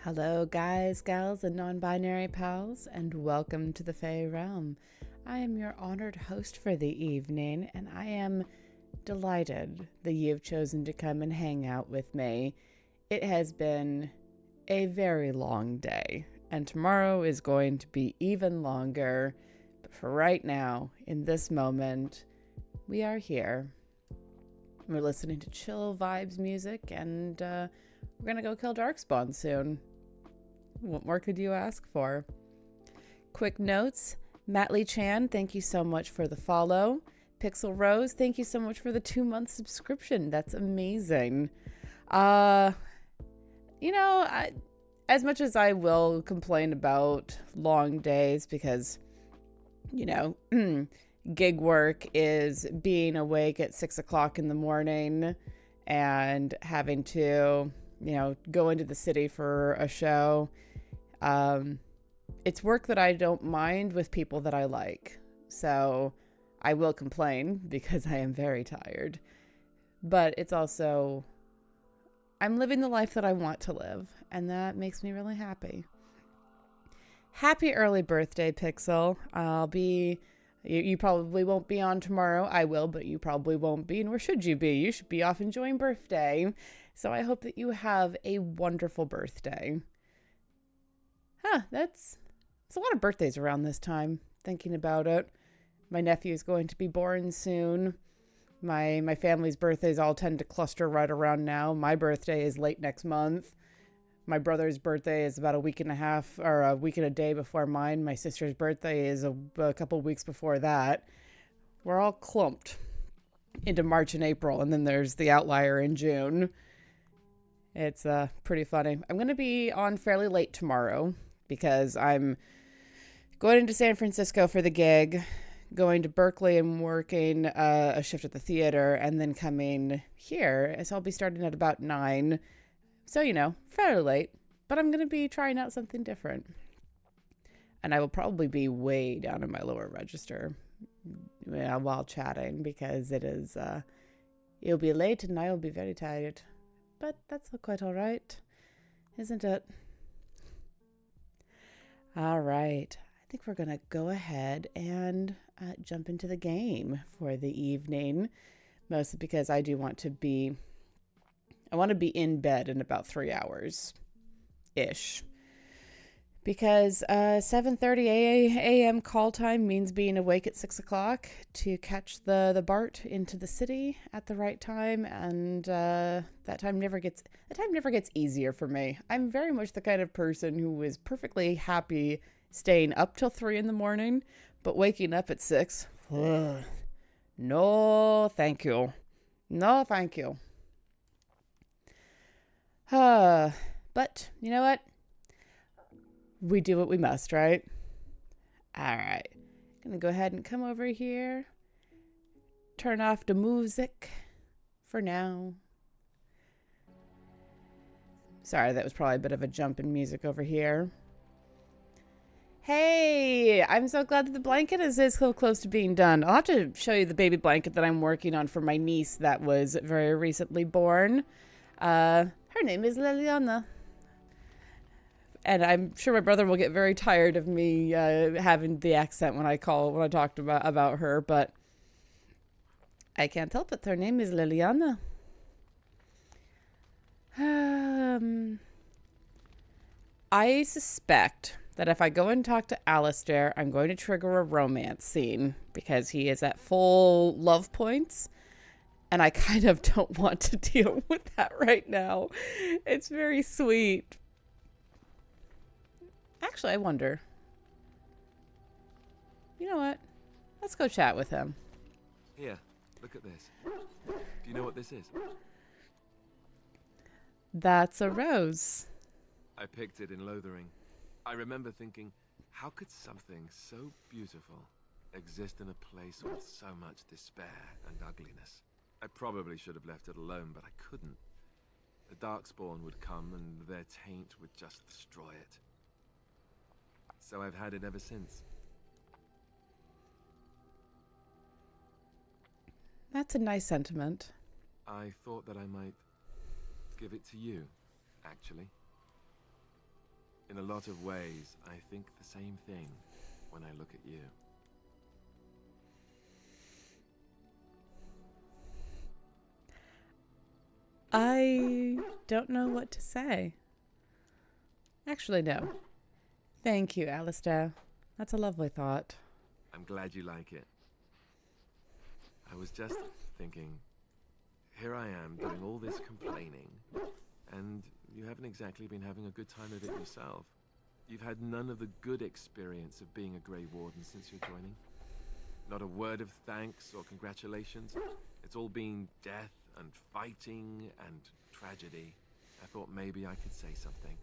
Hello, guys, gals, and non-binary pals, and welcome to the Fae Realm. I am your honored host for the evening, and I am delighted that you've chosen to come and hang out with me. It has been a very long day, and tomorrow is going to be even longer. But for right now, in this moment, we are here. We're listening to chill vibes music, and we're gonna go kill Darkspawn soon. What more could you ask for? Quick notes. Matley Chan, thank you so much for the follow. Pixel Rose, thank you so much for the 2-month subscription. That's amazing. As much as I will complain about long days because, gig work is being awake at 6 o'clock in the morning and having to, go into the city for a show. It's work that I don't mind with people that I like. So I will complain because I am very tired. But it's also, I'm living the life that I want to live. And that makes me really happy. Happy early birthday, Pixel. You probably won't be on tomorrow. I will, but you probably won't be. Nor should you be. You should be off enjoying birthday. So I hope that you have a wonderful birthday. It's a lot of birthdays around this time, thinking about it. My nephew's going to be born soon. My family's birthdays all tend to cluster right around now. My birthday is late next month. My brother's birthday is about a week and a day before mine. My sister's birthday is a couple weeks before that. We're all clumped into March and April, and then there's the outlier in June. It's pretty funny. I'm going to be on fairly late tomorrow because I'm going into San Francisco for the gig, going to Berkeley and working a shift at the theater, and then coming here. So I'll be starting at about 9. So, fairly late, but I'm going to be trying out something different. And I will probably be way down in my lower register while chatting because it'll be late and I will be very tired. But that's quite all right, isn't it? All right. I think we're going to go ahead and jump into the game for the evening, mostly because I want to be in bed in about 3 hours-ish. Because 7:30 a.m. call time means being awake at 6 o'clock to catch the BART into the city at the right time, and that time never gets easier for me. I'm very much the kind of person who is perfectly happy staying up till 3 in the morning, but waking up at 6. No, thank you. No, thank you. But you know what? We do what we must, right? All right. Gonna go ahead and come over here. Turn off the music for now. Sorry, that was probably a bit of a jump in music over here. Hey, I'm so glad that the blanket is so close to being done. I'll have to show you the baby blanket that I'm working on for my niece that was very recently born. Her name is Liliana. And I'm sure my brother will get very tired of me having the accent when I talked about her, but I can't help it. Her name is Liliana. I suspect that if I go and talk to Alistair, I'm going to trigger a romance scene because he is at full love points. And I kind of don't want to deal with that right now. It's very sweet. Actually, I wonder. You know what? Let's go chat with him. Here, look at this. Do you know what this is? That's a rose. I picked it in Lothering. I remember thinking, how could something so beautiful exist in a place with so much despair and ugliness? I probably should have left it alone, but I couldn't. The Darkspawn would come and their taint would just destroy it. So I've had it ever since. That's a nice sentiment. I thought that I might give it to you, actually. In a lot of ways, I think the same thing when I look at you. I don't know what to say. Actually, no. Thank you, Alistair. That's a lovely thought. I'm glad you like it. I was just thinking, here I am doing all this complaining, and you haven't exactly been having a good time of it yourself. You've had none of the good experience of being a Grey Warden since your joining. Not a word of thanks or congratulations. It's all been death and fighting and tragedy. I thought maybe I could say something.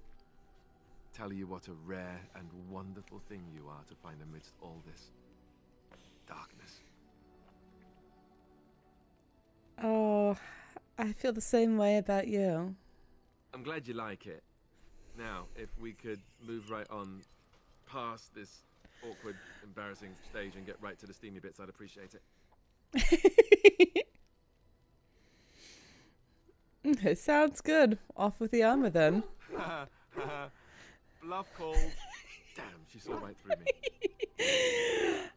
Tell you what a rare and wonderful thing you are to find amidst all this darkness. Oh, I feel the same way about you. I'm glad you like it. Now, if we could move right on past this awkward, embarrassing stage and get right to the steamy bits, I'd appreciate it. It sounds good. Off with the armor then. Bluff called. Damn, she saw right through me.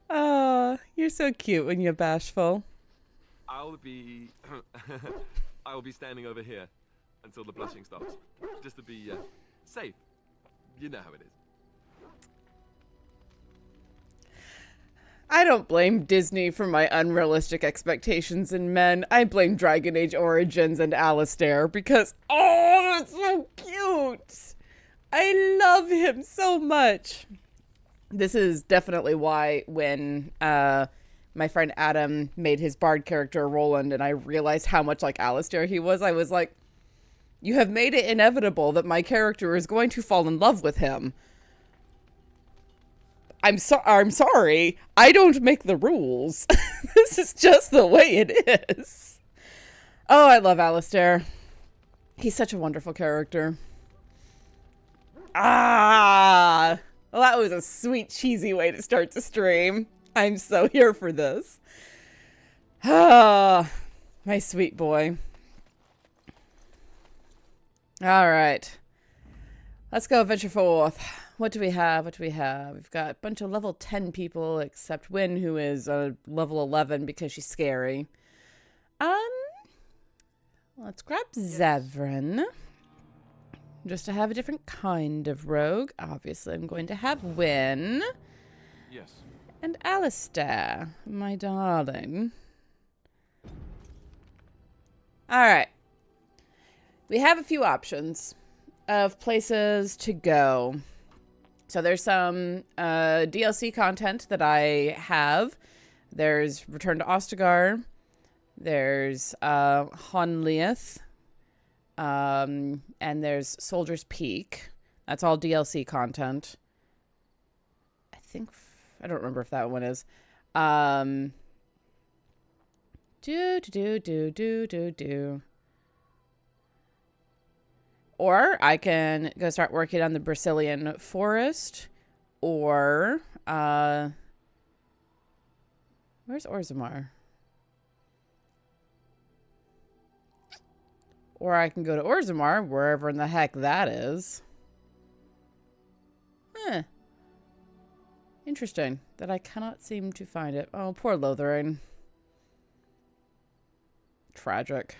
Oh, you're so cute when you're bashful. I'll be standing over here until the blushing stops, just to be safe. You know how it is. I don't blame Disney for my unrealistic expectations in men. I blame Dragon Age Origins and Alistair because, oh, that's so cute. I love him so much. This is definitely why when my friend Adam made his bard character Roland and I realized how much like Alistair he was, I was like, you have made it inevitable that my character is going to fall in love with him. I'm sorry. I don't make the rules. This is just the way it is. Oh, I love Alistair. He's such a wonderful character. Ah! Well, that was a sweet, cheesy way to start the stream. I'm so here for this. Ah, my sweet boy. All right. Let's go venture forth. What do we have? What do we have? We've got a bunch of level 10 people, except Wynn, who is level 11 because she's scary. Let's grab Zevran. Just to have a different kind of rogue. Obviously, I'm going to have Wynn. Yes. And Alistair, my darling. All right. We have a few options of places to go. So there's some DLC content that I have. There's Return to Ostagar. There's Honlieth. And there's Soldier's Peak. That's all DLC content. I don't remember if that one is. Or I can go start working on the Brazilian Forest. Or, where's Orzammar? Or I can go to Orzammar, wherever in the heck that is. Interesting that I cannot seem to find it. Oh, poor Lothering. Tragic.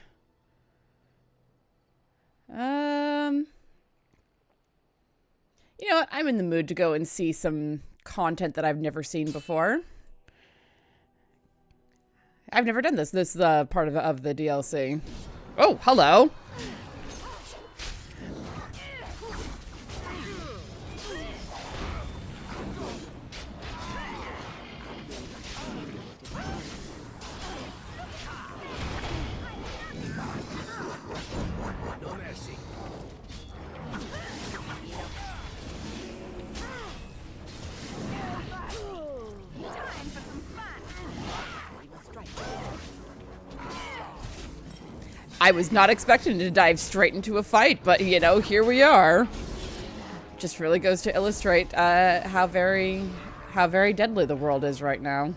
You know what? I'm in the mood to go and see some content that I've never seen before. I've never done this. This is part of the DLC. Oh, hello. I was not expecting to dive straight into a fight, but, you know, here we are. Just really goes to illustrate how very deadly the world is right now.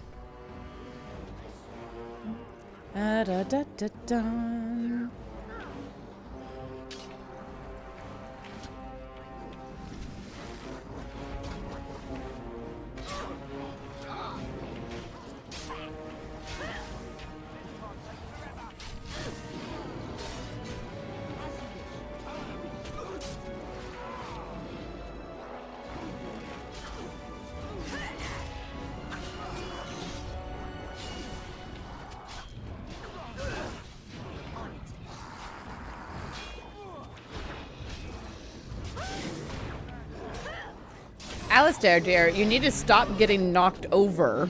Alistair, dear, you need to stop getting knocked over.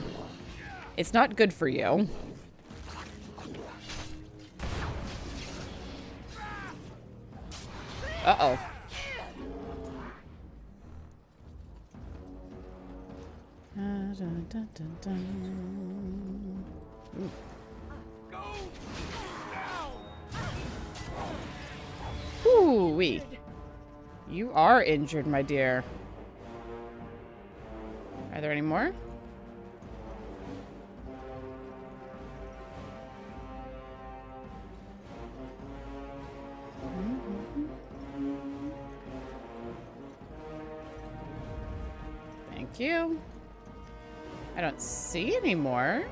It's not good for you. Uh-oh. Ooh-wee. You are injured, my dear. Are there any more? Thank you. I don't see any more.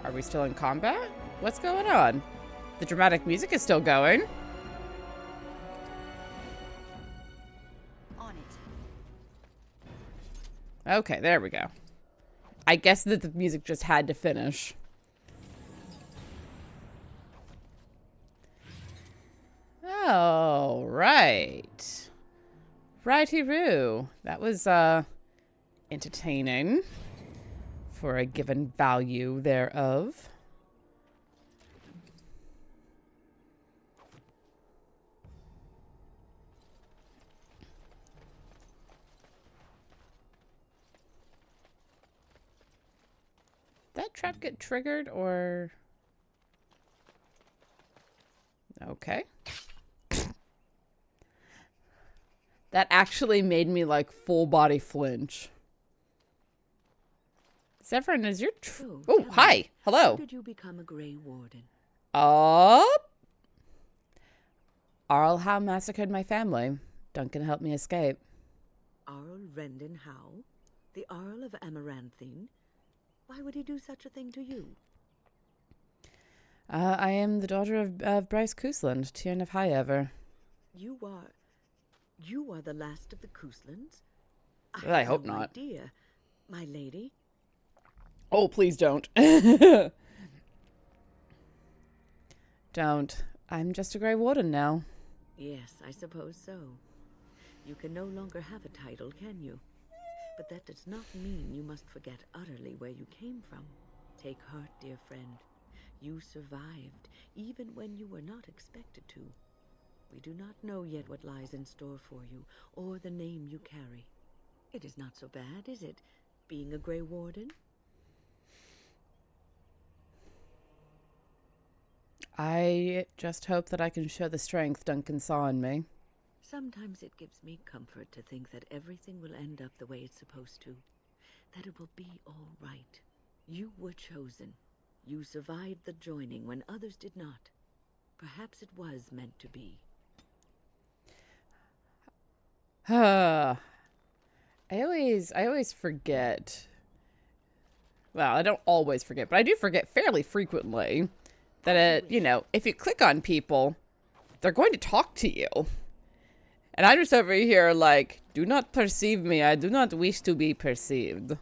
Are we still in combat? What's going on? The dramatic music is still going. On it. Okay, there we go. I guess that the music just had to finish. Oh, right. Righty-roo. That was, entertaining for a given value thereof. That trap get triggered or... Okay. That actually made me like full body flinch. Zephyrin, is your... Oh, hi. Hello. How did you become a Grey Warden? Arl Howe massacred my family. Duncan helped me escape. Arl Rendon Howe? The Arl of Amaranthine? Why would he do such a thing to you? I am the daughter of Bryce Cousland, Tierna of Highever. You are the last of the Couslands? I hope not. Idea, my lady. Oh, please don't. Don't. I'm just a Grey Warden now. Yes, I suppose so. You can no longer have a title, can you? But that does not mean you must forget utterly where you came from. Take heart, dear friend. You survived, even when you were not expected to. We do not know yet what lies in store for you, or the name you carry. It is not so bad, is it, being a Grey Warden? I just hope that I can show the strength Duncan saw in me. Sometimes it gives me comfort to think that everything will end up the way it's supposed to. That it will be all right. You were chosen. You survived the joining when others did not. Perhaps it was meant to be. I always forget. Well, I don't always forget, but I do forget fairly frequently that, if you click on people, they're going to talk to you. And I'm just over here like, do not perceive me. I do not wish to be perceived.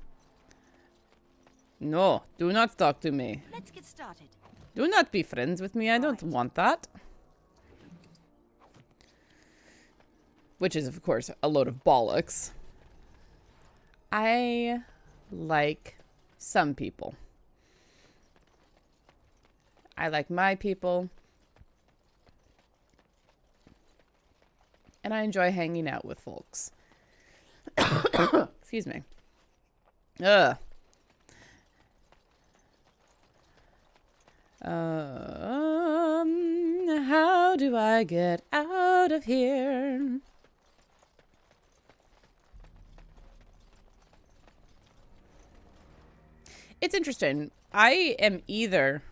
No, do not talk to me. Let's get started. Do not be friends with me. I don't want that. Which is, of course, a load of bollocks. I like some people. I like my people. And I enjoy hanging out with folks. Excuse me. Ugh. How do I get out of here? It's interesting. I am either...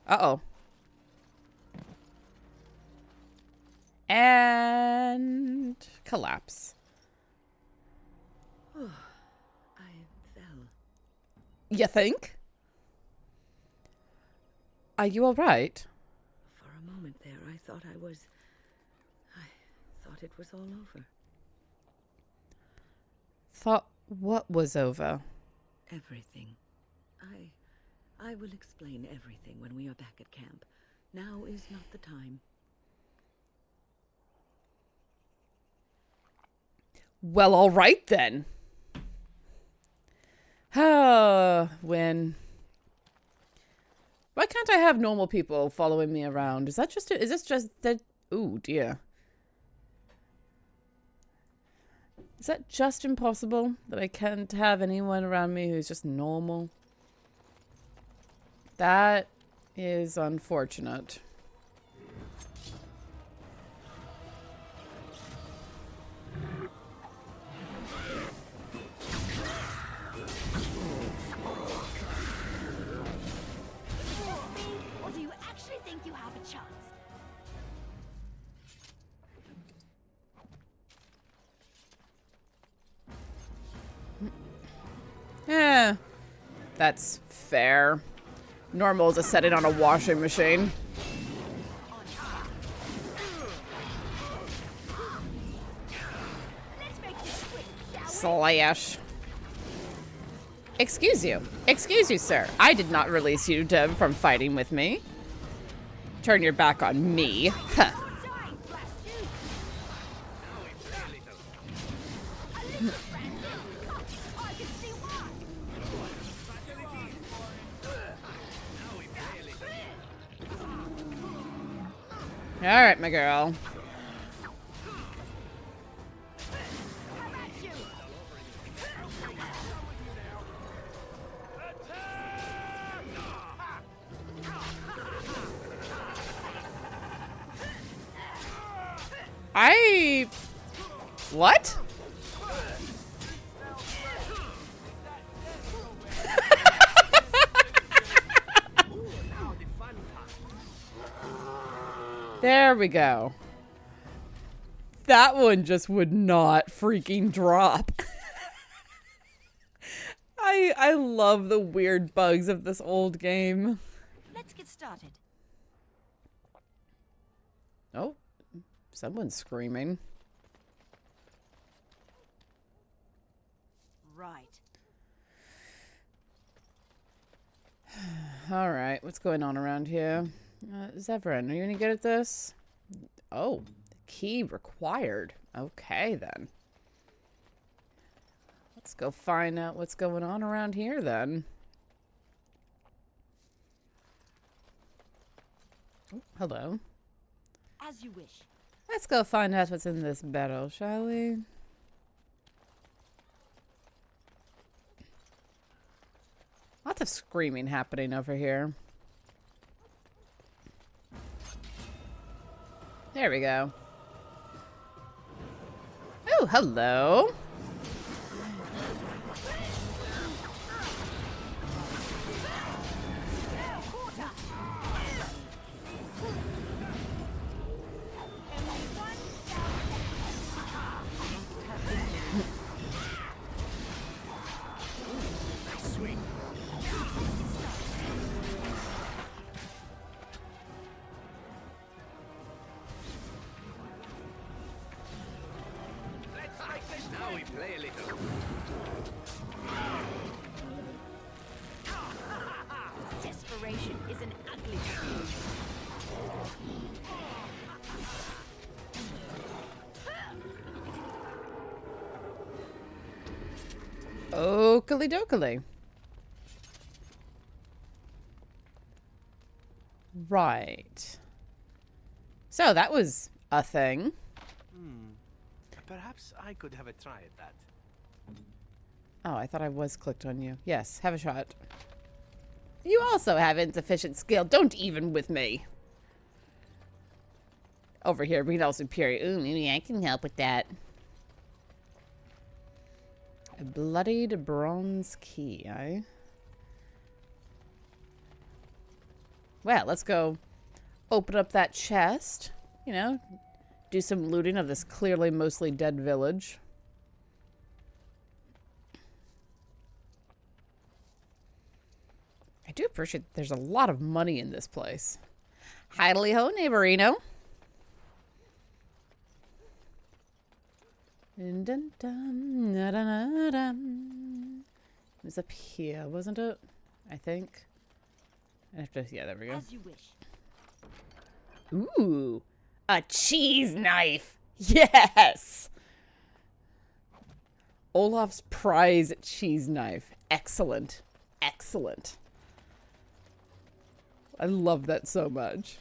Uh-oh. And... collapse. Oh, I fell. You think? Are you all right? For a moment there, I thought I thought it was all over. Thought what was over? Everything. I will explain everything when we are back at camp. Now is not the time. Well, all right then. When... Why can't I have normal people following me around? Is this just that... Ooh, dear. Is that just impossible? That I can't have anyone around me who's just normal? That is unfortunate. Or do you actually think you have a chance? Yeah, that's fair. Normal is a set it on a washing machine. Slash. Excuse you, sir. I did not release you from fighting with me. Turn your back on me. Huh. All right, my girl. What? There we go. That one just would not freaking drop. I love the weird bugs of this old game. Let's get started. Oh, someone's screaming. Right. All right, what's going on around here? Zevran, are you any good at this? Oh, key required. Okay, then. Let's go find out what's going on around here, then. Oh, hello. As you wish. Let's go find out what's in this barrel, shall we? Lots of screaming happening over here. There we go. Oh, hello. Desperation is an ugly thing. Oakley dokley. Right. So that was a thing. Perhaps I could have a try at that. Oh, I thought I was clicked on you. Yes, have a shot. You also have insufficient skill. Don't even with me. Over here, being all superior. Ooh, maybe I can help with that. A bloodied bronze key, eh? Well, let's go open up that chest. You know, do some looting of this clearly mostly dead village. I do appreciate that there's a lot of money in this place. Hidely ho, neighborino. It was up here, wasn't it? I think. I have to, yeah, there we go. As you wish. Ooh, a cheese knife. Yes. Olaf's prize cheese knife. Excellent. Excellent. I love that so much.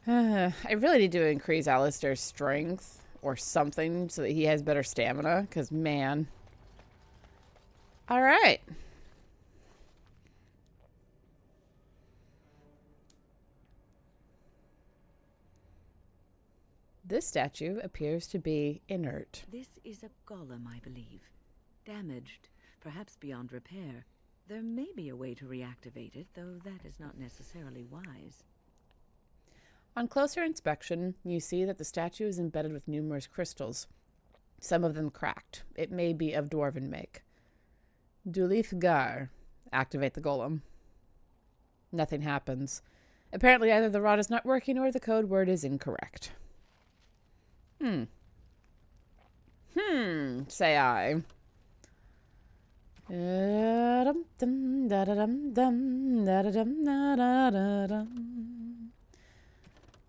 I really need to increase Alistair's strength or something so that he has better stamina, because, man. Alright. This statue appears to be inert. This is a golem, I believe. Damaged, perhaps beyond repair. There may be a way to reactivate it, though that is not necessarily wise. On closer inspection, you see that the statue is embedded with numerous crystals, some of them cracked. It may be of dwarven make. Dulith Gar. Activate the golem. Nothing happens. Apparently either the rod is not working or the code word is incorrect. Say I.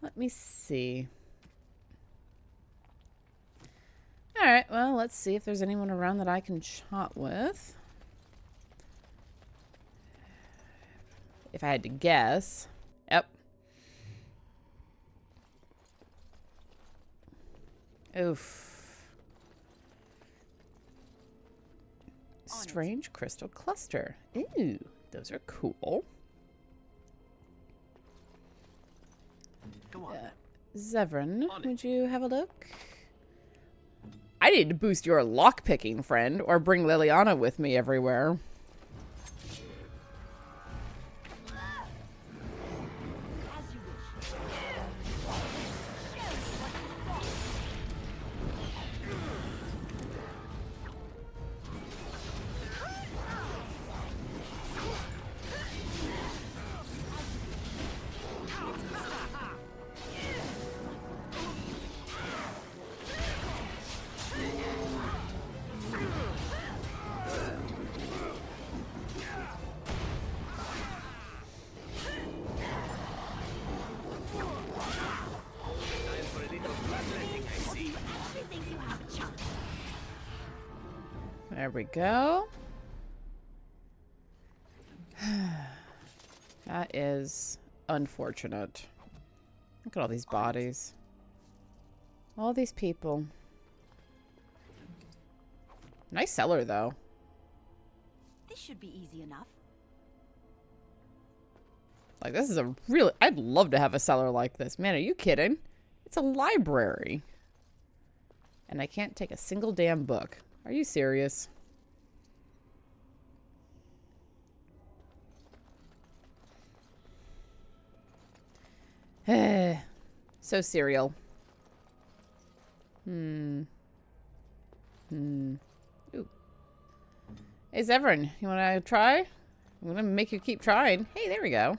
Let me see. Alright, well, let's see if there's anyone around that I can chat with. If I had to guess. Yep. Oof. Strange crystal cluster. Ooh, those are cool. Go on. Zevran, would you have a look? I need to boost your lockpicking, friend, or bring Liliana with me everywhere. There we go. That is unfortunate. Look at all these bodies. All these people. Nice cellar, though. This should be easy enough. Like, this is a really... I'd love to have a cellar like this. Man, are you kidding? It's a library. And I can't take a single damn book. Are you serious? So serial. Ooh. Hey, Zevran, you want to try? I'm going to make you keep trying. Hey, there we go.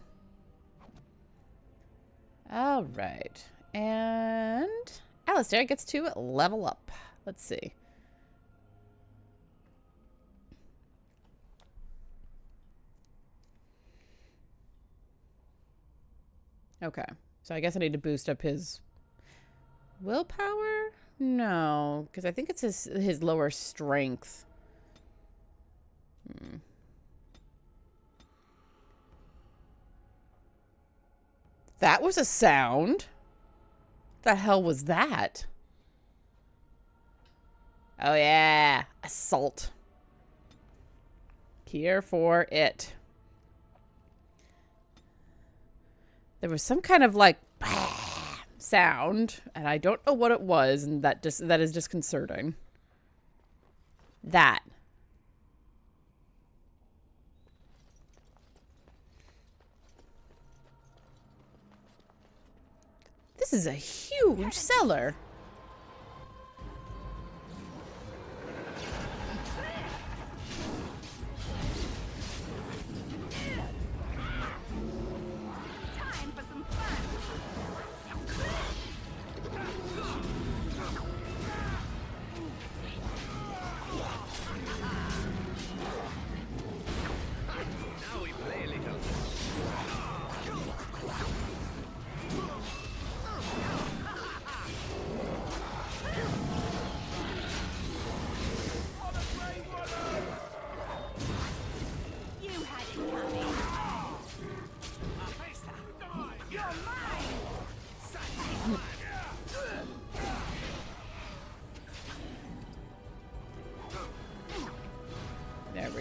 All right. And Alistair gets to level up. Let's see. Okay. So I guess I need to boost up his willpower? No, because I think it's his lower strength. That was a sound. The hell was that? Oh yeah, assault. Here for it. There was some kind of like sound, and I don't know what it was, and that is disconcerting. That. This is a huge cellar.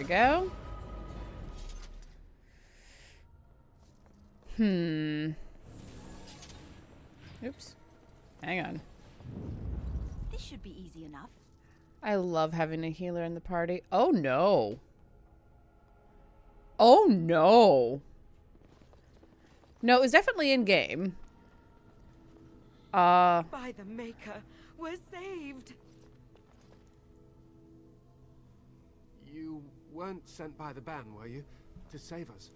go. Oops. Hang on. This should be easy enough. I love having a healer in the party. Oh no. Oh no. No, it was definitely in game. By the Maker, we're saved. You weren't sent by the ban, were you? To save us?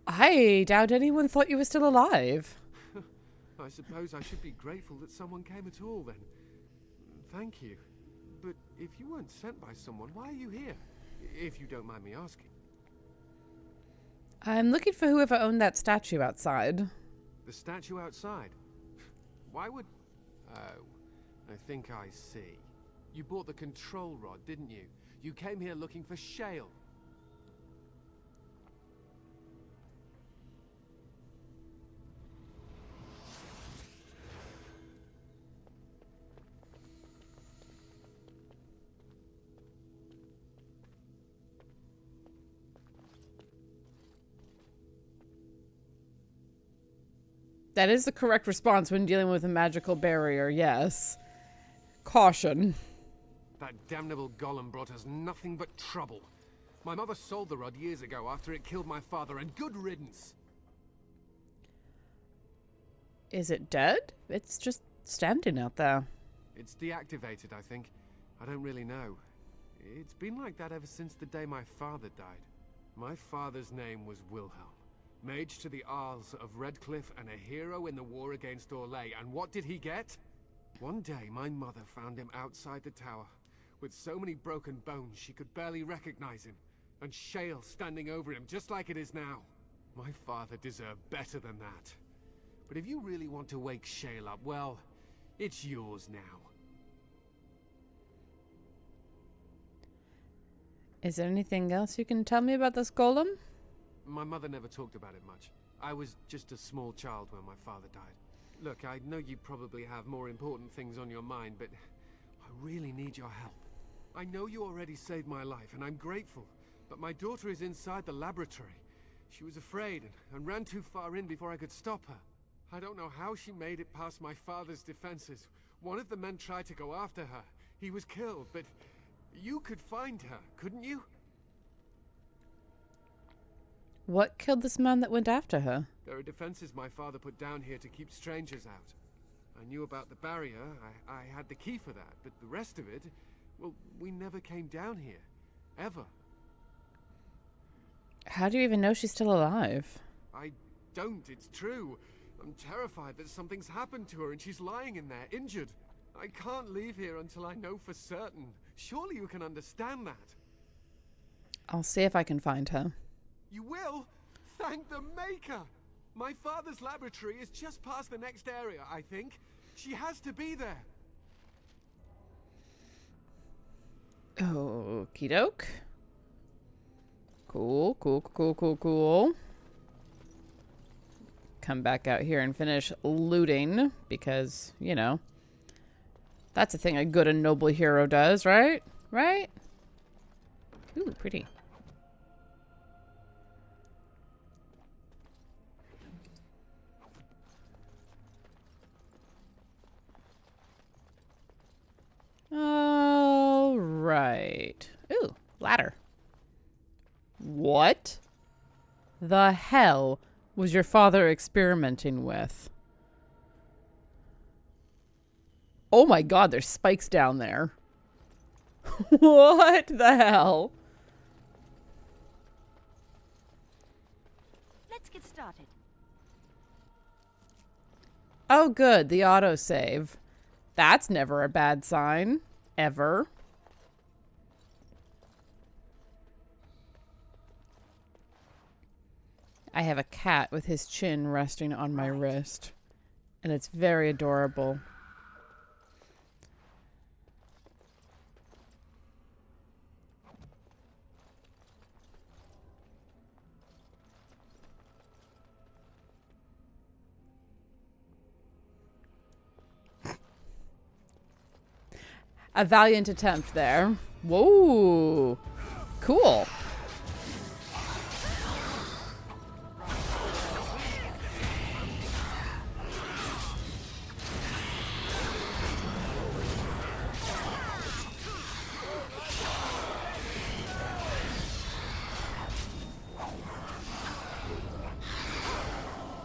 I doubt anyone thought you were still alive. I suppose I should be grateful that someone came at all, then. Thank you. But if you weren't sent by someone, why are you here? If you don't mind me asking. I'm looking for whoever owned that statue outside. The statue outside? Why would... Oh, I think I see. You bought the control rod, didn't you? You came here looking for Shale. That is the correct response when dealing with a magical barrier, yes. Caution. That damnable golem brought us nothing but trouble. My mother sold the rod years ago after it killed my father, and good riddance. Is it dead? It's just standing out there. It's deactivated, I think. I don't really know. It's been like that ever since the day my father died. My father's name was Wilhelm. Mage to the Arls of Redcliffe and a hero in the war against Orlais. And what did he get? One day, my mother found him outside the tower, with so many broken bones she could barely recognize him, and Shale standing over him just like it is now. My father deserved better than that. But if you really want to wake Shale up, well, it's yours now. Is there anything else you can tell me about this golem? My mother never talked about it much. I was just a small child when my father died. Look, I know you probably have more important things on your mind, but I really need your help. I know you already saved my life, and I'm grateful, but my daughter is inside the laboratory. She was afraid and ran too far in before I could stop her. I don't know how she made it past my father's defenses. One of the men tried to go after her. He was killed, but you could find her, couldn't you? What killed this man that went after her? There are defenses my father put down here to keep strangers out. I knew about the barrier, I had the key for that, but the rest of it, well, we never came down here. Ever. How do you even know she's still alive? I don't, it's true. I'm terrified that something's happened to her and she's lying in there, injured. I can't leave here until I know for certain. Surely you can understand that. I'll see if I can find her. You will? Thank the Maker! My father's laboratory is just past the next area, I think. She has to be there. Okie doke. Cool, cool, cool, cool, cool. Come back out here and finish looting because, you know, that's a thing a good and noble hero does, right? Right? Ooh, pretty. All right. Ooh, ladder. What the hell was your father experimenting with? Oh my god, there's spikes down there. What the hell? Let's get started. Oh good, the autosave. That's never a bad sign. Ever. I have a cat with his chin resting on my wrist. And it's very adorable. A valiant attempt there, Whoa. Cool.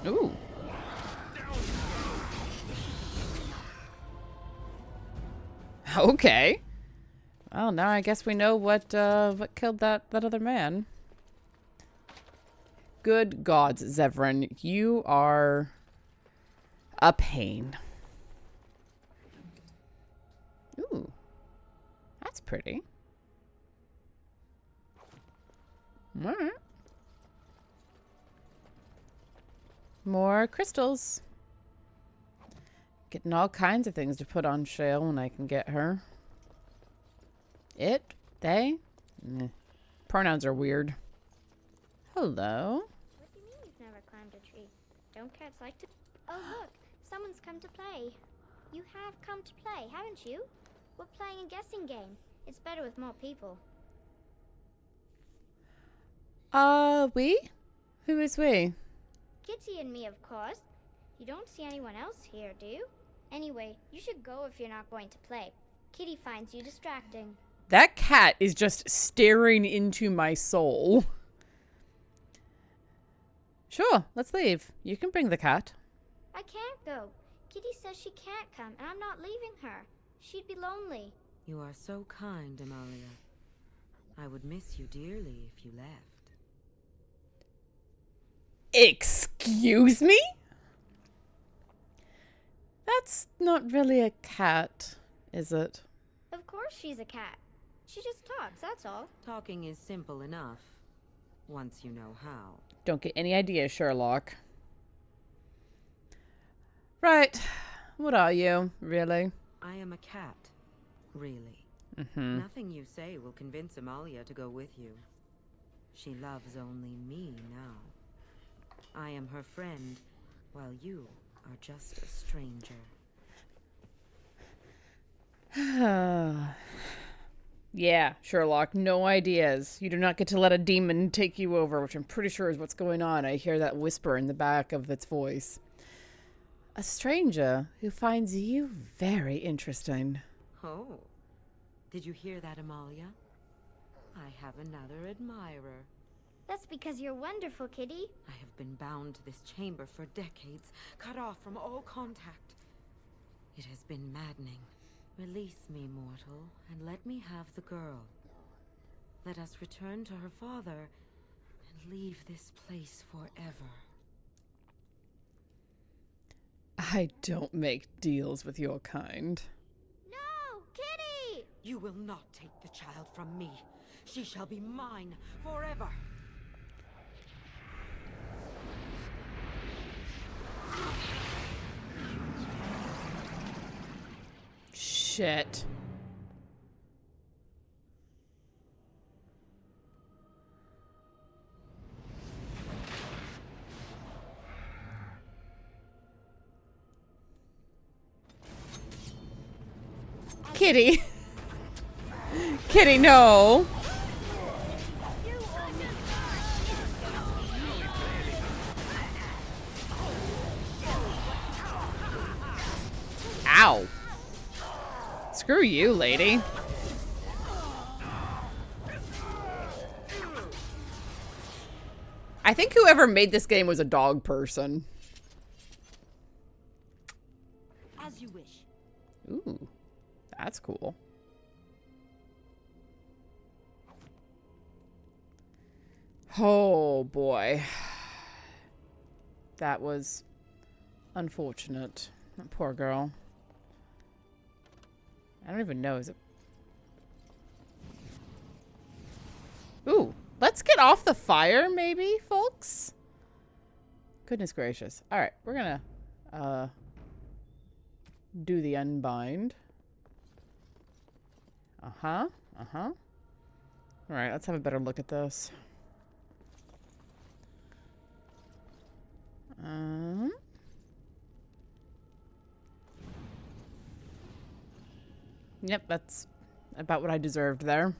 Ooh. Okay. Well, now I guess we know what killed that other man. Good gods, Zevran, you are a pain. Ooh. That's pretty. All right. More crystals. Getting all kinds of things to put on Shale when I can get her. It? They? Meh. Pronouns are weird. Hello. What do you mean you've never climbed a tree? Don't cats like to... Oh, look. Someone's come to play. You have come to play, haven't you? We're playing a guessing game. It's better with more people. We? Who is we? Kitty and me, of course. You don't see anyone else here, do you? Anyway, you should go if you're not going to play. Kitty finds you distracting. That cat is just staring into my soul. Sure, let's leave. You can bring the cat. I can't go. Kitty says she can't come, and I'm not leaving her. She'd be lonely. You are so kind, Amalia. I would miss you dearly if you left. Excuse me? That's not really a cat, is it? Of course she's a cat. She just talks, that's all. Talking is simple enough, once you know how. Don't get any ideas, Sherlock. Right. What are you, really? I am a cat, really. Mm-hmm. Nothing you say will convince Amalia to go with you. She loves only me now. I am her friend, while you are just a stranger. Yeah, Sherlock, no ideas. You do not get to let a demon take you over, which I'm pretty sure is what's going on. I hear that whisper in the back of its voice. A stranger who finds you very interesting. Oh, did you hear that, Amalia? I have another admirer. That's because you're wonderful, Kitty. I have been bound to this chamber for decades, cut off from all contact. It has been maddening. Release me, mortal, and let me have the girl. Let us return to her father and leave this place forever. I don't make deals with your kind. No! Kitty! You will not take the child from me. She shall be mine forever. Shit. Kitty. Kitty, no. Ow. Screw you, lady. I think whoever made this game was a dog person. As you wish. Ooh, that's cool. Oh boy. That was unfortunate. That poor girl. I don't even know, is it? Ooh, let's get off the fire, maybe, folks? Goodness gracious. All right, we're gonna, do the unbind. Uh-huh, uh-huh. All right, let's have a better look at this. Yep, that's about what I deserved there.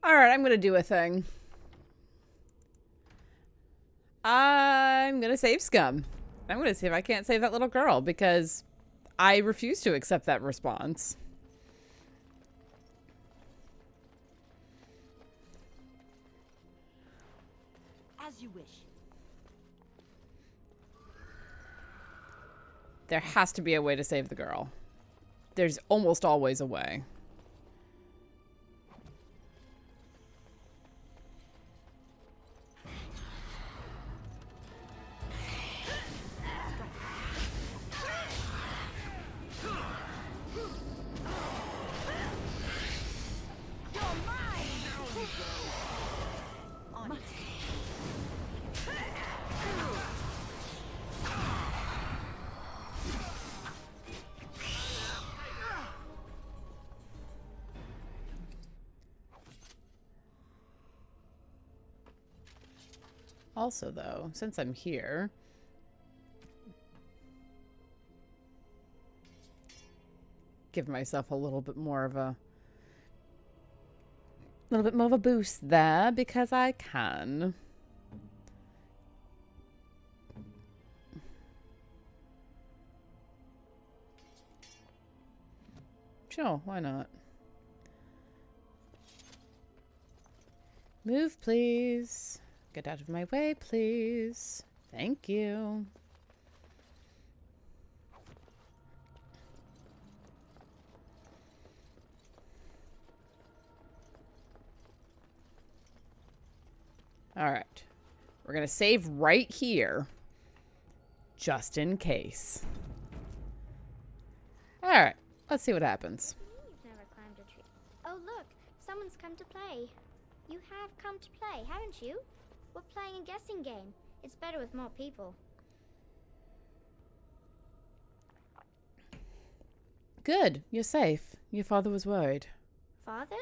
Alright, I'm gonna do a thing. I'm gonna save Scum. I'm gonna see if I can't save that little girl, because I refuse to accept that response. As you wish. There has to be a way to save the girl. There's almost always a way. Also, though, since I'm here, give myself a little bit more of a boost there, because I can. Sure, why not? Move, please. Get out of my way, please. Thank you. All right. We're going to save right here, just in case. All right. Let's see what happens. You've never climbed a tree. Oh, look. Someone's come to play. You have come to play, haven't you? We're playing a guessing game. It's better with more people. Good. You're safe. Your father was worried. Father?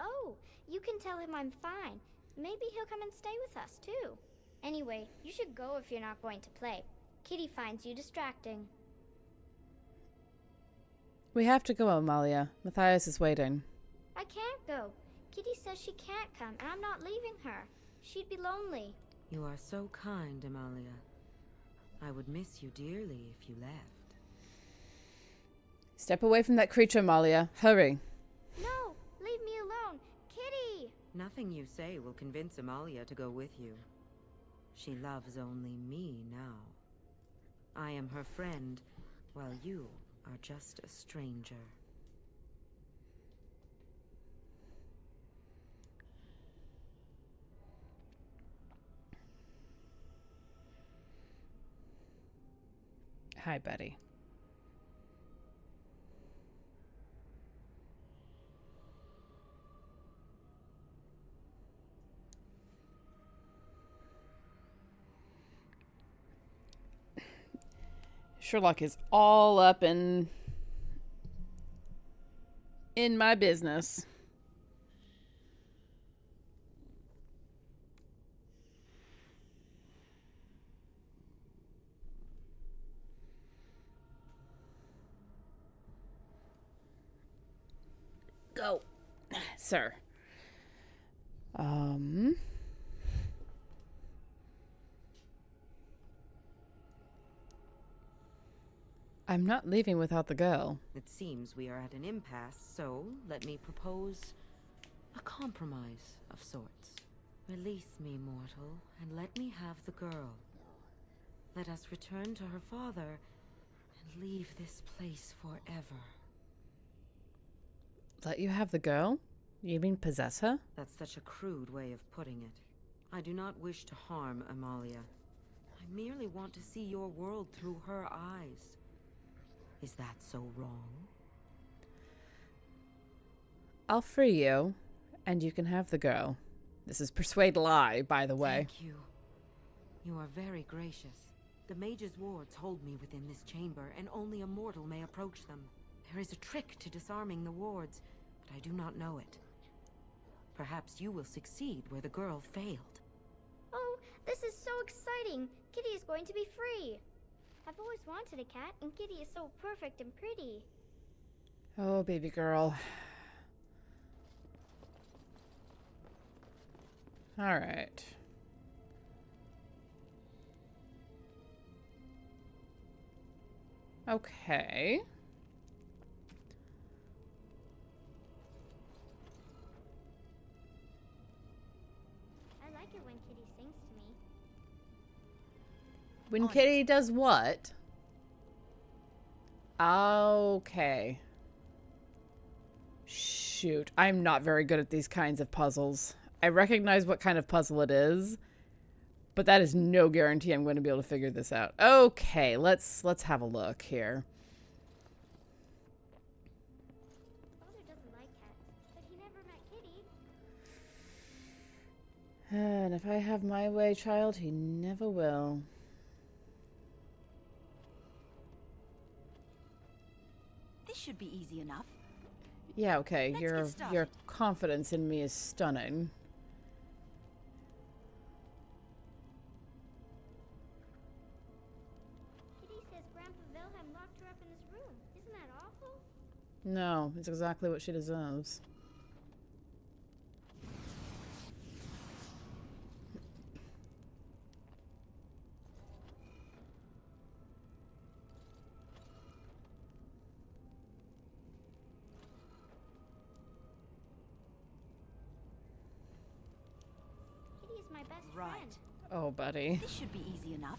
Oh, you can tell him I'm fine. Maybe he'll come and stay with us, too. Anyway, you should go if you're not going to play. Kitty finds you distracting. We have to go, Amalia. Matthias is waiting. I can't go. Kitty says she can't come, and I'm not leaving her. She'd be lonely. You are so kind, Amalia. I would miss you dearly if you left. Step away from that creature, Amalia. Hurry. No, leave me alone. Kitty! Nothing you say will convince Amalia to go with you. She loves only me now. I am her friend, while you are just a stranger. Hi, Betty. Sherlock is all up in my business. Go, sir. I'm not leaving without the girl. It seems we are at an impasse, so let me propose a compromise of sorts. Release me, mortal, and let me have the girl. Let us return to her father and leave this place forever. Let you have the girl? You mean possess her? That's such a crude way of putting it. I do not wish to harm Amalia. I merely want to see your world through her eyes. Is that so wrong? I'll free you, and you can have the girl. This is persuade lie, by the way. Thank you. You are very gracious. The mage's wards hold me within this chamber, and only a mortal may approach them. There is a trick to disarming the wards, but I do not know it. Perhaps you will succeed where the girl failed. Oh, this is so exciting! Kitty is going to be free! I've always wanted a cat, and Kitty is so perfect and pretty. Oh, baby girl. All right. Okay. I like it when Kitty sings to me. When Kitty does what? Okay. Shoot, I'm not very good at these kinds of puzzles. I recognize what kind of puzzle it is, but that is no guarantee I'm going to be able to figure this out. Okay, let's have a look here. Father doesn't like cats, but he never met Kitty. And if I have my way, child, he never will. This should be easy enough. Yeah, okay. Let's Your get started. your confidence in me is stunning. Kitty says Grandpa Wilhelm locked her up in this room. Isn't that awful? No, it's exactly what she deserves. Kitty is my best Right. friend. Oh, buddy. This should be easy enough.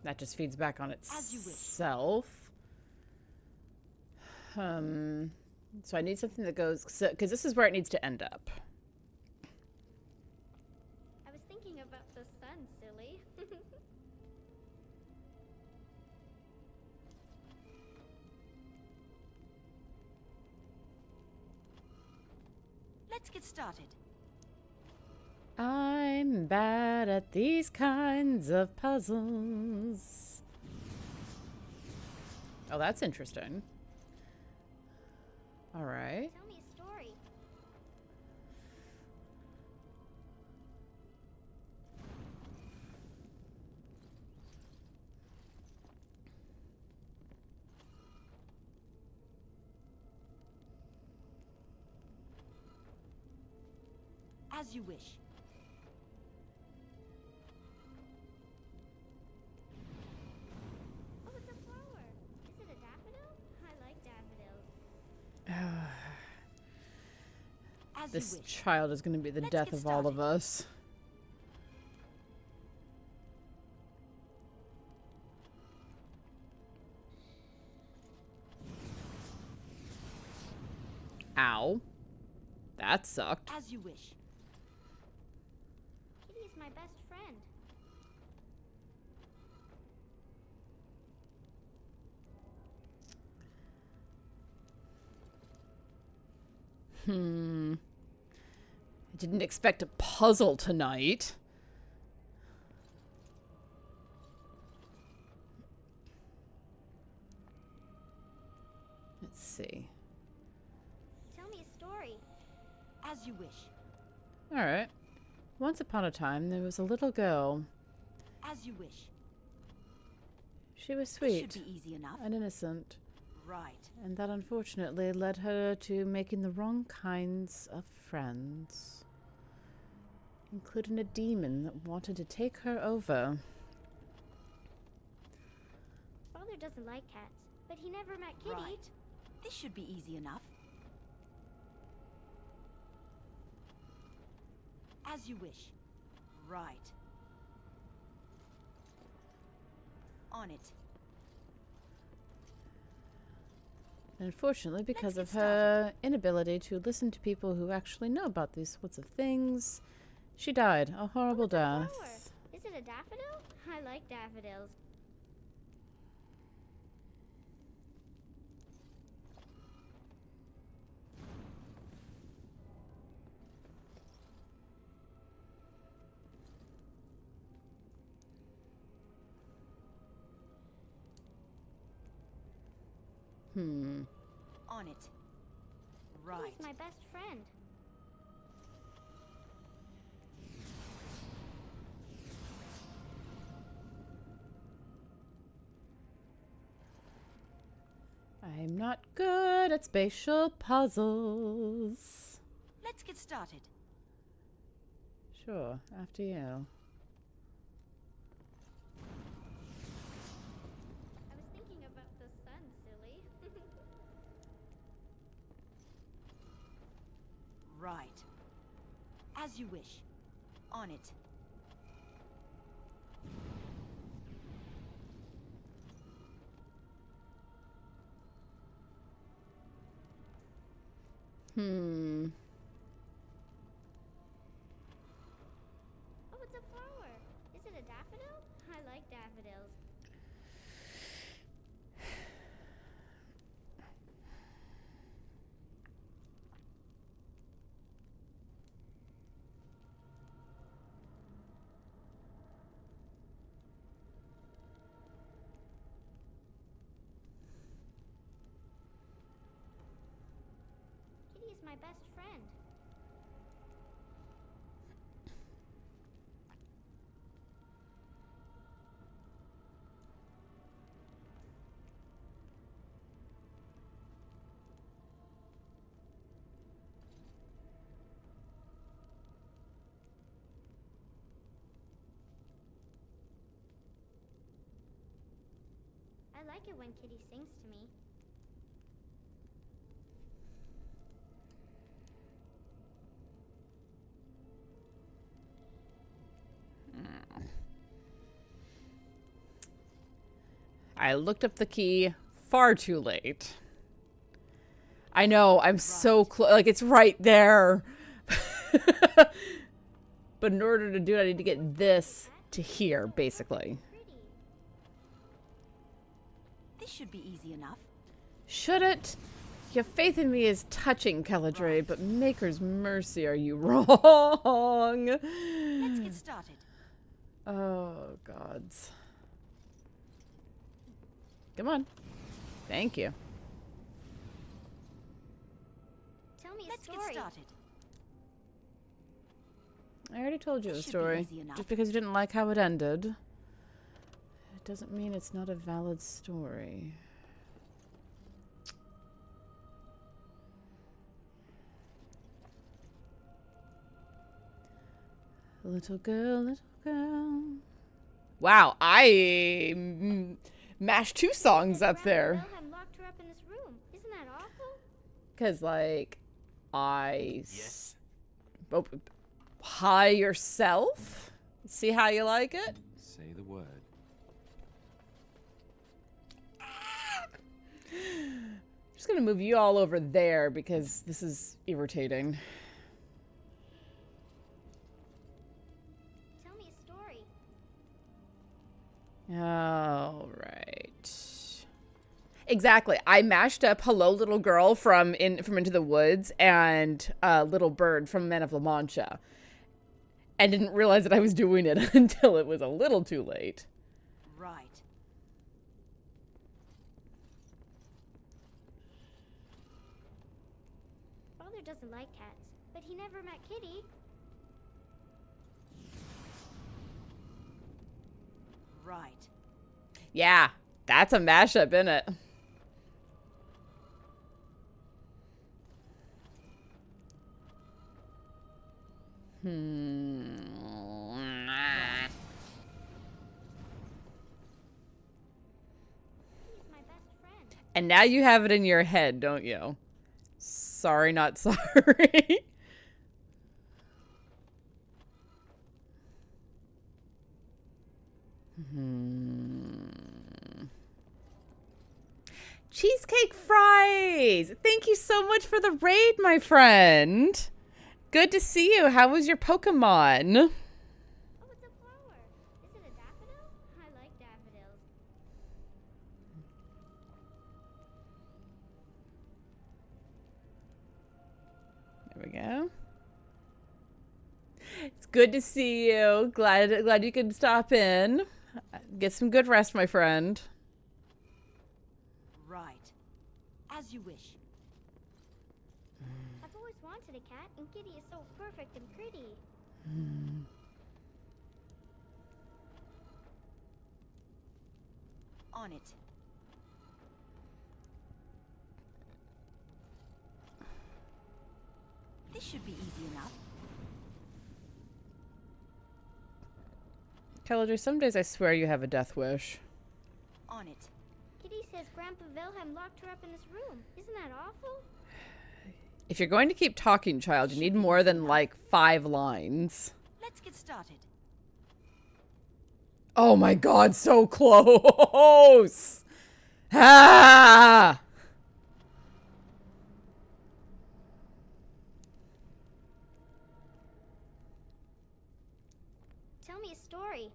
That just feeds back on As you wish. itself. So I need something that goes, because this is where it needs to end up. I was thinking about the sun, silly. Let's get started. I'm bad at these kinds of puzzles. Oh, that's interesting. All right. Tell me a story. As you wish. Oh, it's a flower. Is it a daffodil? I like daffodils. As This you wish. child is going to be the Let's death get of all of started. us. Ow. That sucked. As you wish. Kitty is my best friend. I didn't expect a puzzle tonight. Let's see. Tell me a story. As you wish. All right. Once upon a time, there was a little girl. As you wish. She was This sweet should be easy enough. and innocent, Right. and that unfortunately led her to making the wrong kinds of friends, including a demon that wanted to take her over. Father doesn't like cats, but he never met Kitty. Right. This should be easy enough. As you wish. Right. On it. Unfortunately, because Let's of get her inability to listen to people who actually know about these sorts of things, she died a horrible Oh, it's a flower. death. Is it a daffodil? I like daffodils. On it. Right. He's my best friend. I'm not good at spatial puzzles. Let's get started. Sure, after you. I was thinking about the sun, silly. Right. As you wish. On it. Oh, it's a flower. Is it a daffodil? I like daffodils. Kitty is my best friend. I like it when Kitty sings to me. I looked up the key far too late. I know, I'm so close. Like, it's right there. But in order to do it, I need to get this to here, basically. Pretty. This should be easy enough. Should it? Your faith in me is touching, Keladry, but Maker's mercy, are you wrong? Let's get started. Oh, gods. Come on. Thank you. Tell me a Let's story. get started. I already told you a This should be story. easy enough. Just because you didn't like how it ended, it doesn't mean it's not a valid story. Little girl, little girl. Wow, I mashed 2 songs up there. Wilhelm locked her up in this room. Isn't that awful? Because, like, Oh, hi yourself? See how you like it? Say the word. I'm just gonna move you all over there because this is irritating. Tell me a story. All right. Exactly. I mashed up "Hello, Little Girl" from Into the Woods and "Little Bird" from Men of La Mancha, and didn't realize that I was doing it until it was a little too late. Right. Father doesn't like cats, but he never met Kitty. Right. Yeah, that's a mashup, isn't it? He's my best friend. And now you have it in your head, don't you? Sorry, not sorry. Cheesecake fries! Thank you so much for the raid, my friend. Good to see you. How was your Pokemon? Oh, it's a flower. Is it a daffodil? I like daffodils. There we go. It's good to see you. Glad you could stop in. Get some good rest, my friend. Right. As you wish. I've always wanted a cat, and Kitty is so perfect and pretty. On it. This should be easy enough. Keladry, some days I swear you have a death wish. On it. Kitty says Grandpa Wilhelm locked her up in this room. Isn't that awful? If you're going to keep talking, child, you need more than, like, 5 lines. Let's get started. Oh my god, so close! Ah! Tell me a story.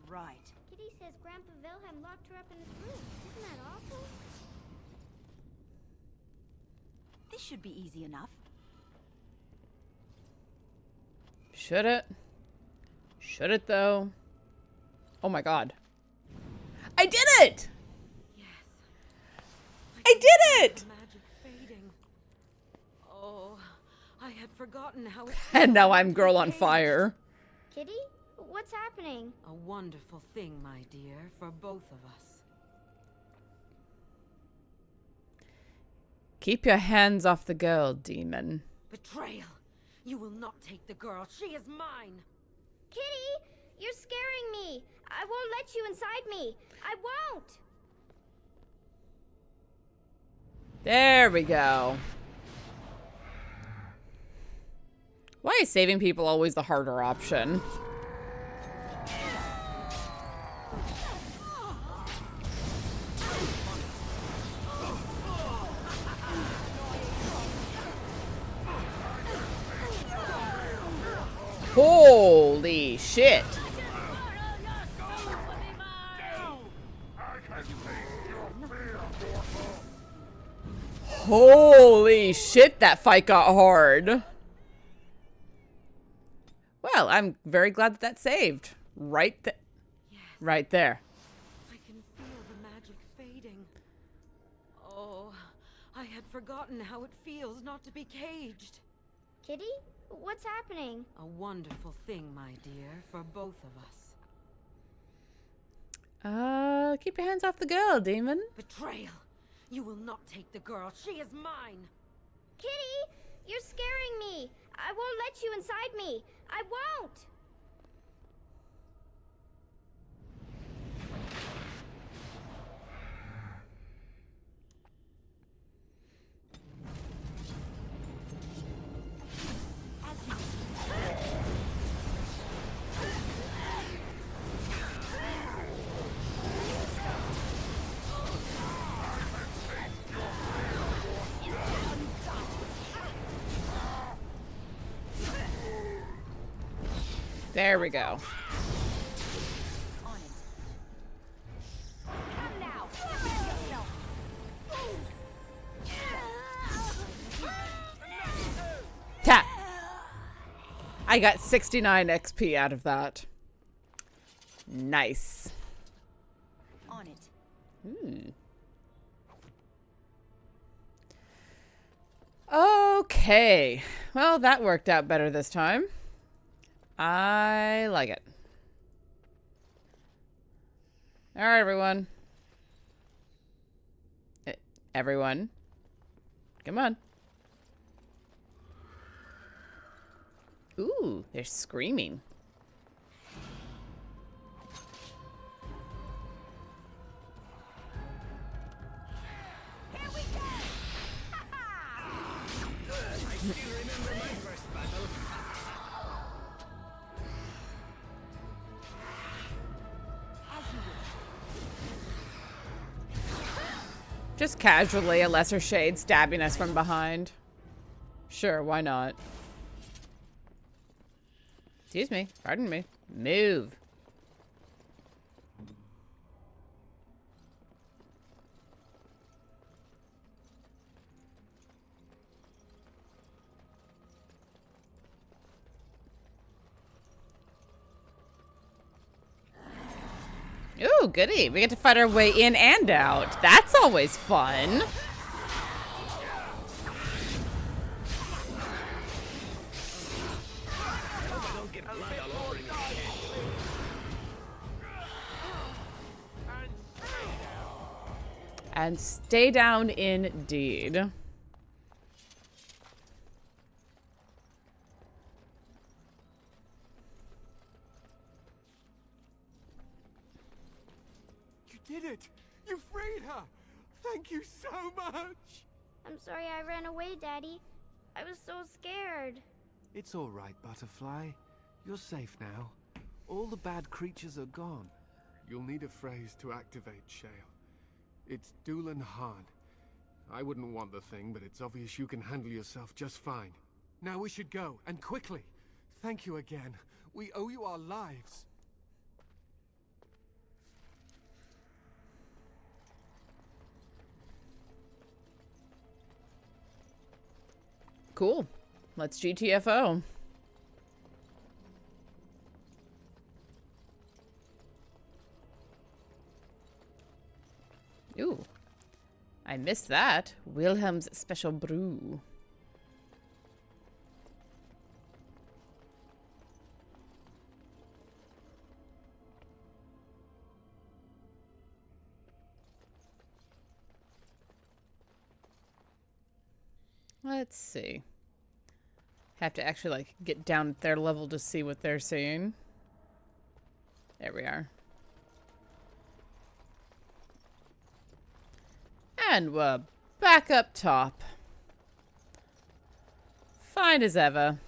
Right. Kitty says Grandpa Wilhelm locked her up in this room. Isn't that awful? This should be easy enough. Should it? Should it, though? Oh my god. I did it! Yes. I did it! The magic fading. Oh, I had forgotten how it And now felt I'm to girl be on caged. fire. Kitty? What's happening? A wonderful thing, my dear, for both of us. Keep your hands off the girl, demon. Betrayal! You will not take the girl. She is mine. Kitty! You're scaring me! I won't let you inside me! I won't! There we go. Why is saving people always the harder option? Holy shit. Holy shit, that fight got hard. Well, I'm very glad that saved. Right there. Yes, Right there. I can feel the magic fading. Oh, I had forgotten how it feels not to be caged. Kitty? What's happening? A wonderful thing, my dear, for both of us. Keep your hands off the girl, demon. Betrayal! You will not take the girl. She is mine. Kitty! You're scaring me! I won't let you inside me! I won't! There we go. On it. Come now! Tap. I got 69 XP out of that. Nice. On it. Okay. Well, that worked out better this time. I like it. All right, everyone. Everyone. Come on. Ooh, they're screaming. Here we go! I still remember my first battle. Just casually, a lesser shade stabbing us from behind. Sure, why not? Excuse me. Pardon me. Move. Ooh, goody. We get to fight our way in and out. That's always fun. And stay down indeed. You did it! You freed her! Thank you so much! I'm sorry I ran away, Daddy. I was so scared. It's all right, Butterfly. You're safe now. All the bad creatures are gone. You'll need a phrase to activate Shale. It's Doolan Han. I wouldn't want the thing, but it's obvious you can handle yourself just fine. Now we should go, and quickly. Thank you again. We owe you our lives. Cool. Let's GTFO. Ooh. I missed that. Wilhelm's special brew. Let's see. Have to actually, like, get down at their level to see what they're seeing. There we are. And we're back up top. Fine as ever.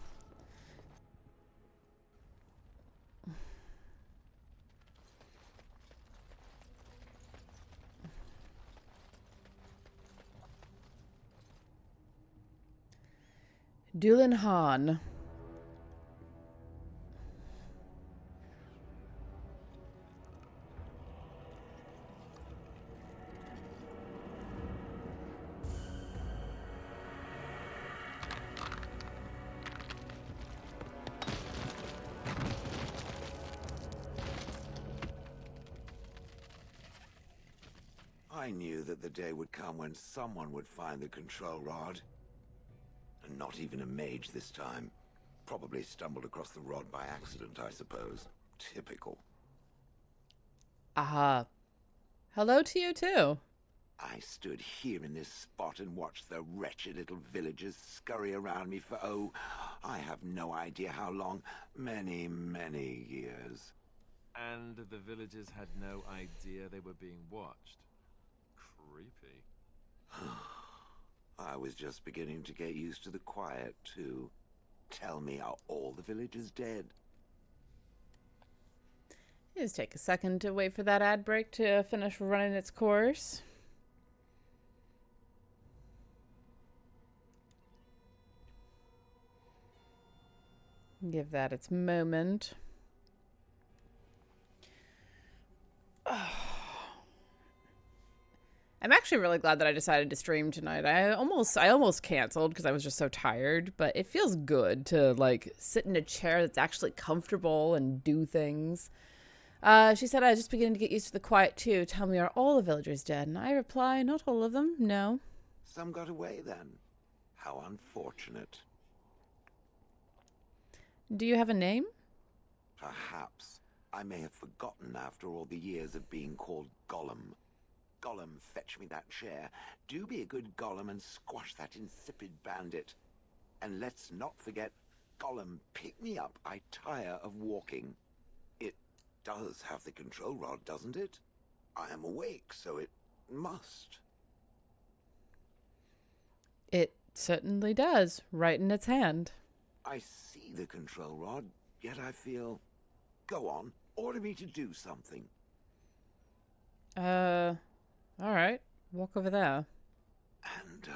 Doolan Han. I knew that the day would come when someone would find the control rod. And not even a mage this time. Probably stumbled across the rod by accident, I suppose. Typical. Aha. Hello to you too. I stood here in this spot and watched the wretched little villagers scurry around me for, oh, I have no idea how long. Many, many years. And the villagers had no idea they were being watched. Creepy. I was just beginning to get used to the quiet, too. Tell me, are all the villagers dead? Just take a second to wait for that ad break to finish running its course. Give that its moment. I'm actually really glad that I decided to stream tonight. I almost canceled because I was just so tired, but it feels good to like sit in a chair that's actually comfortable and do things. She said, I was just beginning to get used to the quiet too. Tell me, are all the villagers dead? And I reply, not all of them, no. Some got away then. How unfortunate. Do you have a name? Perhaps. I may have forgotten after all the years of being called Gollum. Gollum, fetch me that chair. Do be a good Gollum and squash that insipid bandit. And let's not forget, Gollum, pick me up. I tire of walking. It does have the control rod, doesn't it? I am awake, so it must. It certainly does, right in its hand. I see the control rod, yet I feel... Go on, order me to do something. Alright. Walk over there. And,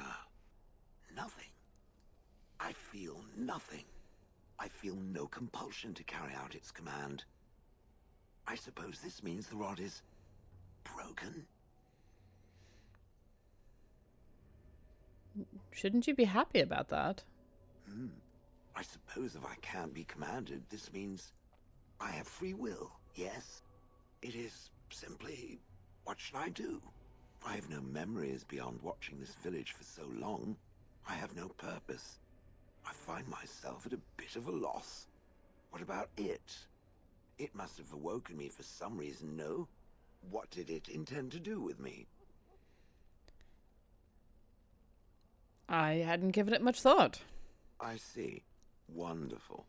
nothing. I feel nothing. I feel no compulsion to carry out its command. I suppose this means the rod is broken. Shouldn't you be happy about that? I suppose if I can't be commanded, this means I have free will, yes? It is simply, what should I do? I have no memories beyond watching this village for so long. I have no purpose. I find myself at a bit of a loss. What about it? It must have awoken me for some reason, no? What did it intend to do with me? I hadn't given it much thought. I see. Wonderful.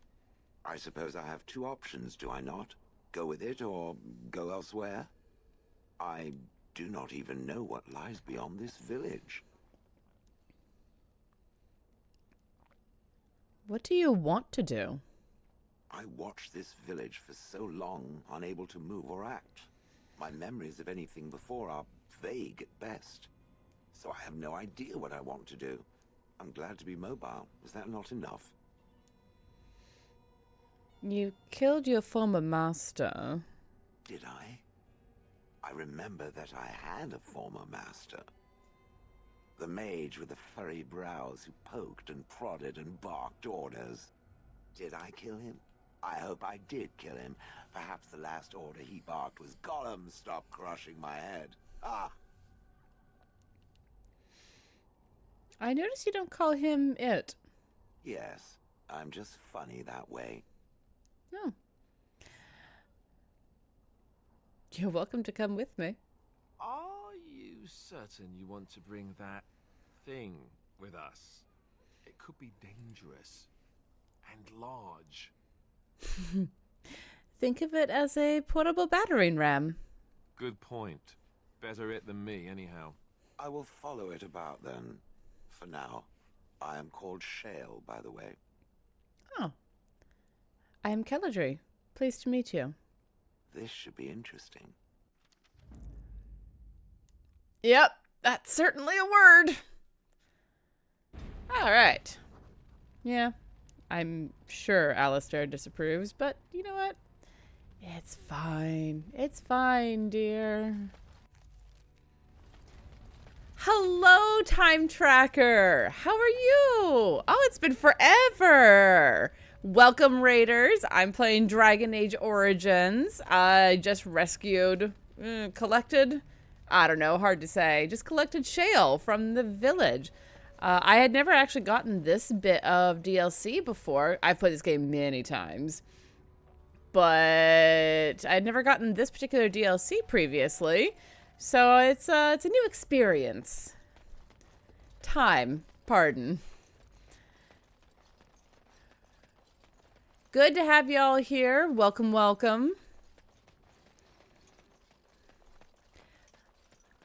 I suppose I have two options, do I not? Go with it or go elsewhere? I do not even know what lies beyond this village. What do you want to do? I watched this village for so long, unable to move or act. My memories of anything before are vague at best. So I have no idea what I want to do. I'm glad to be mobile. Is that not enough? You killed your former master. Did I? I remember that I had a former master. The mage with the furry brows who poked and prodded and barked orders. Did I kill him? I hope I did kill him. Perhaps the last order he barked was, "Gollum, stop crushing my head." Ah! I notice you don't call him it. Yes, I'm just funny that way. No. You're welcome to come with me. Are you certain you want to bring that thing with us? It could be dangerous and large. Think of it as a portable battering ram. Good point. Better it than me, anyhow. I will follow it about then. For now. I am called Shale, by the way. Oh. I am Keladry. Pleased to meet you. This should be interesting. Yep, that's certainly a word. All right. Yeah, I'm sure Alistair disapproves, but you know what? It's fine. It's fine, dear. Hello, Time Tracker. How are you? Oh, it's been forever. Welcome, Raiders. I'm playing Dragon Age Origins. I just collected, I don't know, hard to say. Just collected Shale from the village. I had never actually gotten this bit of DLC before. I've played this game many times. But I'd never gotten this particular DLC previously. So it's a new experience. Pardon. Good to have y'all here. Welcome, welcome.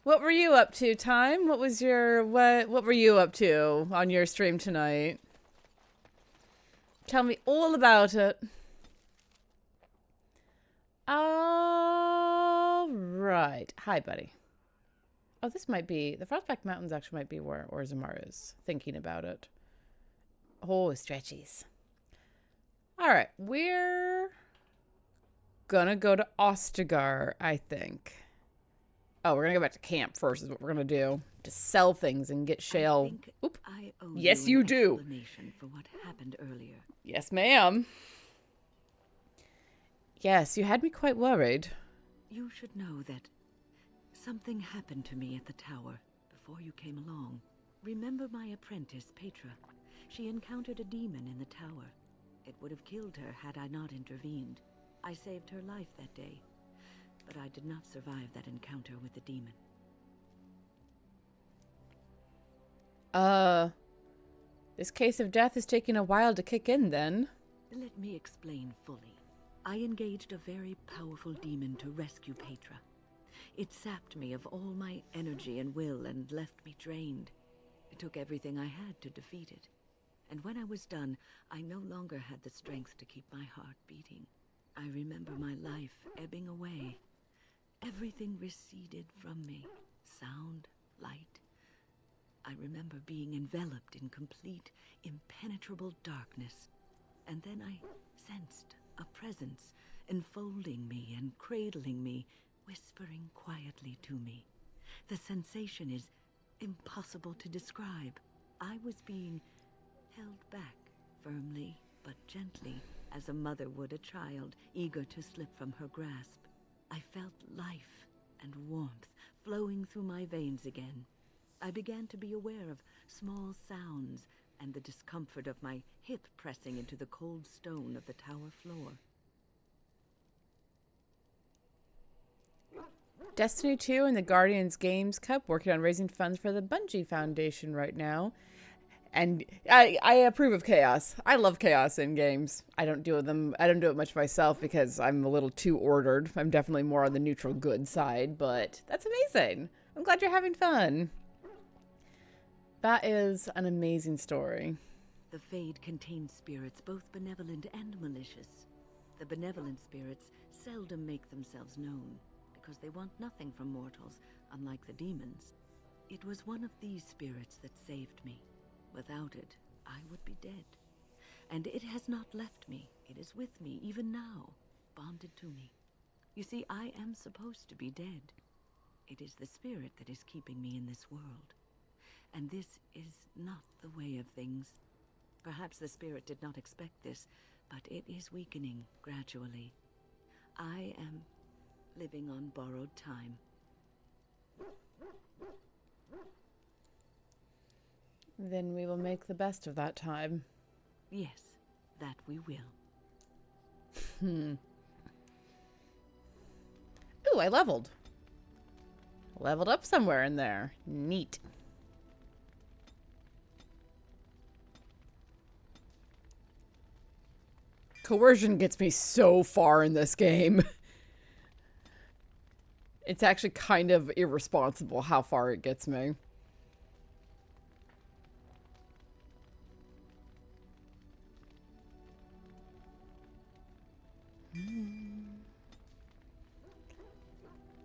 What were you up to, Time? What were you up to on your stream tonight? Tell me all about it. All right. Hi, buddy. Oh, this might be... The Frostback Mountains actually might be where Orzammar is, thinking about it. Oh, stretchies. All right. We're gonna go to Ostagar, I think. Oh, we're gonna go back to camp first is what we're gonna do. To sell things and get Shale. Oop. Yes, you do. For what happened earlier. Yes, ma'am. Yes, you had me quite worried. You should know that something happened to me at the tower before you came along. Remember my apprentice, Petra? She encountered a demon in the tower. It would have killed her had I not intervened. I saved her life that day, but I did not survive that encounter with the demon. This case of death is taking a while to kick in then. Let me explain fully. I engaged a very powerful demon to rescue Petra. It sapped me of all my energy and will and left me drained. It took everything I had to defeat it. And when I was done, I no longer had the strength to keep my heart beating. I remember my life ebbing away. Everything receded from me. Sound, light. I remember being enveloped in complete, impenetrable darkness. And then I sensed a presence enfolding me and cradling me, whispering quietly to me. The sensation is impossible to describe. I was being held back firmly but gently, as a mother would a child eager to slip from her grasp. I felt life and warmth flowing through my veins again. I began to be aware of small sounds and the discomfort of my hip pressing into the cold stone of the tower floor. Destiny 2 and the Guardians Games Cup, working on raising funds for the Bungie Foundation right now. And I approve of chaos. I love chaos in games. I don't do it much myself because I'm a little too ordered. I'm definitely more on the neutral good side, but that's amazing. I'm glad you're having fun. That is an amazing story. The Fade contains spirits both benevolent and malicious. The benevolent spirits seldom make themselves known because they want nothing from mortals, unlike the demons. It was one of these spirits that saved me. Without it, I would be dead. And it has not left me. It is with me even now, bonded to me. You see, I am supposed to be dead. It is the spirit that is keeping me in this world. And this is not the way of things. Perhaps the spirit did not expect this, but it is weakening gradually. I am living on borrowed time. Then we will make the best of that time. Yes, that we will. Ooh, I leveled. Leveled up somewhere in there. Neat. Coercion gets me so far in this game. It's actually kind of irresponsible how far it gets me.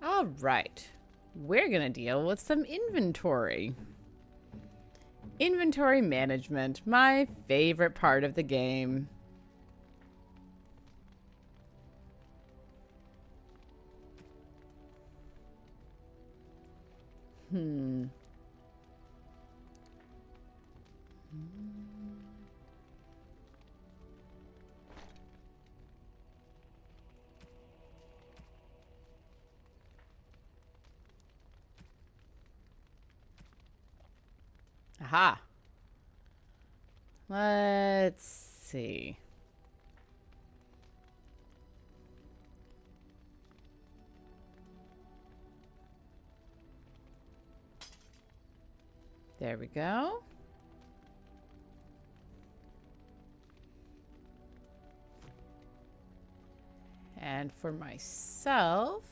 All right. We're going to deal with some inventory. Inventory management, my favorite part of the game. Aha. Let's see. There we go. And for myself,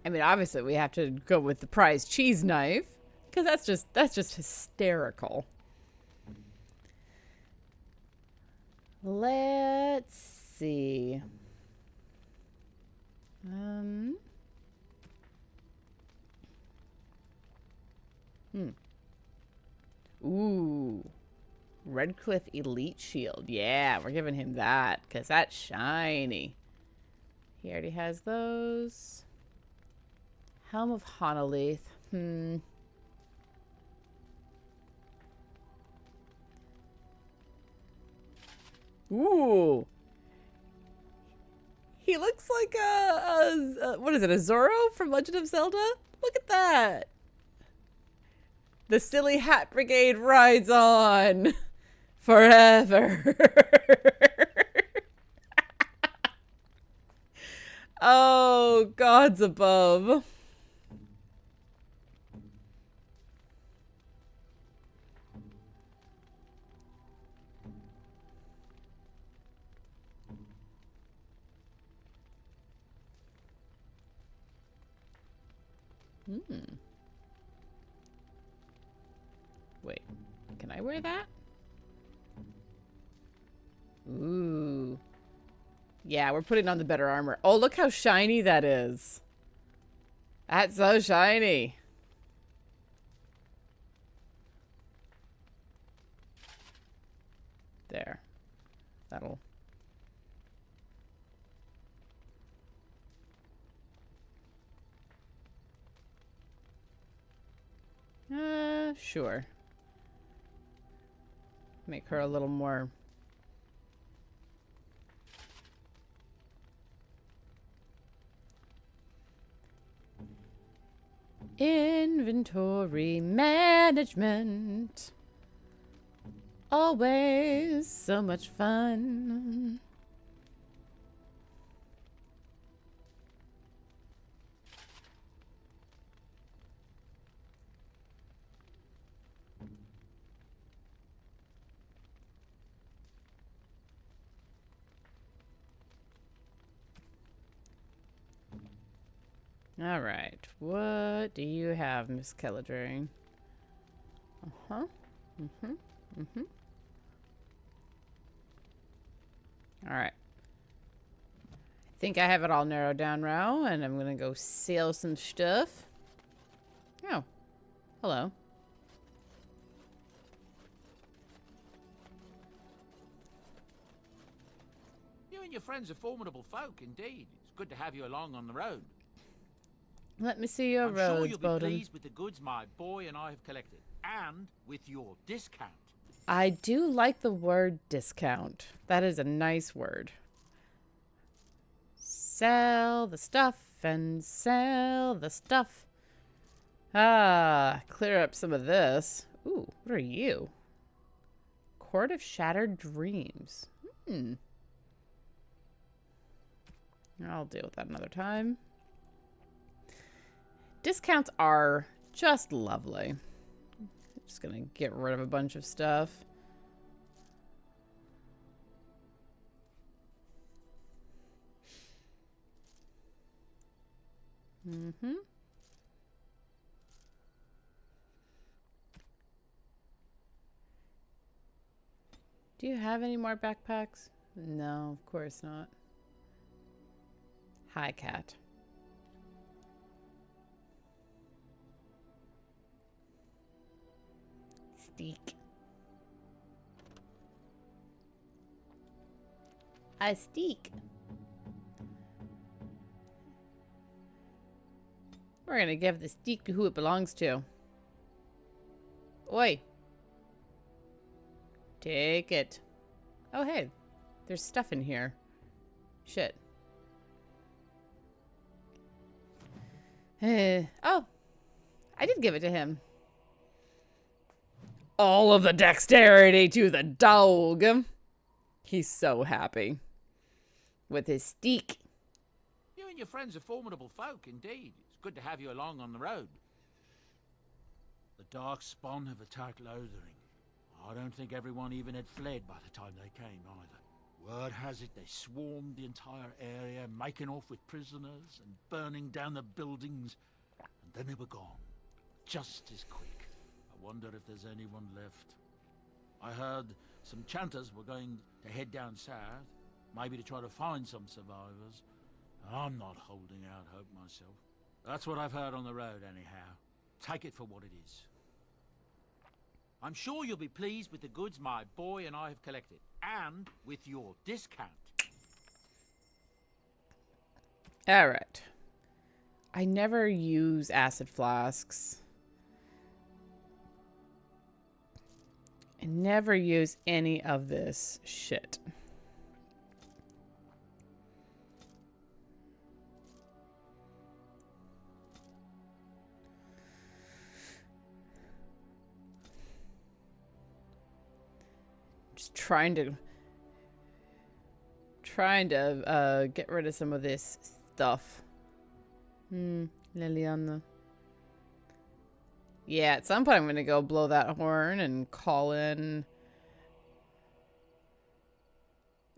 I mean, obviously we have to go with the prize cheese knife because that's just hysterical. Let's see. Ooh. Redcliffe Elite Shield. Yeah, we're giving him that because that's shiny. He already has those. Helm of Honolith. Ooh. He looks like a what is it, a Zorro from Legend of Zelda? Look at that. The Silly Hat Brigade rides on forever. Oh, gods above. Wait, can I wear that? Ooh. Yeah, we're putting on the better armor. Oh, look how shiny that is. That's so shiny. There. That'll... Sure. Make her a little more... Inventory management. Always so much fun. All right, what do you have, Miss Keladry? Uh-huh. Mm-hmm. Mm-hmm. All right. I think I have it all narrowed down now, and I'm gonna go sell some stuff. Oh, hello. You and your friends are formidable folk, indeed. It's good to have you along on the road. Let me see your I'm sure roads, you'll be Bowden. pleased with the goods my boy and I have collected, and with your discount. I do like the word discount. That is a nice word. Sell the stuff and sell the stuff. Ah, clear up some of this. Ooh, what are you? Court of Shattered Dreams. I'll deal with that another time. Discounts are just lovely. Just gonna get rid of a bunch of stuff. Mm-hmm. Do you have any more backpacks? No, of course not. Hi, cat. Steak. A steak. We're gonna give the steak to who it belongs to. Oi. Take it. Oh, hey. There's stuff in here. Shit. Oh. I did give it to him. All of the dexterity to the dog. He's so happy. With his steak. You and your friends are formidable folk, indeed. It's good to have you along on the road. The dark spawn have attacked Lothering. I don't think everyone even had fled by the time they came, either. Word has it they swarmed the entire area, making off with prisoners and burning down the buildings. And then they were gone. Just as quick. I wonder if there's anyone left. I heard some chanters were going to head down south, maybe to try to find some survivors. I'm not holding out hope myself. That's what I've heard on the road, anyhow. Take it for what it is. I'm sure you'll be pleased with the goods my boy and I have collected, and with your discount. All right. I never use acid flasks. I never use any of this shit. Just trying to get rid of some of this stuff. Liliana. Yeah, at some point I'm gonna go blow that horn and call in.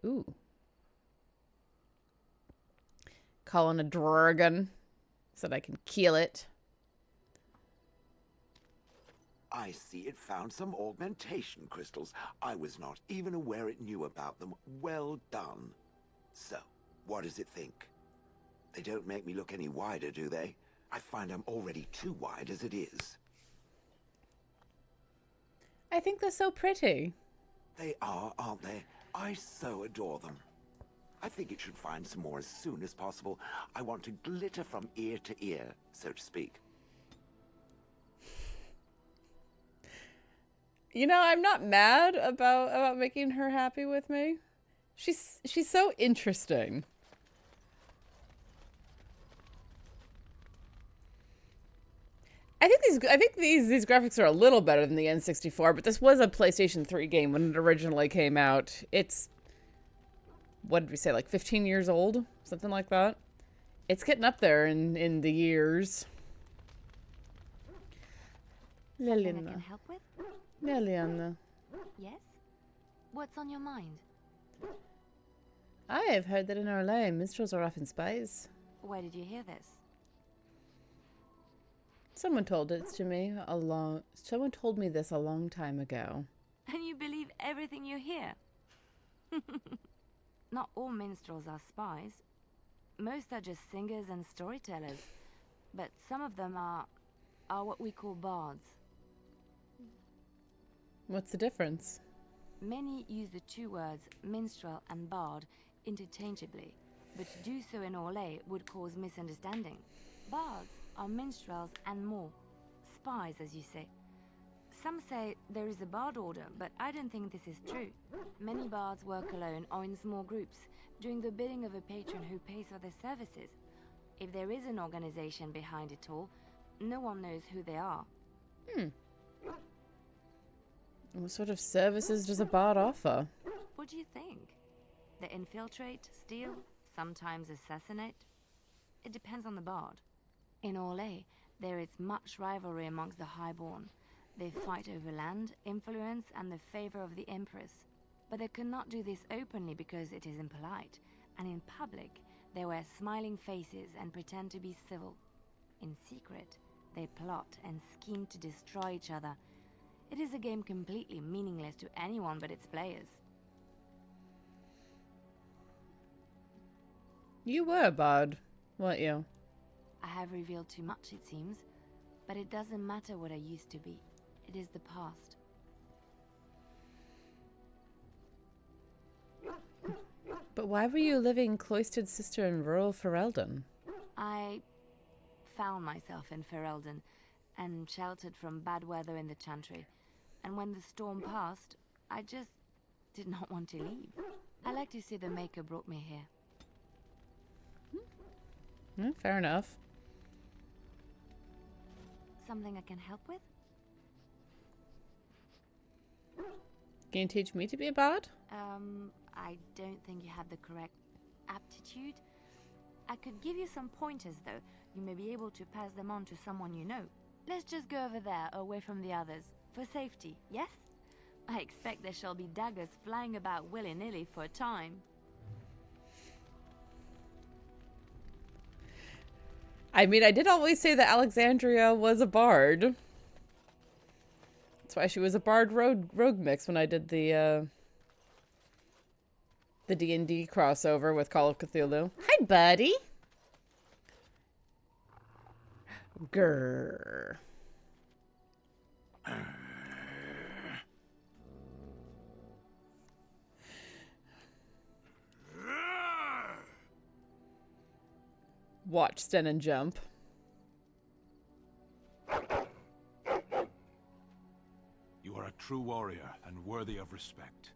Ooh. Call in a dragon so that I can kill it. I see it found some augmentation crystals. I was not even aware it knew about them. Well done. So, What does it think? They don't make me look any wider, do they? I find I'm already too wide as it is. I think they're so pretty. They are, aren't they? I so adore them. I think it should find some more as soon as possible. I want to glitter from ear to ear, so to speak. You know, I'm not mad about making her happy with me. She's so interesting. I think these graphics are a little better than the N64, but this was a PlayStation 3 game when it originally came out. It's, what did we say, like 15 years old? Something like that. It's getting up there in the years. Something I can help with? Liliana. Yes? What's on your mind? I have heard that in Orlais, minstrels are often spies. Where did you hear this? Someone told it to me someone told me this a long time ago. And you believe everything you hear? Not all minstrels are spies. Most are just singers and storytellers. But some of them are what we call bards. What's the difference? Many use the two words minstrel and bard interchangeably, but to do so in Orlais would cause misunderstanding. Bards are minstrels and more. Spies, as you say. Some say there is a bard order, but I don't think this is true. Many bards work alone or in small groups, doing the bidding of a patron who pays for their services. If there is an organization behind it all, no one knows who they are. What sort of services does a bard offer? What do you think? They infiltrate, steal, sometimes assassinate? It depends on the bard. In Orlais, there is much rivalry amongst the highborn. They fight over land, influence, and the favor of the Empress. But they cannot do this openly because it is impolite, and in public, they wear smiling faces and pretend to be civil. In secret, they plot and scheme to destroy each other. It is a game completely meaningless to anyone but its players. You were a bard, weren't you? I have revealed too much, it seems, but it doesn't matter what I used to be. It is the past. But why were you living cloistered sister in rural Ferelden? I found myself in Ferelden and sheltered from bad weather in the Chantry. And when the storm passed, I just did not want to leave. I like to see the Maker brought me here. Fair enough. Something I can help with? Can you teach me to be a bard? I don't think you have the correct aptitude. I could give you some pointers, though. You may be able to pass them on to someone you know. Let's just go over there, away from the others. For safety, yes? I expect there shall be daggers flying about willy-nilly for a time. I mean, I did always say that Alexandria was a bard. That's why she was a bard rogue mix when I did the D&D crossover with Call of Cthulhu. Hi, buddy. Grrr. Watch, stand, and jump. You are a true warrior and worthy of respect.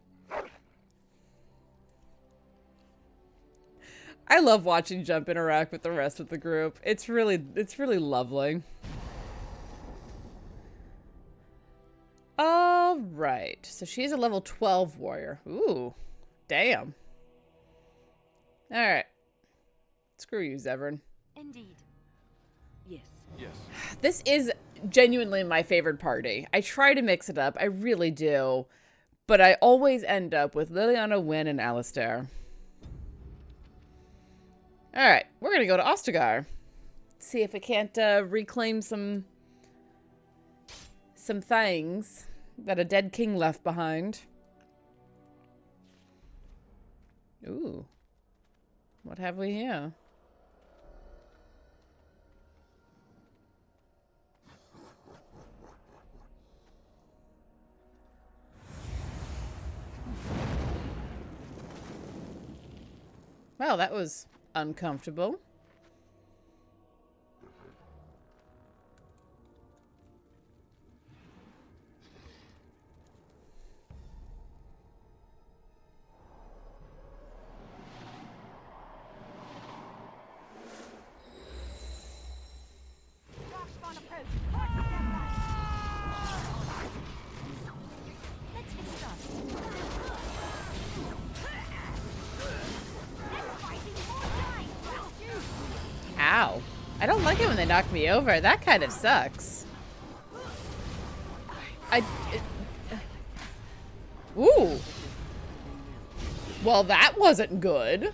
I love watching Jump interact with the rest of the group. It's really lovely. All right, so she's a level 12 warrior. Ooh, damn. All right. Screw you, Zevran. Indeed. Yes. Yes. This is genuinely my favorite party. I try to mix it up. I really do. But I always end up with Liliana, Wynne, and Alistair. Alright, we're going to go to Ostagar. See if it can't reclaim some things that a dead king left behind. Ooh. What have we here? Well, that was uncomfortable. Ow. I don't like it when they knock me over. That kind of sucks. Ooh. Well, that wasn't good.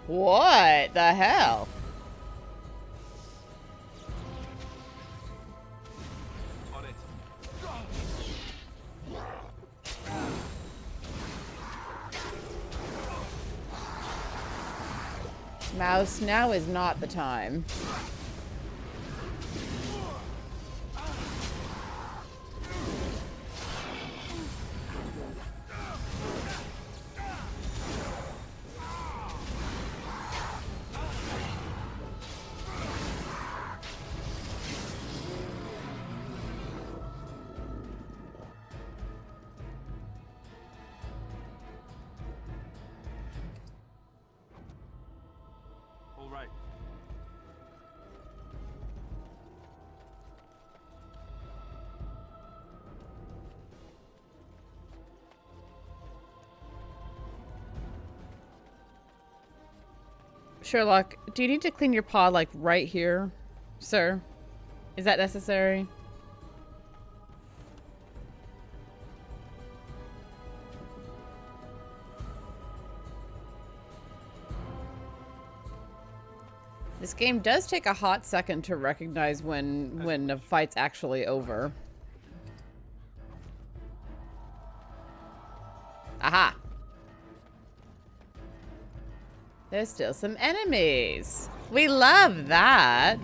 What the hell? On it. Mouse, now is not the time. All right. Sherlock, do you need to clean your paw, like, right here, sir? Is that necessary? This game does take a hot second to recognize when a fight's actually over. Aha! There's still some enemies. We love that.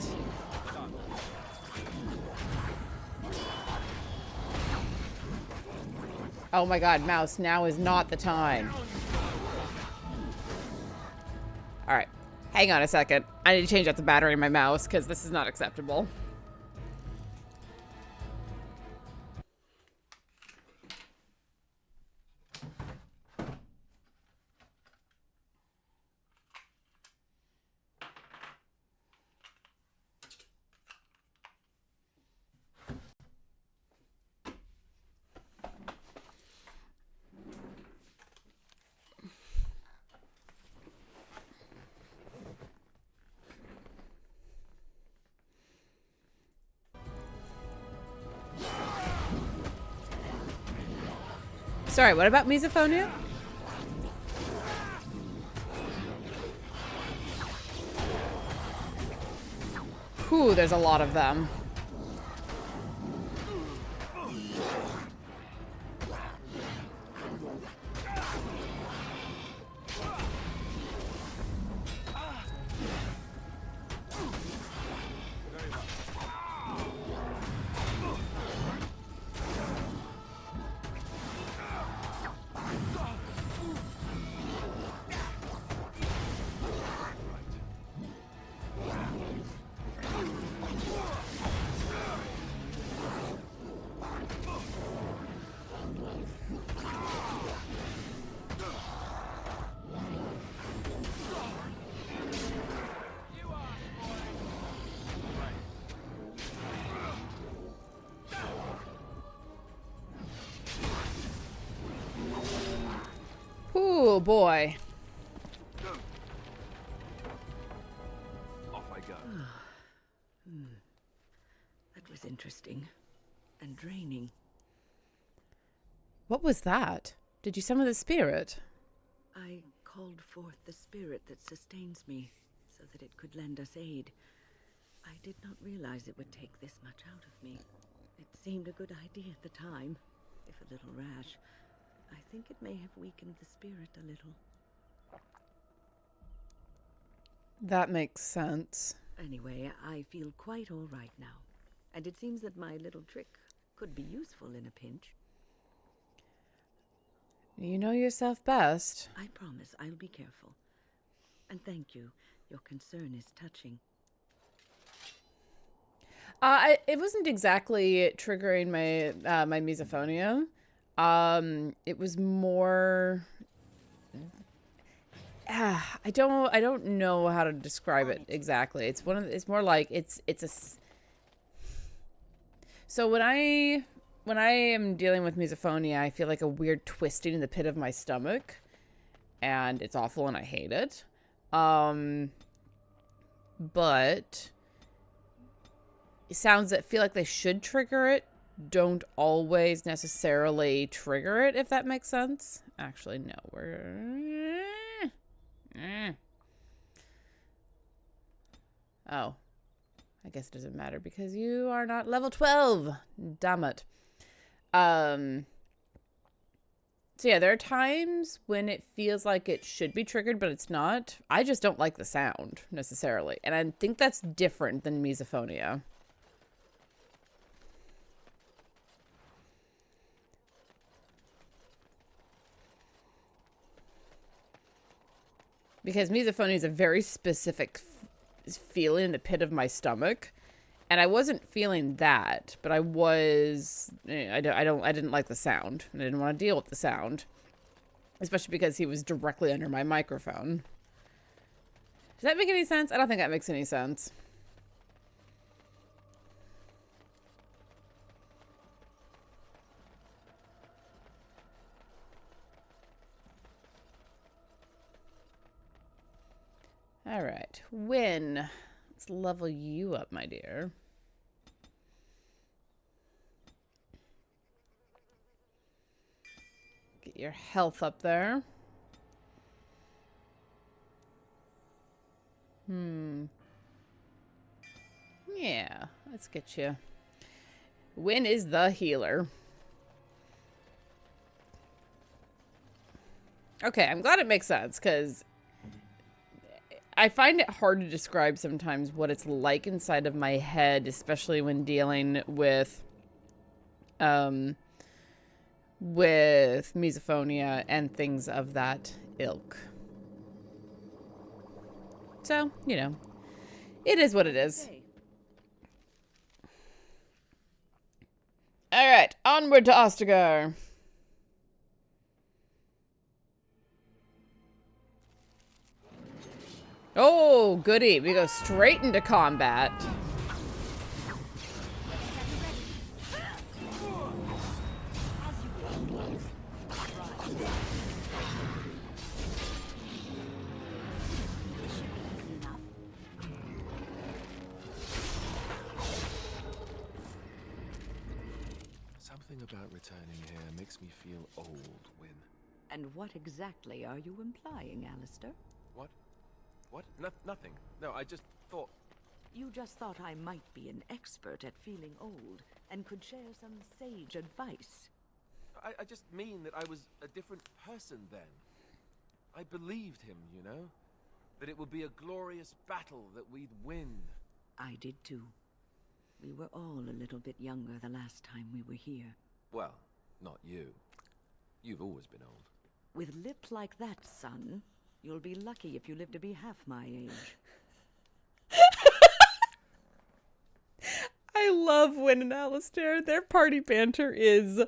Oh my god, mouse, now is not the time. Alright. Hang on a second. I need to change out the battery in my mouse because this is not acceptable. Sorry, what about misophonia? Whew, there's a lot of them. Oh boy. Off I go. That was interesting. And draining. What was that? Did you summon the spirit? I called forth the spirit that sustains me, so that it could lend us aid. I did not realize it would take this much out of me. It seemed a good idea at the time, if a little rash. I think it may have weakened the spirit a little. That makes sense. Anyway, I feel quite all right now. And it seems that my little trick could be useful in a pinch. You know yourself best. I promise I'll be careful. And thank you. Your concern is touching. It wasn't exactly triggering my my misophonia. It was more. I don't know how to describe it exactly. It's more like so when I am dealing with misophonia, I feel like a weird twisting in the pit of my stomach, and it's awful and I hate it. But sounds that feel like they should trigger it don't always necessarily trigger it, if that makes sense. Actually, no, Oh, I guess it doesn't matter because you are not level 12. Damn it. So yeah, there are times when it feels like it should be triggered, but it's not. I just don't like the sound necessarily. And I think that's different than misophonia. Because misophonia is a very specific feeling in the pit of my stomach. And I wasn't feeling that, but I didn't like the sound. I didn't want to deal with the sound. Especially because he was directly under my microphone. Does that make any sense? I don't think that makes any sense. All right, Win. Let's level you up, my dear. Get your health up there. Yeah, let's get you. Win is the healer. Okay, I'm glad it makes sense, because I find it hard to describe sometimes what it's like inside of my head, especially when dealing with misophonia and things of that ilk. So, you know, it is what it is. All right, onward to Ostagar. Oh, goody. We go straight into combat. Something about returning here makes me feel old, Win. And what exactly are you implying, Alistair? What? What? Nothing. No, I just thought... You just thought I might be an expert at feeling old and could share some sage advice. I just mean that I was a different person then. I believed him, you know? That it would be a glorious battle, that we'd win. I did too. We were all a little bit younger the last time we were here. Well, not you. You've always been old. With lips like that, son, you'll be lucky if you live to be half my age. I love Win and Alistair. Their party banter is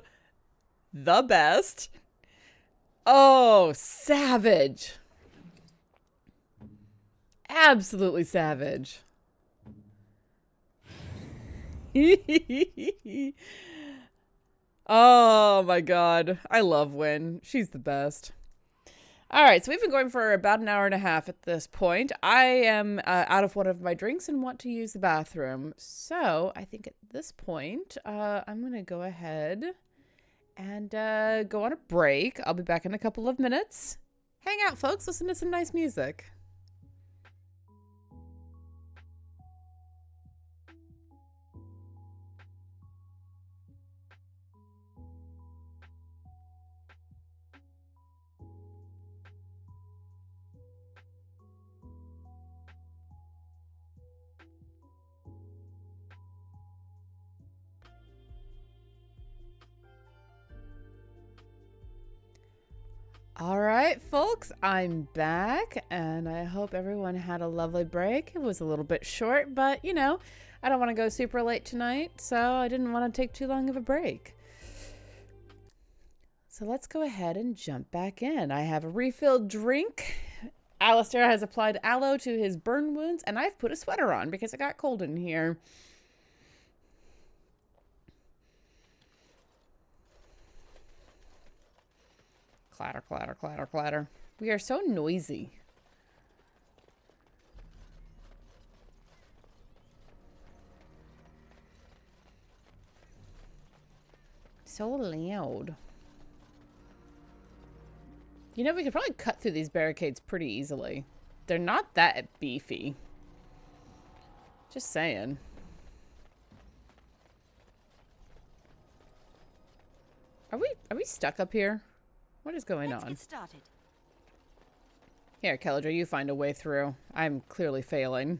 the best. Oh, savage. Absolutely savage. Oh my god. I love Win. She's the best. All right, so we've been going for about an hour and a half at this point. I am out of one of my drinks and want to use the bathroom. So I think at this point, I'm going to go ahead and go on a break. I'll be back in a couple of minutes. Hang out, folks. Listen to some nice music. All right, folks, I'm back, and I hope everyone had a lovely break. It was a little bit short, but, you know, I don't want to go super late tonight, so I didn't want to take too long of a break. So let's go ahead and jump back in. I have a refilled drink. Alistair has applied aloe to his burn wounds, and I've put a sweater on because it got cold in here. Clatter, clatter, clatter, clatter. We are so noisy. So loud. You know, we could probably cut through these barricades pretty easily. They're not that beefy. Just saying. Are we stuck up here? What is going on? Let's get started. Here, Keladry, you find a way through. I'm clearly failing.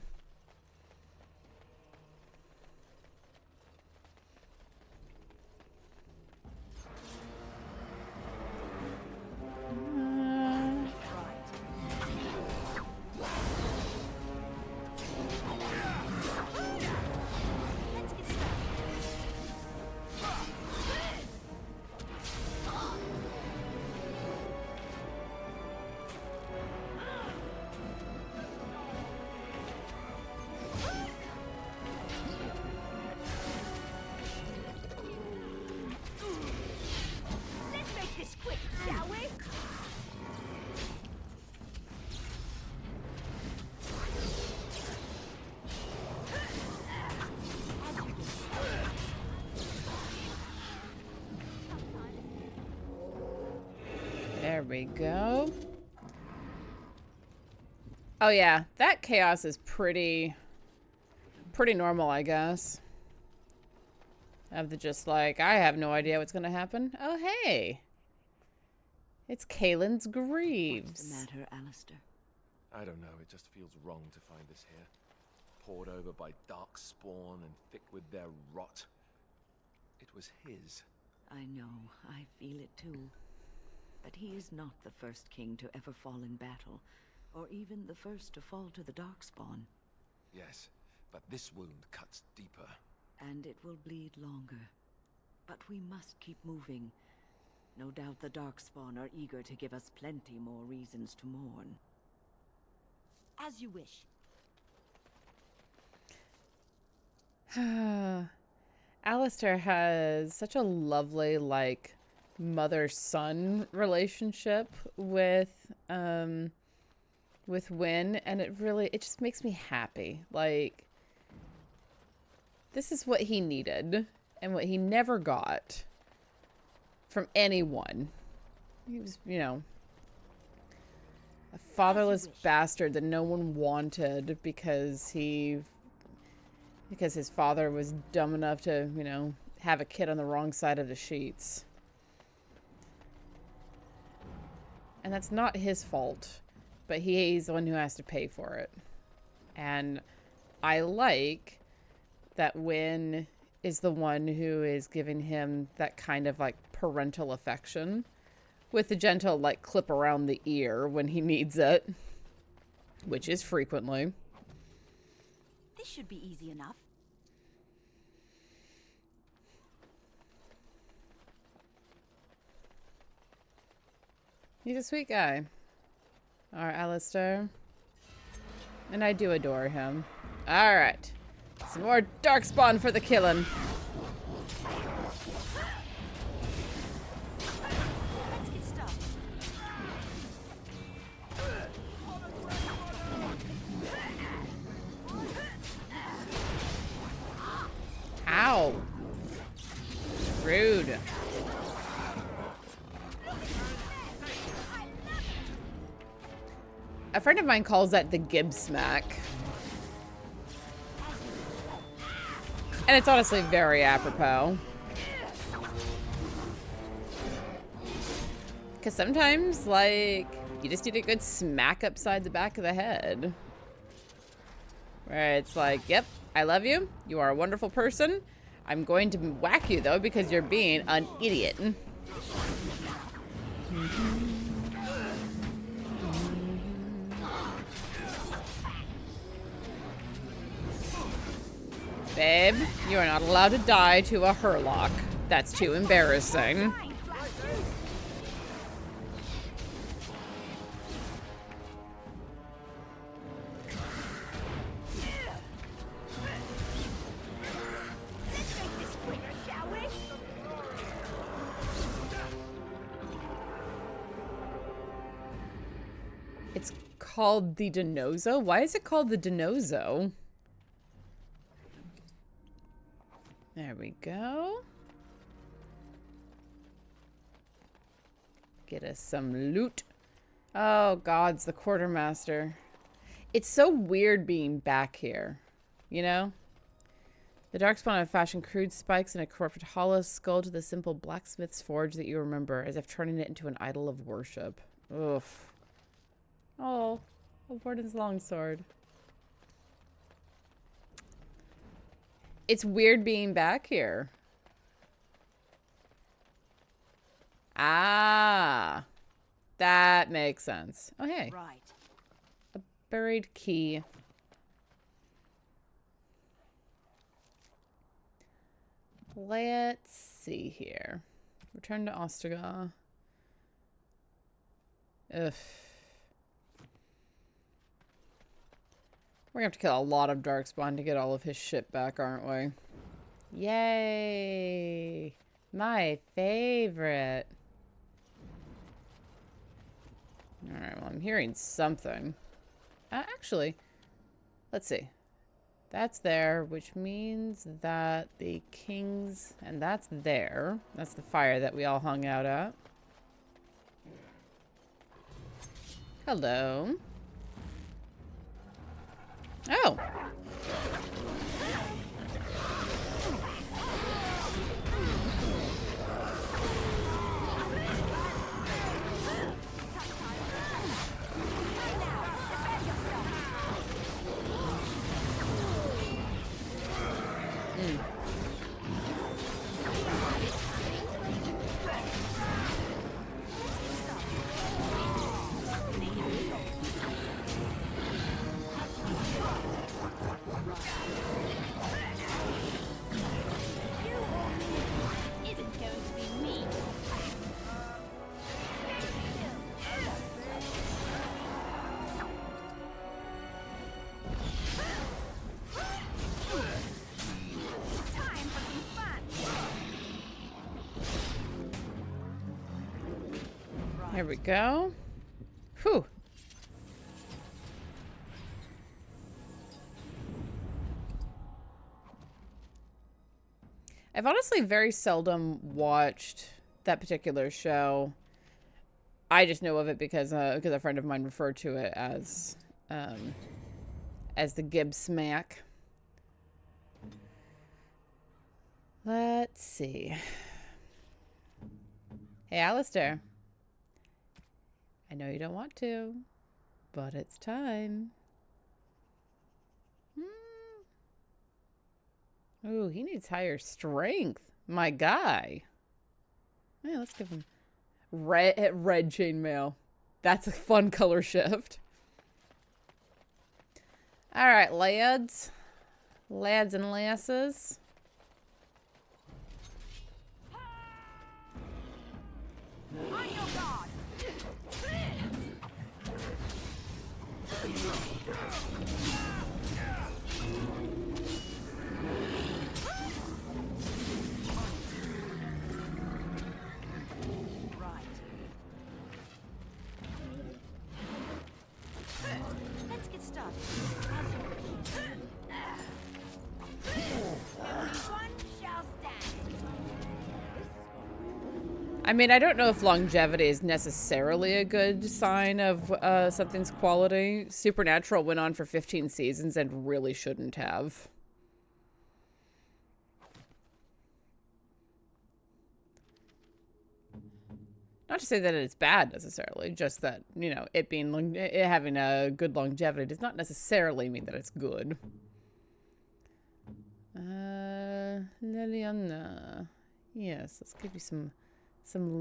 There we go. Oh yeah, that chaos is pretty normal, I guess. Of the just like, I have no idea what's gonna happen. Oh hey, it's Kaelin's Greaves. What's the matter, Alistair? I don't know, it just feels wrong to find us here. Poured over by dark spawn and thick with their rot. It was his. I know, I feel it too. But he is not the first king to ever fall in battle, or even the first to fall to the Darkspawn. Yes, but this wound cuts deeper. And it will bleed longer. But we must keep moving. No doubt the Darkspawn are eager to give us plenty more reasons to mourn. As you wish. Alistair has such a lovely, like, mother-son relationship with Wynne, and it just makes me happy. Like, this is what he needed and what he never got from anyone. He was, you know, a fatherless bastard that no one wanted because his father was dumb enough to, you know, have a kid on the wrong side of the sheets. And that's not his fault, but he's the one who has to pay for it. And I like that Wynne is the one who is giving him that kind of like parental affection with the gentle like clip around the ear when he needs it, which is frequently. This should be easy enough. He's a sweet guy. Our Alistair. And I do adore him. Alright. Some more Darkspawn for the killing. Let's get started. Ow. Rude. A friend of mine calls that the Gib smack. And it's honestly very apropos. Because sometimes, like, you just need a good smack upside the back of the head. Where it's like, yep, I love you. You are a wonderful person. I'm going to whack you, though, because you're being an idiot. Babe, you are not allowed to die to a Hurlock. That's too embarrassing. It's called the Denozo? Why is it called the Denozo? There we go. Get us some loot. Oh, God's the quartermaster. It's so weird being back here, you know? The Darkspawn have fashioned crude spikes and a corrupted hollow skull to the simple blacksmith's forge that you remember, as if turning it into an idol of worship. Oof. Oh, a Warden's longsword. It's weird being back here. Ah, that makes sense. Oh, hey. Right. A buried key. Let's see here. Return to Ostagar. Ugh. We're gonna have to kill a lot of Darkspawn to get all of his shit back, aren't we? Yay! My favorite. Alright, well, I'm hearing something. Actually, let's see. That's there, which means that the king's... And that's there. That's the fire that we all hung out at. Hello. Oh. Here we go. Whew. I've honestly very seldom watched that particular show. I just know of it because a friend of mine referred to it as the Gib Smack. Let's see. Hey, Alistair. I know you don't want to, but it's time. Ooh, he needs higher strength. My guy. Yeah, let's give him red chainmail. That's a fun color shift. All right, lads. Lads and lasses. On your guard. Let's get started. Everyone shall stand. I mean, I don't know if longevity is necessarily a good sign of something's quality. Supernatural went on for 15 seasons and really shouldn't have. Not to say that it's bad necessarily, just that, you know, it having a good longevity does not necessarily mean that it's good. Liliana. Yes, let's give you some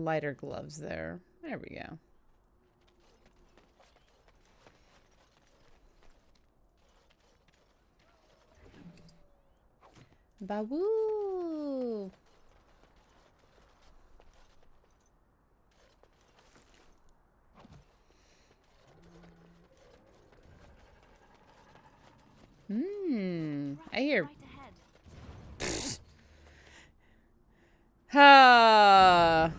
lighter gloves there. There we go. Bawoo. I hear. Ha.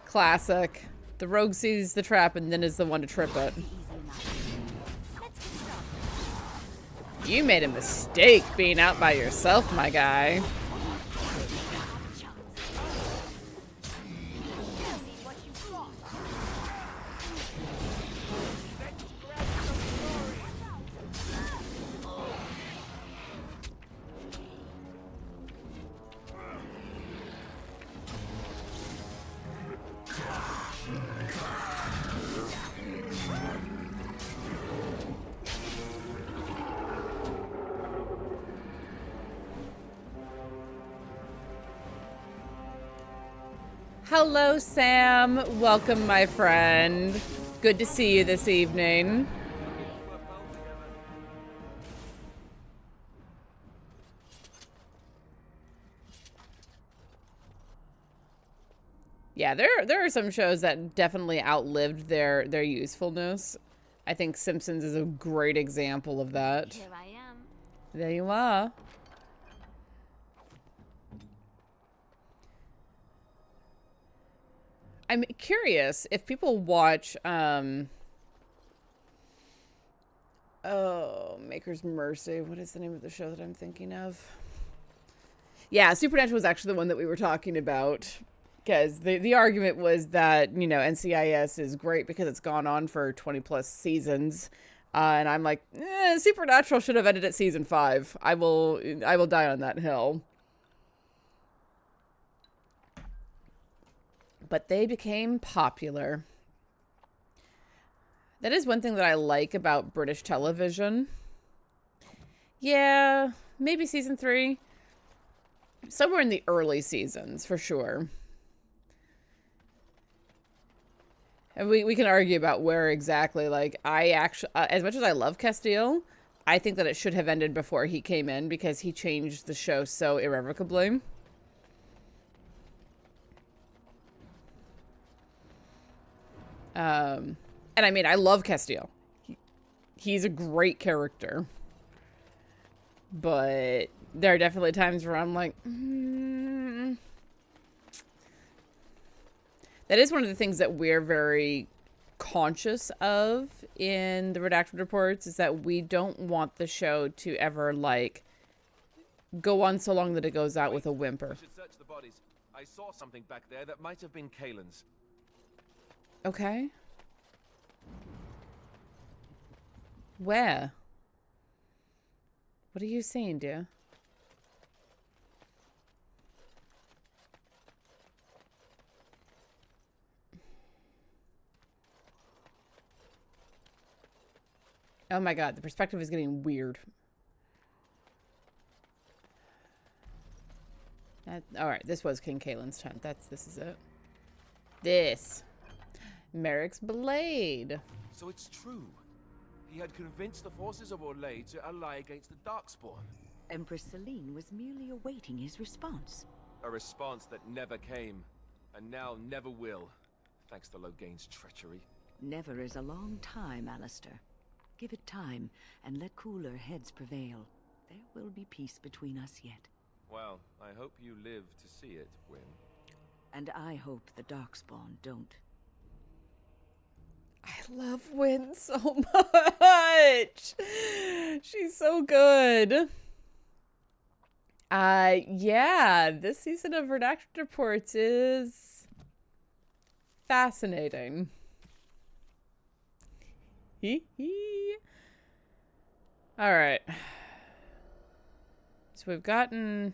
Classic. The rogue sees the trap and then is the one to trip it. You made a mistake being out by yourself, my guy. Hello, Sam. Welcome, my friend. Good to see you this evening. Yeah, there are some shows that definitely outlived their usefulness. I think Simpsons is a great example of that. Here I am. There you are. I'm curious if people watch, oh, Maker's Mercy. What is the name of the show that I'm thinking of? Yeah, Supernatural was actually the one that we were talking about. Because the argument was that, you know, NCIS is great because it's gone on for 20 plus seasons. And I'm like, Supernatural should have ended at season 5. I will die on that hill. But they became popular. That is one thing that I like about British television. Yeah, maybe season 3. Somewhere in the early seasons, for sure. And we can argue about where exactly. Like, I actually, as much as I love Castile, I think that it should have ended before he came in because he changed the show so irrevocably. And I mean, I love Castile. He's a great character. But there are definitely times where I'm like, That is one of the things that we're very conscious of in the redacted reports, is that we don't want the show to ever, like, go on so long that it goes out with a whimper. I should search the bodies. I saw something back there that might have been Kaelin's. Okay. Where? What are you seeing, dear? Oh my god, the perspective is getting weird. Alright, this was King Kaelin's tent. This is it. This. Merrick's blade. So it's true. He had convinced the forces of Orlais to ally against the Darkspawn. Empress Celine was merely awaiting his response. A response that never came, and now never will, thanks to Loghain's treachery. Never is a long time, Alistair. Give it time, and let cooler heads prevail. There will be peace between us yet. Well, I hope you live to see it, Wyn. And I hope the Darkspawn don't. I love Wyn so much. She's so good. Yeah, this season of Redacted Reports is fascinating. All right. So we've gotten,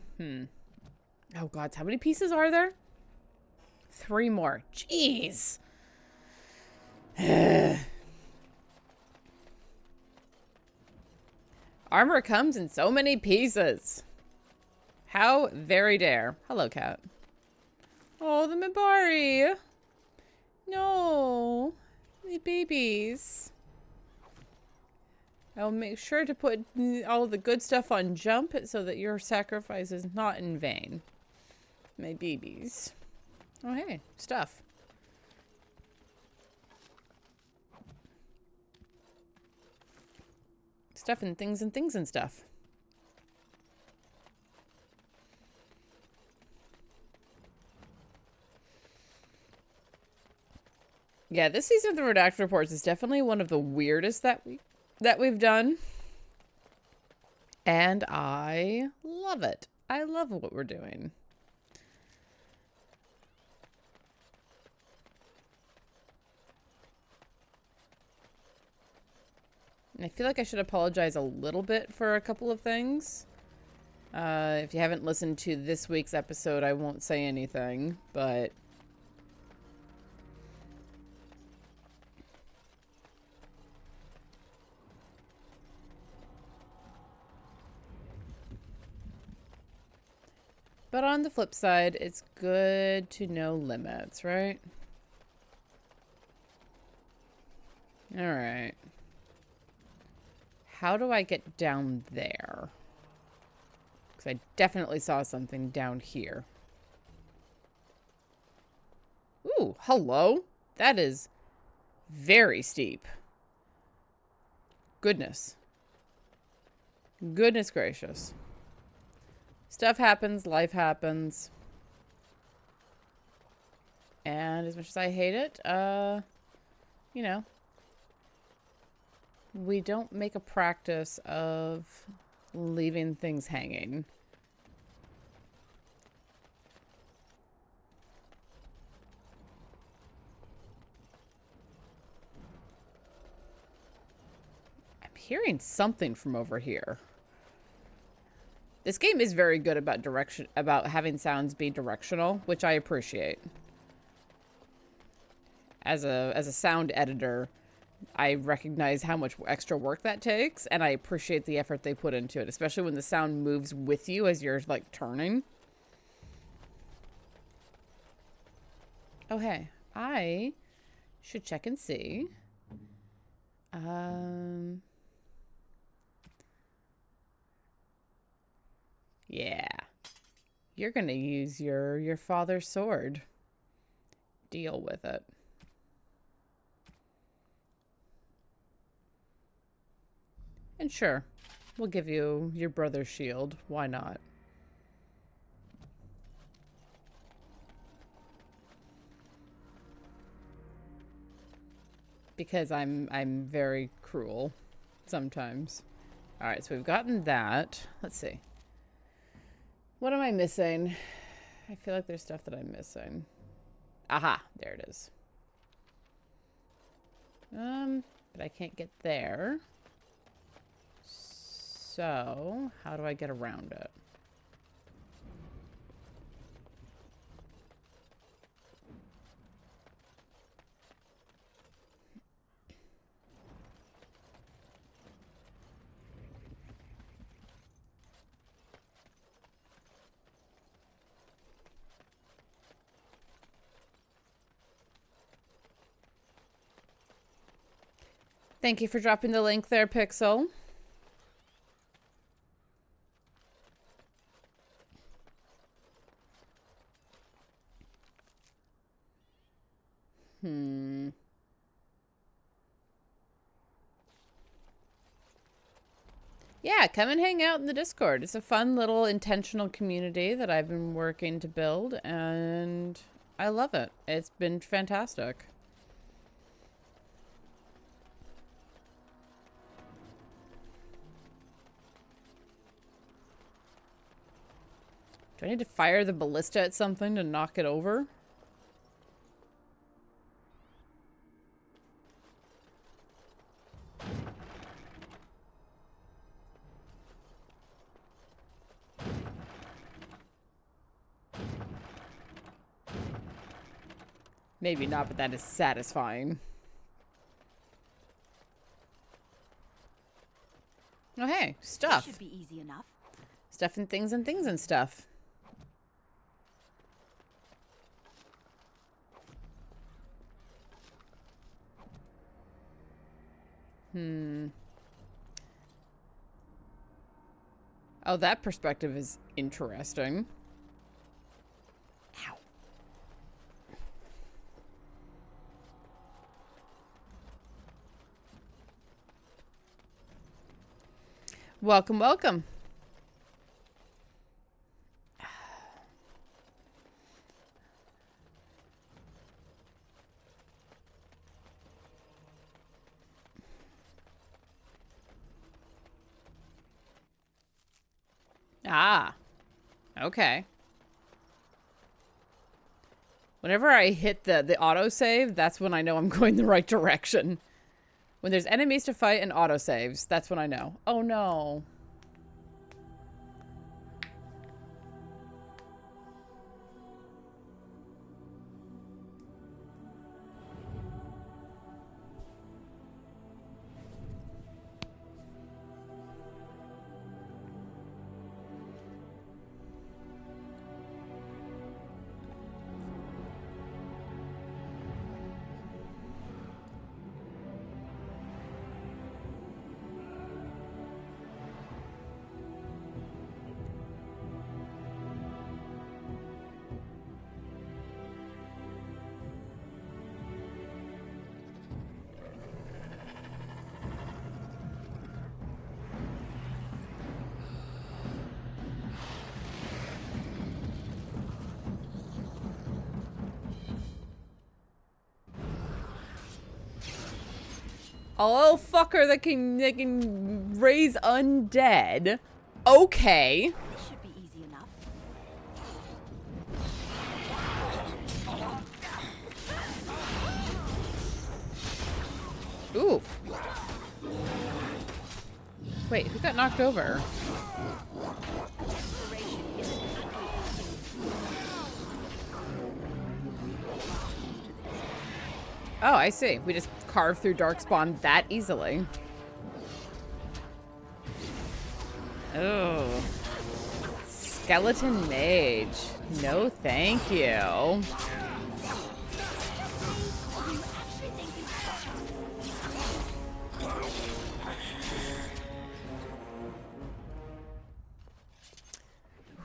oh god, how many pieces are there? 3 more. Jeez. Armor comes in so many pieces. How very dare. Hello, cat. Oh, the Mibari. No. The babies. I'll make sure to put all of the good stuff on jump so that your sacrifice is not in vain. My babies. Oh, hey, stuff. Stuff and things and things and stuff. Yeah, this season of the Redacted Reports is definitely one of the weirdest that we've done. And I love it. I love what we're doing. And I feel like I should apologize a little bit for a couple of things. If you haven't listened to this week's episode, I won't say anything, but... But on the flip side, it's good to know limits, right? Alright. How do I get down there? Because I definitely saw something down here. Ooh, hello. That is very steep. Goodness. Goodness gracious. Stuff happens, life happens. And as much as I hate it, you know, we don't make a practice of leaving things hanging. I'm hearing something from over here. This game is very good about having sounds be directional, which I appreciate. As a sound editor, I recognize how much extra work that takes, and I appreciate the effort they put into it, especially when the sound moves with you as you're, like, turning. Oh, hey. I should check and see. Yeah. You're gonna use your father's sword. Deal with it. And sure, we'll give you your brother's shield. Why not? Because I'm very cruel sometimes. All right, so we've gotten that. Let's see. What am I missing? I feel like there's stuff that I'm missing. Aha, there it is. But I can't get there. So, how do I get around it? Thank you for dropping the link there, Pixel. Yeah, come and hang out in the Discord. It's a fun little intentional community that I've been working to build, and I love it. It's been fantastic. Do I need to fire the ballista at something to knock it over? Maybe not, but that is satisfying. Oh, hey, stuff. Should be easy enough. Stuff and things and things and stuff. Oh, that perspective is interesting. Ow. Welcome, welcome. Ah, okay. Whenever I hit the autosave, that's when I know I'm going the right direction. When there's enemies to fight and autosaves, that's when I know. Oh no. Oh, fucker that can raise undead. Okay. This should be easy enough. Ooh. Wait, who got knocked over? Oh, I see. We just carved through Darkspawn that easily. Oh. Skeleton Mage. No, thank you.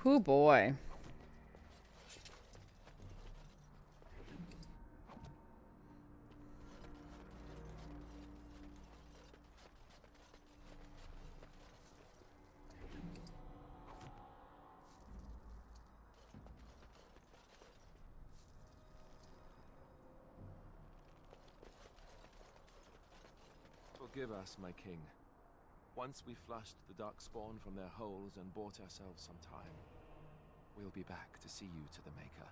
Oh boy. Forgive us, my king. Once we flushed the darkspawn from their holes and bought ourselves some time, we'll be back to see you to the Maker.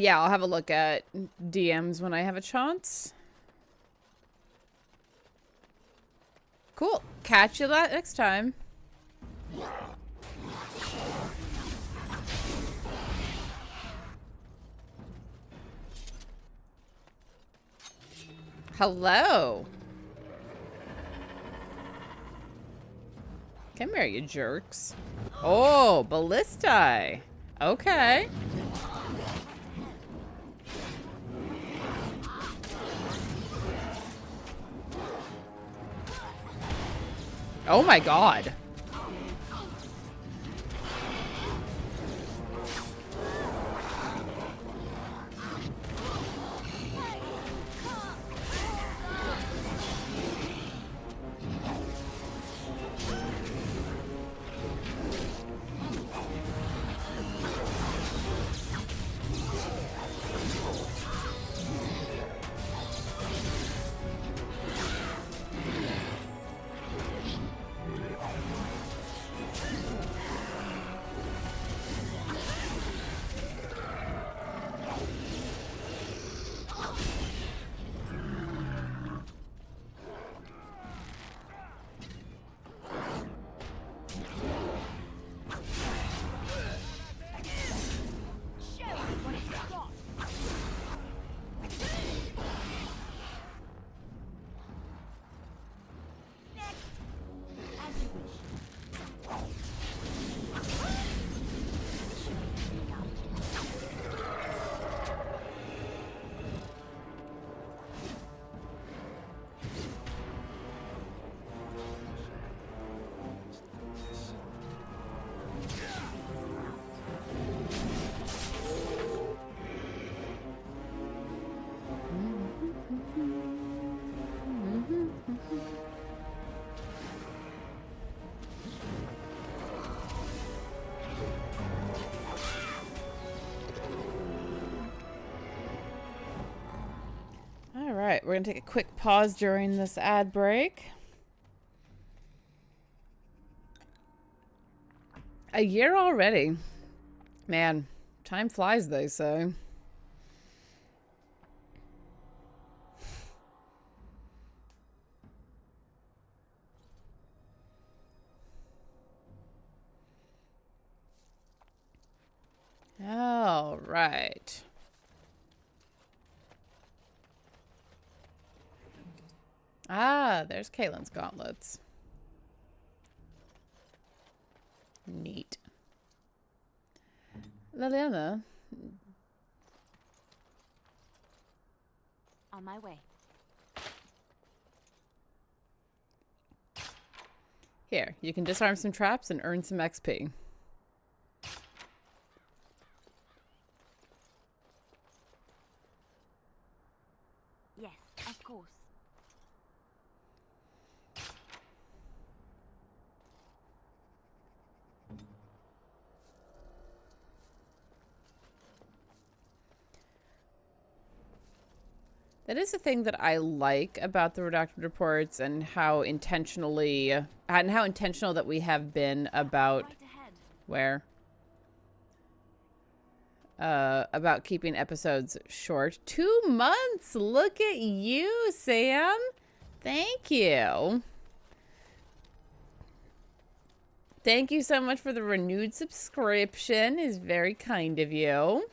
Yeah, I'll have a look at DMs when I have a chance. Cool. Catch you next time. Hello. Come here, you jerks. Oh, ballistae. Okay. Oh my god. going to take a quick pause during this ad break. A year already. Man, time flies, they say. All right. Ah, there's Caitlyn's gauntlets. Neat. Liliana. On my way. Here, you can disarm some traps and earn some XP. Yes, of course. That is the thing that I like about the redacted reports and how intentional that we have been about Right ahead. where about keeping episodes short. 2 months. Look at you, Sam. Thank you. Thank you so much for the renewed subscription. Is very kind of you.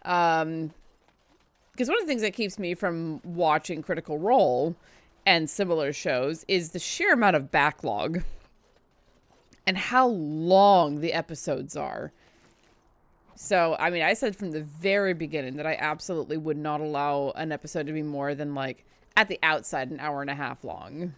Because one of the things that keeps me from watching Critical Role and similar shows is the sheer amount of backlog and how long the episodes are. So, I mean, I said from the very beginning that I absolutely would not allow an episode to be more than, like, at the outside, an hour and a half long.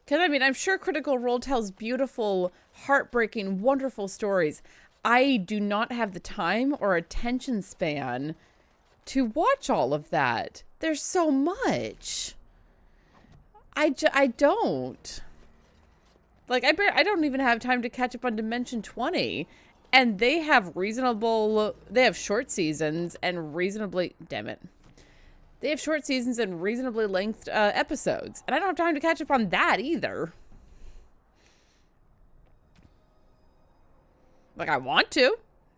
Because, I mean, I'm sure Critical Role tells beautiful, heartbreaking, wonderful stories. I do not have the time or attention span to watch all of that. There's so much. I don't. Like, I don't even have time to catch up on Dimension 20. And they have short seasons and reasonably, damn it. They have short seasons and reasonably length episodes. And I don't have time to catch up on that either. Like, I want to.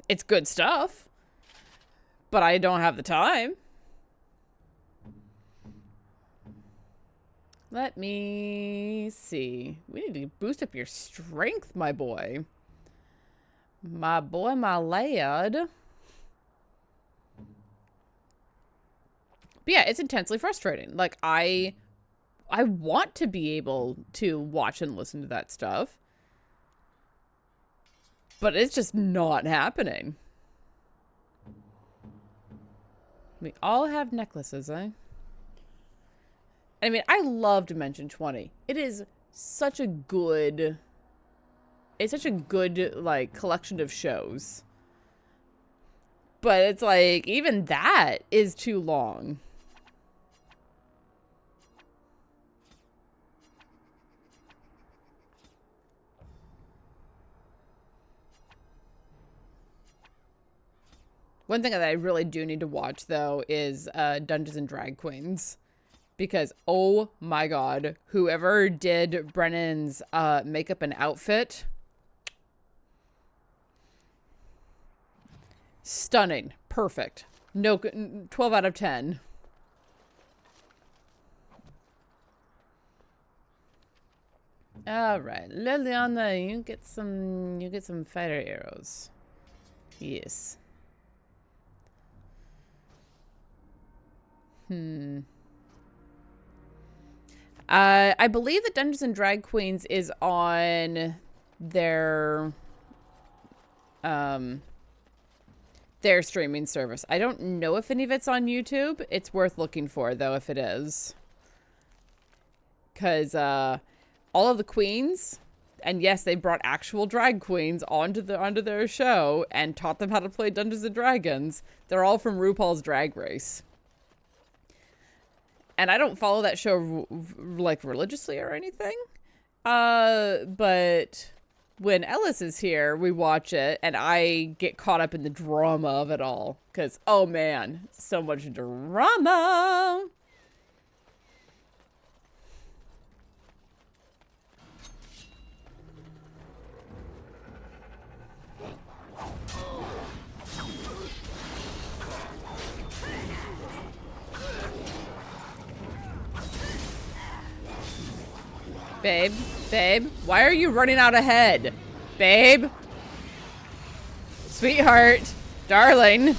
It's good stuff. But I don't have the time. Let me see. We need to boost up your strength, my boy. My boy, my lad. But yeah, it's intensely frustrating. Like, I want to be able to watch and listen to that stuff. But it's just not happening. We all have necklaces, eh? I mean, I love Dimension 20. It is such a good... It's such a good, like, collection of shows. But it's like, even that is too long. One thing that I really do need to watch, though, is Dungeons and Drag Queens. Because, oh my god, whoever did Brennan's makeup and outfit... Stunning. Perfect. No, 12 out of 10. All right, Liliana, you get some fighter arrows. Yes. I believe that Dungeons and Drag Queens is on their streaming service. I don't know if any of it's on YouTube. It's worth looking for, though, if it is. Because all of the queens, and yes, they brought actual drag queens onto their show and taught them how to play Dungeons and Dragons. They're all from RuPaul's Drag Race. And I don't follow that show, like, religiously or anything. But when Ellis is here, we watch it, and I get caught up in the drama of it all. Because, oh man, so much drama! Babe, babe, why are you running out ahead? Babe? Sweetheart, darling.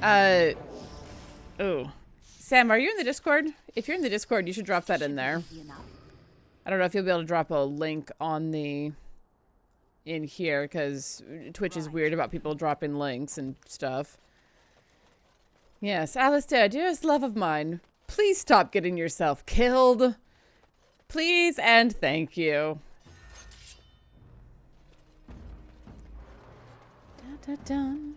Oh. Sam, are you in the Discord? If you're in the Discord, you should drop that in there. I don't know if you'll be able to drop a link on the... in here, because Twitch is weird about people dropping links and stuff. Yes, Alistair, dearest love of mine, please stop getting yourself killed. Please and thank you. Dun, dun, dun.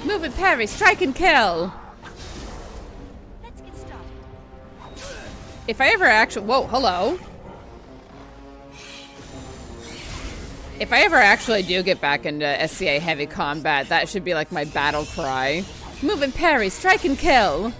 Move and parry, strike and kill. Let's get started. If I ever actually, whoa, hello. If I ever actually do get back into SCA heavy combat, that should be like my battle cry. Move and parry, strike and kill.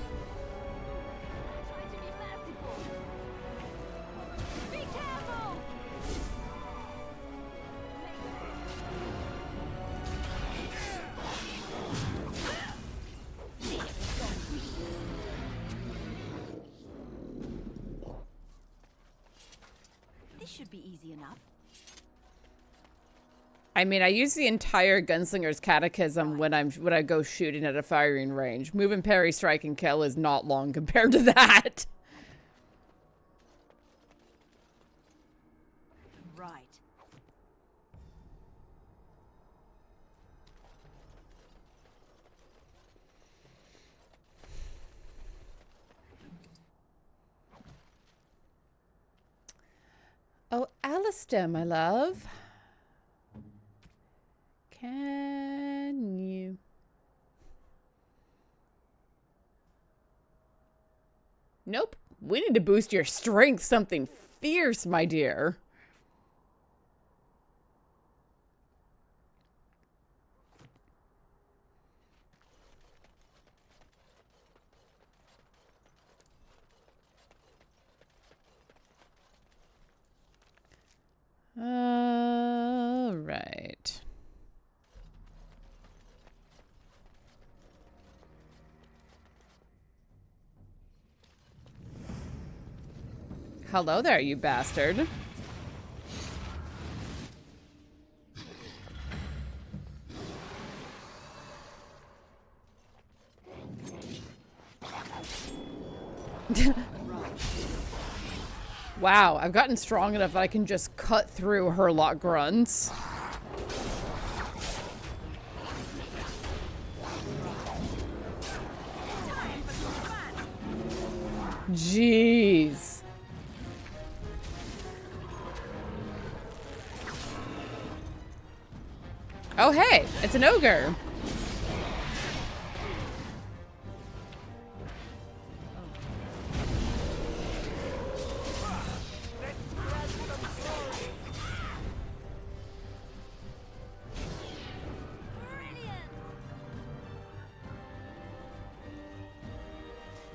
I mean, I use the entire Gunslinger's Catechism when I go shooting at a firing range. Move and parry, strike and kill is not long compared to that. Right. Oh, Alistair, my love. Can you? Nope. We need to boost your strength something fierce, my dear. All right. Hello there, you bastard. Wow, I've gotten strong enough that I can just cut through Herlock grunts. Jeez. Oh, hey, it's an ogre.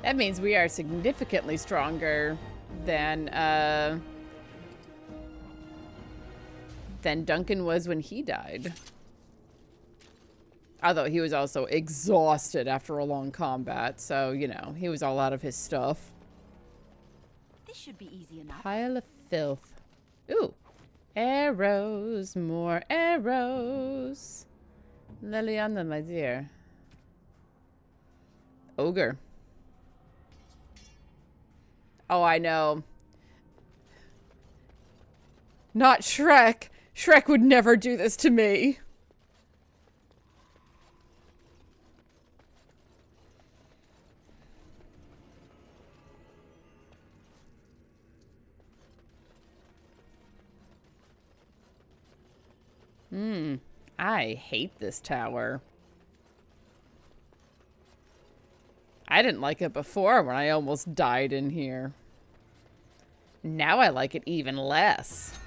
That means we are significantly stronger than Duncan was when he died. Although he was also exhausted after a long combat, so, you know, he was all out of his stuff. This should be easy enough. Pile of filth. Ooh. Arrows, more arrows. Liliana, my dear. Ogre. Oh, I know. Not Shrek. Shrek would never do this to me. I hate this tower. I didn't like it before when I almost died in here. Now I like it even less.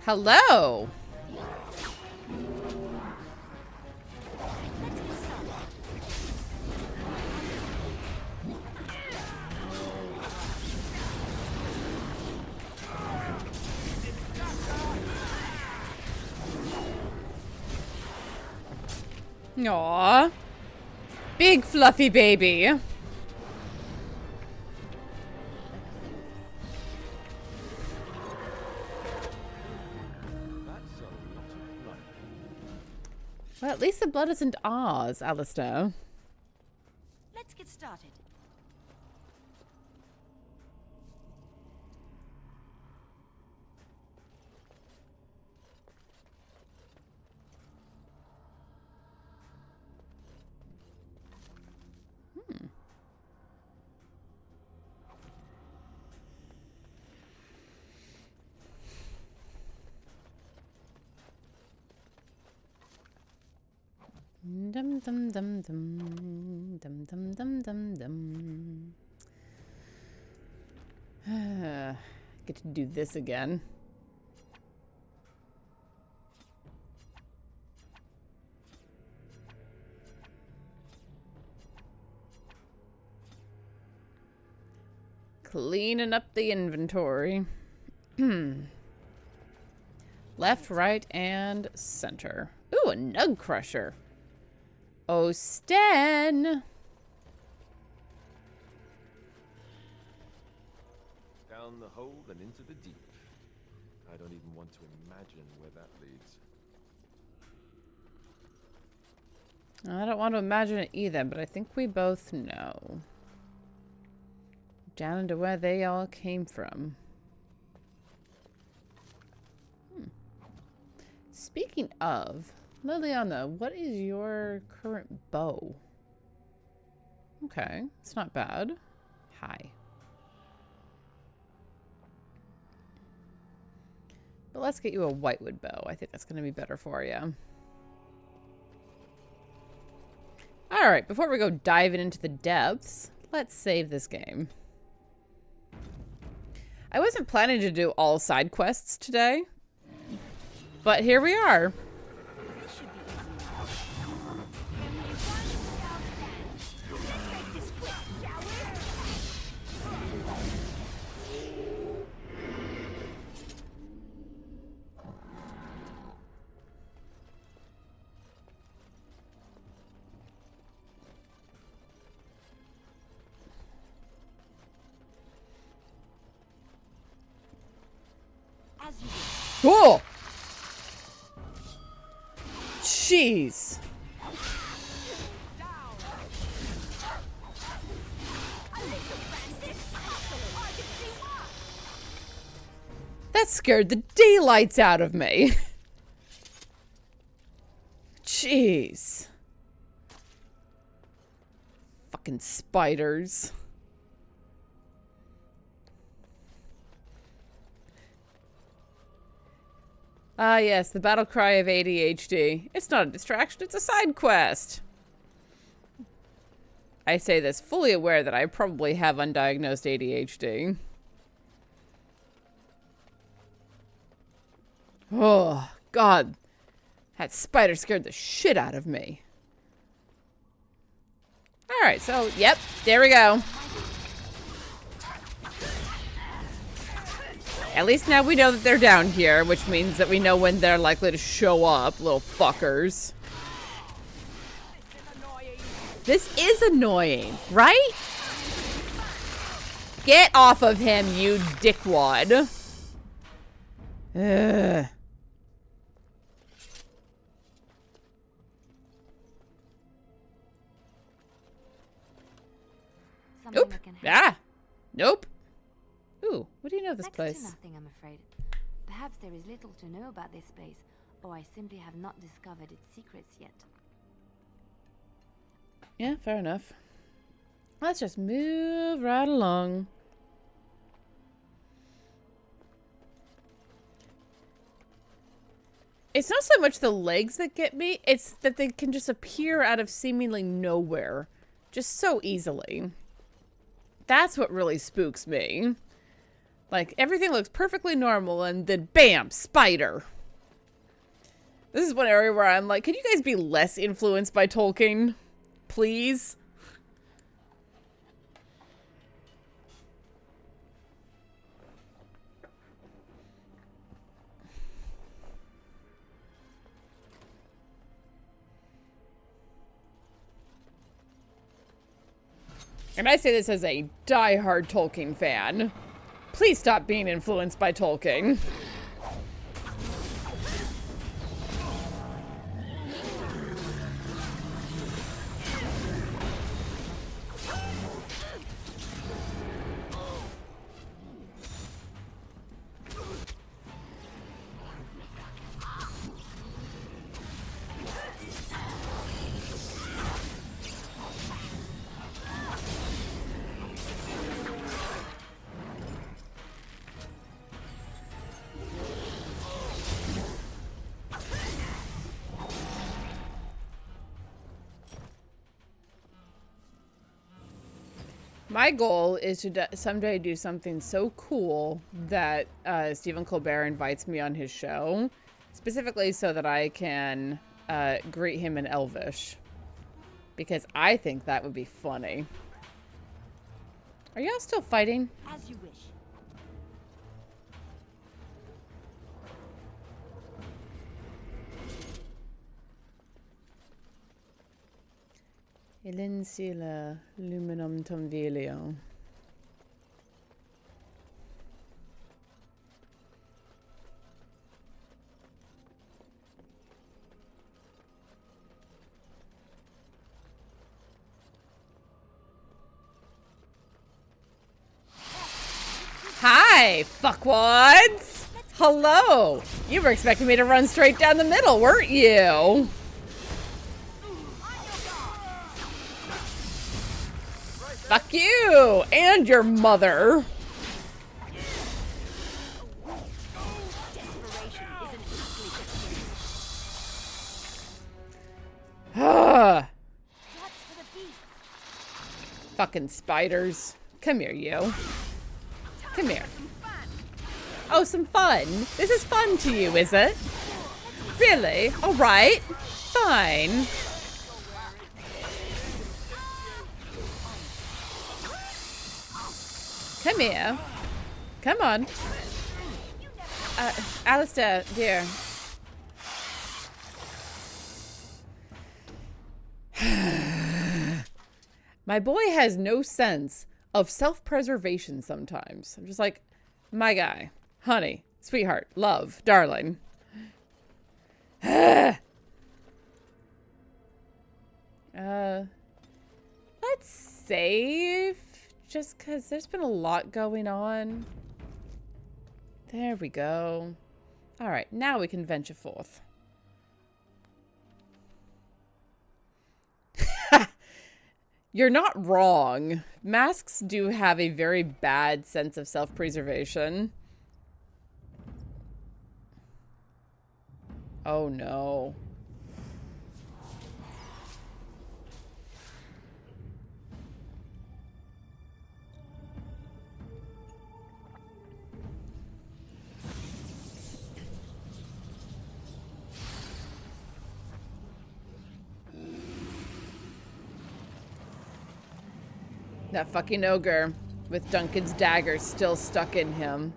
Hello! Aww. Big fluffy baby. Well, at least the blood isn't ours, Alistair. Let's get started. Dum dum dum dum dum dum dum dum dum. Get to do this again. Cleaning up the inventory. Left, right, and center. Ooh, a nug crusher. Oh, Sten! Down the hole and into the deep. I don't even want to imagine where that leads. I don't want to imagine it either, but I think we both know. Down into where they all came from. Speaking of, Liliana, what is your current bow? Okay, it's not bad. Hi. But let's get you a whitewood bow. I think that's going to be better for you. Alright, before we go diving into the depths, let's save this game. I wasn't planning to do all side quests today, but here we are. Cool. Jeez. That scared the daylights out of me. Jeez. Fucking spiders. Ah, yes, the battle cry of ADHD. It's not a distraction, it's a side quest. I say this fully aware that I probably have undiagnosed ADHD. Oh, God. That spider scared the shit out of me. Alright, so, yep, there we go. At least now we know that they're down here, which means that we know when they're likely to show up, little fuckers. This is annoying, right? Get off of him, you dickwad. Ugh. Nope. Ah. Nope. Ooh, what do you know of this Next place? to nothing, I'm afraid. Perhaps there is little to know about this place, or I simply have not discovered its secrets yet. Yeah, fair enough. Let's just move right along. It's not so much the legs that get me, it's that they can just appear out of seemingly nowhere. Just so easily. That's what really spooks me. Like, everything looks perfectly normal and then bam, spider. This is one area where I'm like, can you guys be less influenced by Tolkien? Please? And I say this as a die-hard Tolkien fan. Please stop being influenced by Tolkien. My goal is to someday do something so cool that Stephen Colbert invites me on his show, specifically so that I can greet him in Elvish, because I think that would be funny. Are y'all still fighting? As you wish. Elinsila luminum tomvilio. Hi, fuckwads! Hello! You were expecting me to run straight down the middle, weren't you? Fuck you! And your mother! Fucking spiders. Come here, you. Come here. Oh, some fun. This is fun to you, is it? Really? Alright. Fine. Come here. Come on. Alistair, dear. My boy has no sense of self-preservation sometimes. I'm just like, my guy, honey, sweetheart, love, darling. Let's save. Just because there's been a lot going on. There we go. All right, now we can venture forth. You're not wrong. Masks do have a very bad sense of self-preservation. Oh no. That fucking ogre with Duncan's dagger still stuck in him.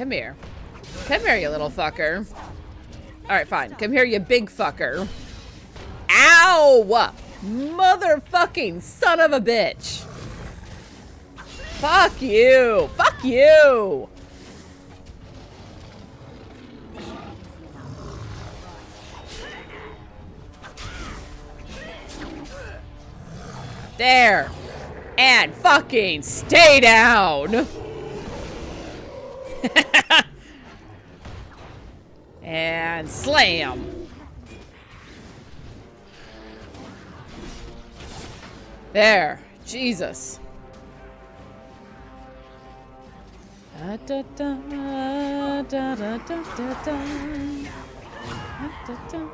Come here. Come here, you little fucker. Alright, fine. Come here, you big fucker. Ow! Motherfucking son of a bitch. Fuck you. Fuck you. There. And fucking stay down. And slam. There. Jesus. Da, da, da, da, da, da, da, da. Da, da, da.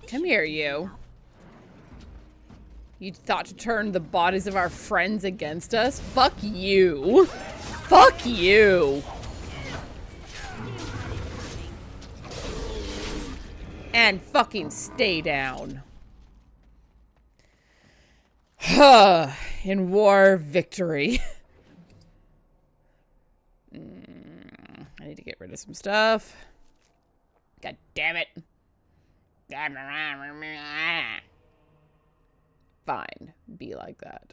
Come here, you. You thought to turn the bodies of our friends against us? Fuck you. Fuck you. And fucking stay down. In war, victory. I need to get rid of some stuff. God damn it. Fine. Be like that.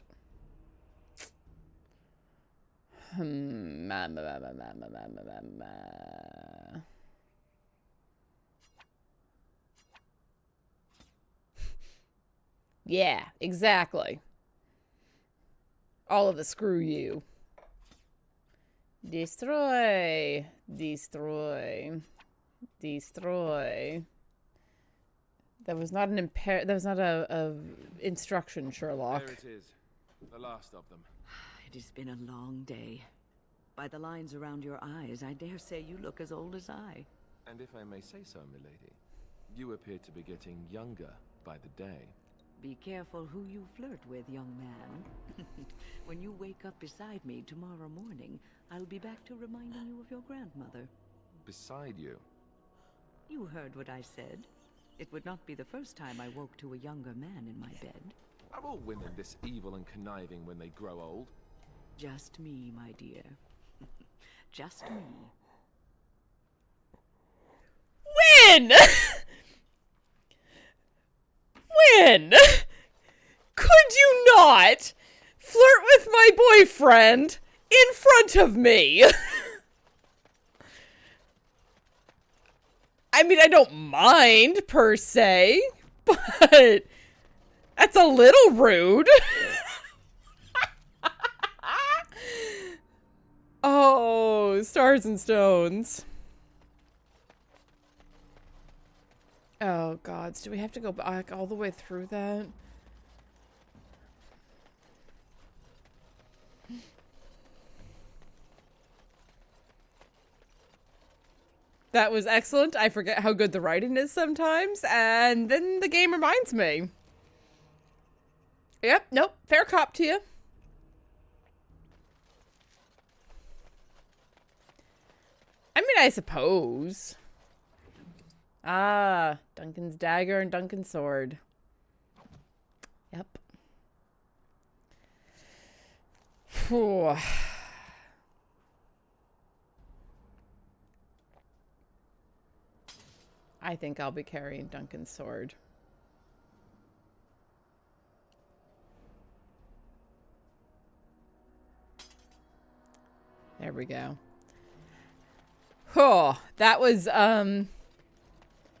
Yeah, exactly. All of the screw you. Destroy. Destroy. Destroy. That was not an that was not a instruction, Sherlock. There it is. The last of them. It has been a long day. By the lines around your eyes, I dare say you look as old as I. And if I may say so, milady, you appear to be getting younger by the day. Be careful who you flirt with, young man. When you wake up beside me tomorrow morning, I'll be back to reminding you of your grandmother. Beside you? You heard what I said. It would not be the first time I woke to a younger man in my bed. Are all women this evil and conniving when they grow old? Just me, my dear. Just me. When? When? Could you not flirt with my boyfriend in front of me? I mean, I don't mind, per se, but that's a little rude. Oh, stars and stones. Oh, gods. Do we have to go back all the way through that? That was excellent. I forget how good the writing is sometimes, and then the game reminds me. Yep, nope, fair cop to you. I mean, I suppose. Ah, Duncan's dagger and Duncan's sword. Yep. Phew. I think I'll be carrying Duncan's sword. There we go. Oh, that was,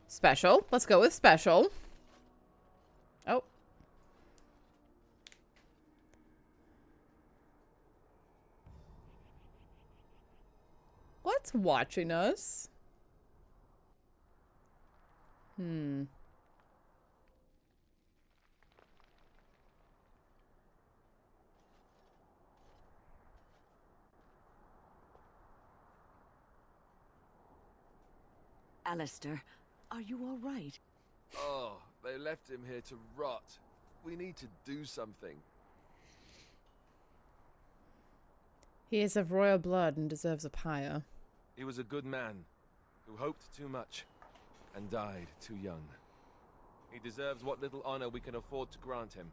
special. Let's go with special. Oh. What's watching us? Alistair, are you all right? Oh, they left him here to rot. We need to do something. He is of royal blood and deserves a pyre. He was a good man who hoped too much and died too young. He deserves what little honor we can afford to grant him.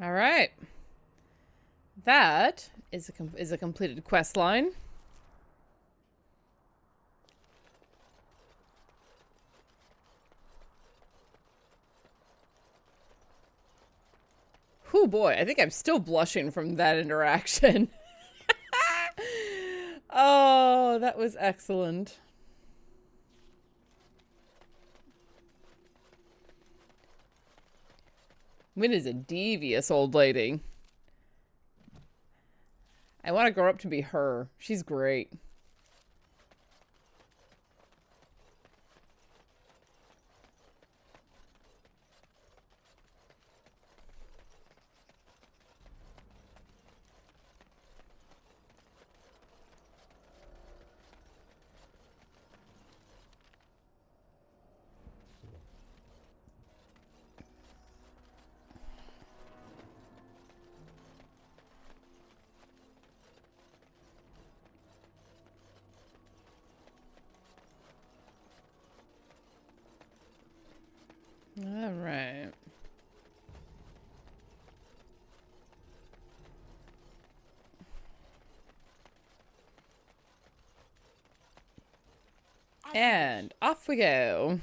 All right. That is a completed quest line. Oh boy, I think I'm still blushing from that interaction. Oh, that was excellent. Wynn is a devious old lady. I want to grow up to be her. She's great. All right. And off we go.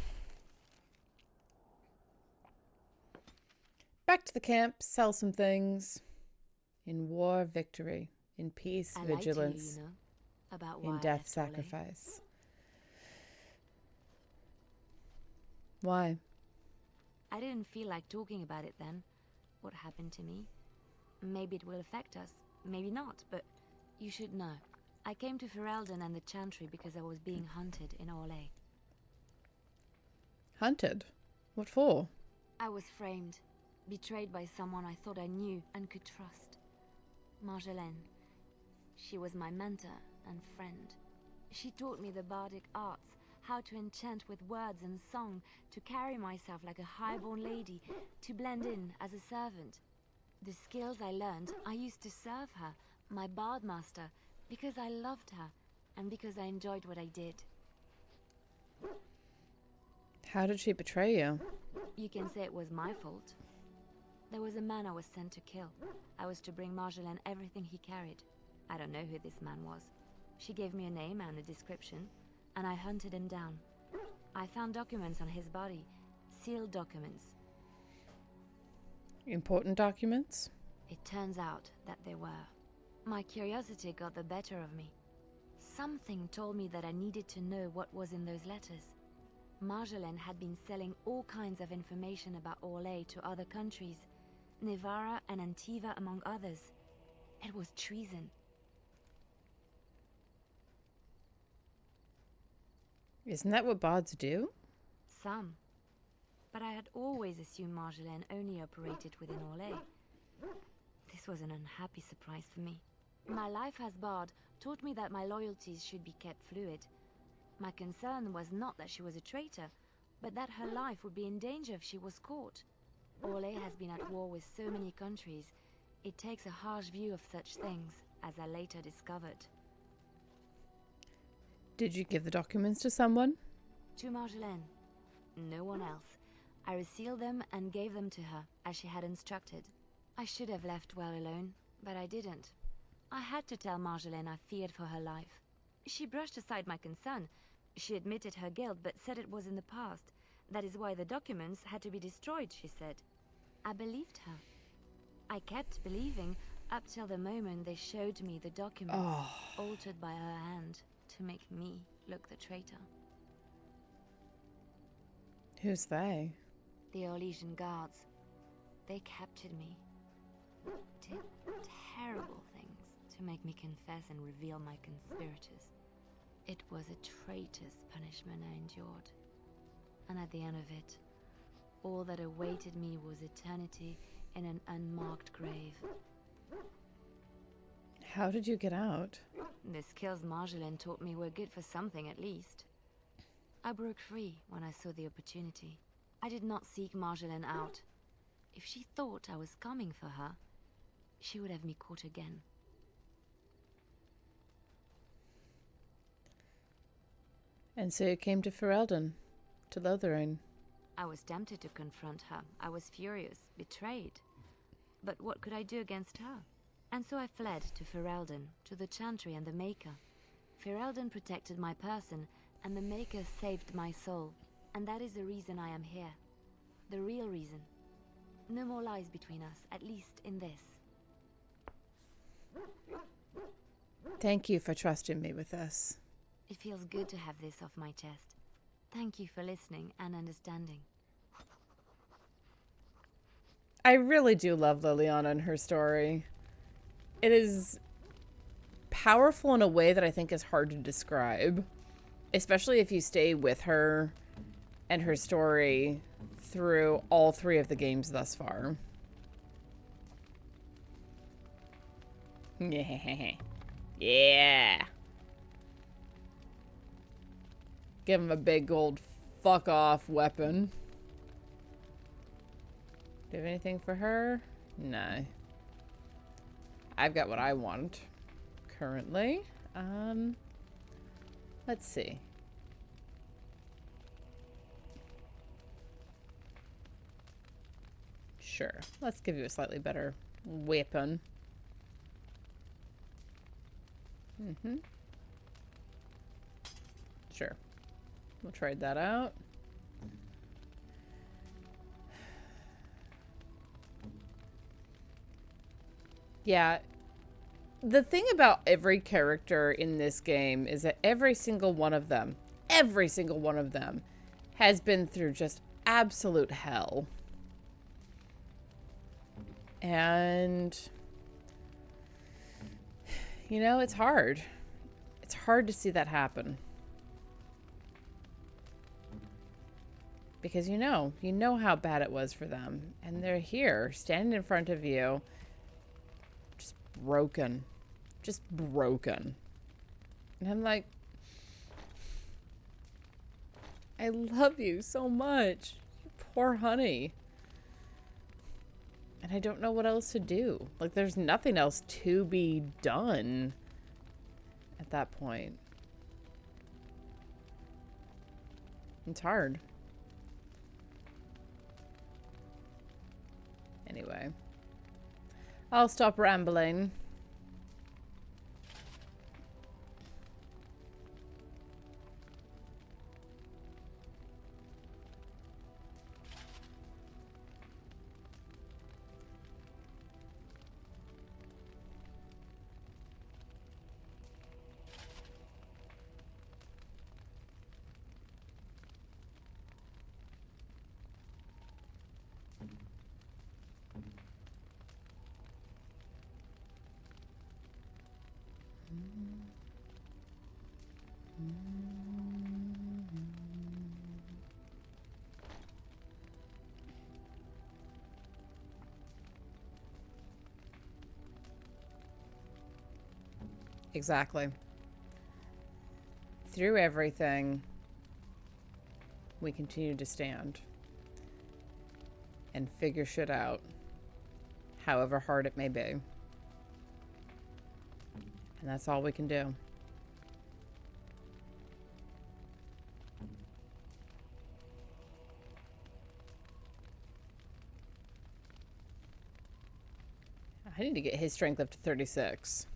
Back to the camp, sell some things. In war, victory. In peace, vigilance. You know, about why in I death, left sacrifice. Why? I didn't feel like talking about it then. What happened to me? Maybe it will affect us, maybe not, but you should know. I came to Ferelden and the Chantry because I was being hunted in Orlais. Hunted? What for? I was framed, betrayed by someone I thought I knew and could trust. Marjolaine. She was my mentor and friend. She taught me the bardic arts, how to enchant with words and song, to carry myself like a highborn lady, to blend in as a servant. The skills I learned, I used to serve her, my bard master, because I loved her, and because I enjoyed what I did. How did she betray you? You can say it was my fault. There was a man I was sent to kill. I was to bring Marjolaine everything he carried. I don't know who this man was. She gave me a name and a description, and I hunted him down. I found documents on his body, sealed documents. Important documents? It turns out that they were. My curiosity got the better of me. Something told me that I needed to know what was in those letters. Marjolaine had been selling all kinds of information about Orlais to other countries, Nevara and Antiva among others. It was treason. Isn't that what bards do? Some. But I had always assumed Marjolaine only operated within Orlais. This was an unhappy surprise for me. My life as bard taught me that my loyalties should be kept fluid. My concern was not that she was a traitor, but that her life would be in danger if she was caught. Orlais has been at war with so many countries. It takes a harsh view of such things, as I later discovered. Did you give the documents to someone? To Marjolaine. No one else. I resealed them and gave them to her, as she had instructed. I should have left well alone, but I didn't. I had to tell Marjolaine I feared for her life. She brushed aside my concern. She admitted her guilt, but said it was in the past. That is why the documents had to be destroyed, she said. I believed her. I kept believing up till the moment they showed me the documents, altered by her hand, to make me look the traitor. Who's they? The Orlesian guards. They captured me. Did terrible things to to make me confess and reveal my conspirators. It was a traitor's punishment I endured. And at the end of it, all that awaited me was eternity in an unmarked grave. How did you get out? The skills Marjolaine taught me were good for something at least. I broke free when I saw the opportunity. I did not seek Marjolaine out. If she thought I was coming for her, she would have me caught again. And so you came to Ferelden, to Lothering. I was tempted to confront her. I was furious, betrayed. But what could I do against her? And so I fled to Ferelden, to the Chantry and the Maker. Ferelden protected my person, and the Maker saved my soul. And that is the reason I am here. The real reason. No more lies between us, at least in this. Thank you for trusting me with this. It feels good to have this off my chest. Thank you for listening and understanding. I really do love Liliana and her story. It is powerful in a way that I think is hard to describe. Especially if you stay with her and her story through all 3 of the games thus far. Yeah. Give him a big old fuck off weapon. Do you have anything for her? No. I've got what I want currently. Let's see. Sure. Let's give you a slightly better weapon. Sure. We'll trade that out. Yeah. The thing about every character in this game is that every single one of them has been through just absolute hell. And, you know, it's hard. It's hard to see that happen. Because you know how bad it was for them. And they're here, standing in front of you, just broken. Just broken. And I'm like, I love you so much. You poor honey. And I don't know what else to do. Like, there's nothing else to be done at that point. It's hard. Anyway. I'll stop rambling. Exactly. Through everything, we continue to stand and figure shit out, however hard it may be. And that's all we can do. I need to get his strength up to 36.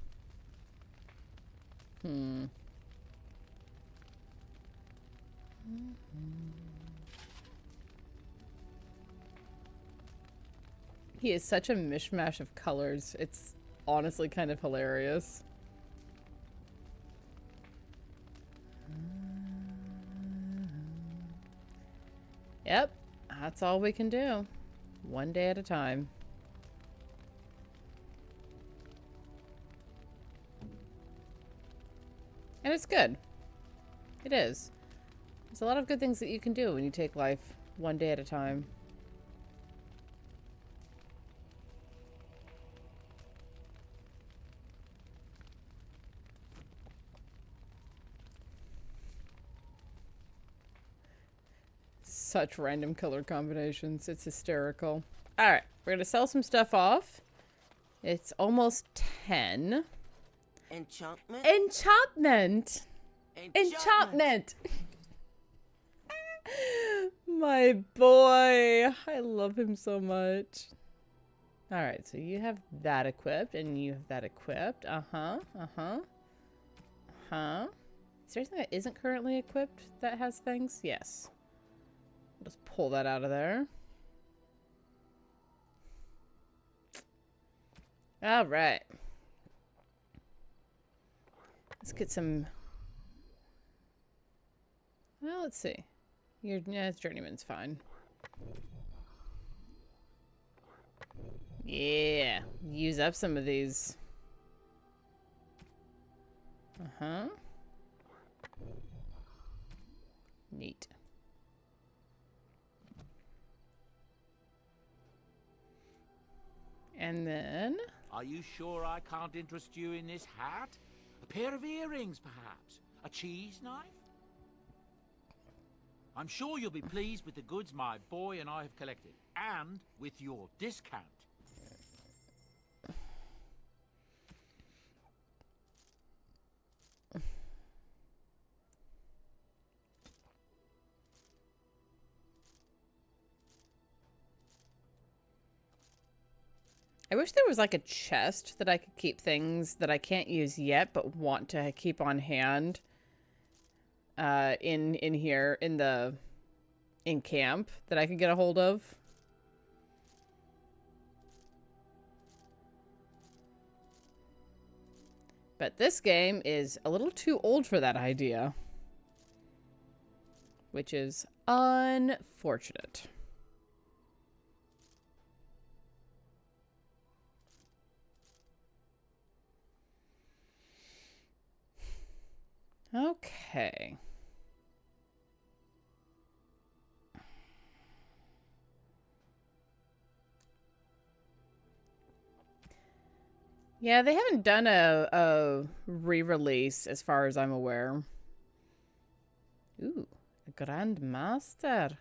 He is such a mishmash of colors. It's honestly kind of hilarious. Yep, that's all we can do. One day at a time. And it's good. It is. There's a lot of good things that you can do when you take life one day at a time. Such random color combinations. It's hysterical. Alright, we're going to sell some stuff off. It's almost 10. Enchantment? Enchantment! Enchantment! My boy. I love him so much. Alright, so you have that equipped, and you have that equipped. Uh-huh. Is there anything that isn't currently equipped that has things? Yes. Let's pull that out of there. All right. Let's get some. Well, let's see. Journeyman's fine. Yeah. Use up some of these. Uh-huh. Neat. And then... Are you sure I can't interest you in this hat? A pair of earrings, perhaps? A cheese knife? I'm sure you'll be pleased with the goods my boy and I have collected. And with your discount. I wish there was like a chest that I could keep things that I can't use yet but want to keep on hand in here in camp that I could get a hold of. But this game is a little too old for that idea, which is unfortunate. Okay. Yeah, they haven't done a re-release as far as I'm aware. Ooh, a Grandmaster.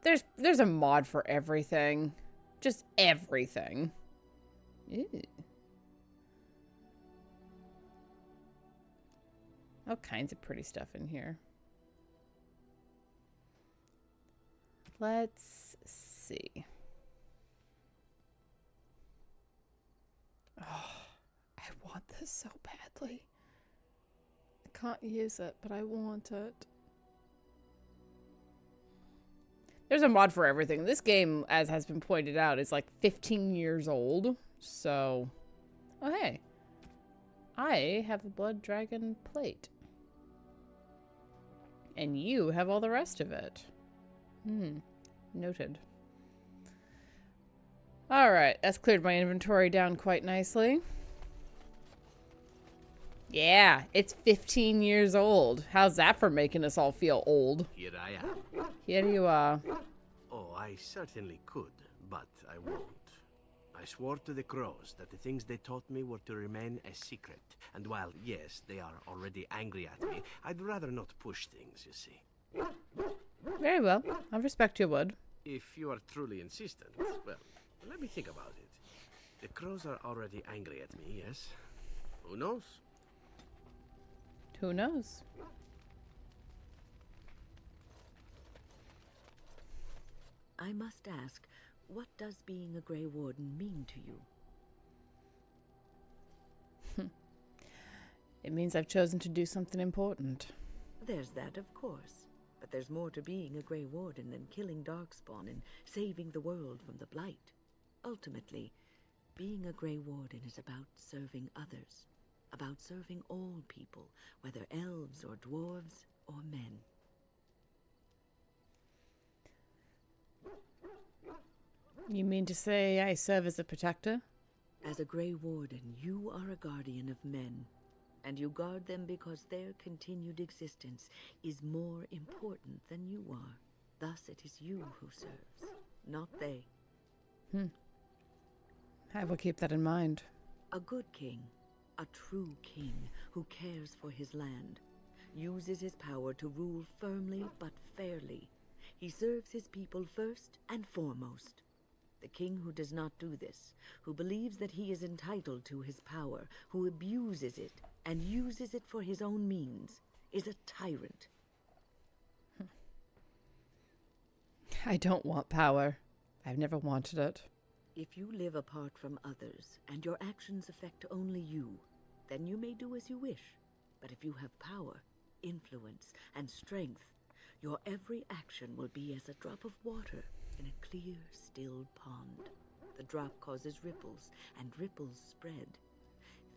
There's a mod for everything. Just everything. Ooh. All kinds of pretty stuff in here. Let's see. Oh, I want this so badly. I can't use it, but I want it. There's a mod for everything. This game, as has been pointed out, is like 15 years old. So, oh hey. I have the Blood Dragon plate. And you have all the rest of it. Noted. Alright, that's cleared my inventory down quite nicely. Yeah, it's 15 years old. How's that for making us all feel old? Here I am. Here you are. Oh, I certainly could, but I won't. I swore to the crows that the things they taught me were to remain a secret. And while, yes, they are already angry at me, I'd rather not push things, you see. Very well. I respect your word. If you are truly insistent, well, let me think about it. The crows are already angry at me, yes? Who knows? Who knows? I must ask, what does being a Grey Warden mean to you? It means I've chosen to do something important. There's that, of course. But there's more to being a Grey Warden than killing Darkspawn and saving the world from the Blight. Ultimately, being a Grey Warden is about serving others. About serving all people, whether elves or dwarves or men. You mean to say I serve as a protector? As a Grey Warden, you are a guardian of men. and you guard them because their continued existence is more important than you are. Thus it is you who serves, not they. I will keep that in mind. A good king, a true king who cares for his land, uses his power to rule firmly but fairly. He serves his people first and foremost. The king who does not do this, who believes that he is entitled to his power, who abuses it and uses it for his own means, is a tyrant. I don't want power. I've never wanted it. If you live apart from others and your actions affect only you, then you may do as you wish. But if you have power, influence, and strength, your every action will be as a drop of water in a clear, still pond. The drop causes ripples, and ripples spread.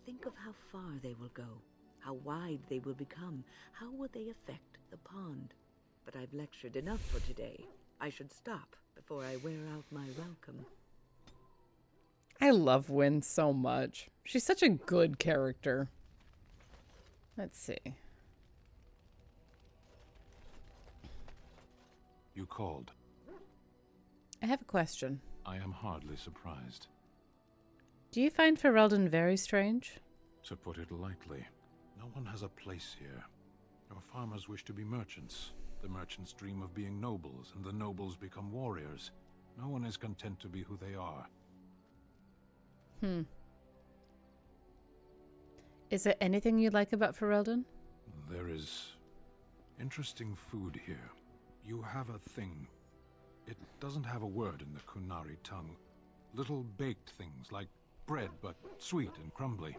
Think of how far they will go, how wide they will become, how will they affect the pond. But I've lectured enough for today. I should stop before I wear out my welcome. I love Wynn so much. She's such a good character. Let's see. You called. I have a question. I am hardly surprised. Do you find Ferelden very strange? To put it lightly, no one has a place here. Your farmers wish to be merchants. The merchants dream of being nobles, and the nobles become warriors. No one is content to be who they are. Is there anything you like about Ferelden? There is interesting food here. You have a thing. It doesn't have a word in the Kunari tongue. Little baked things like bread, but sweet and crumbly.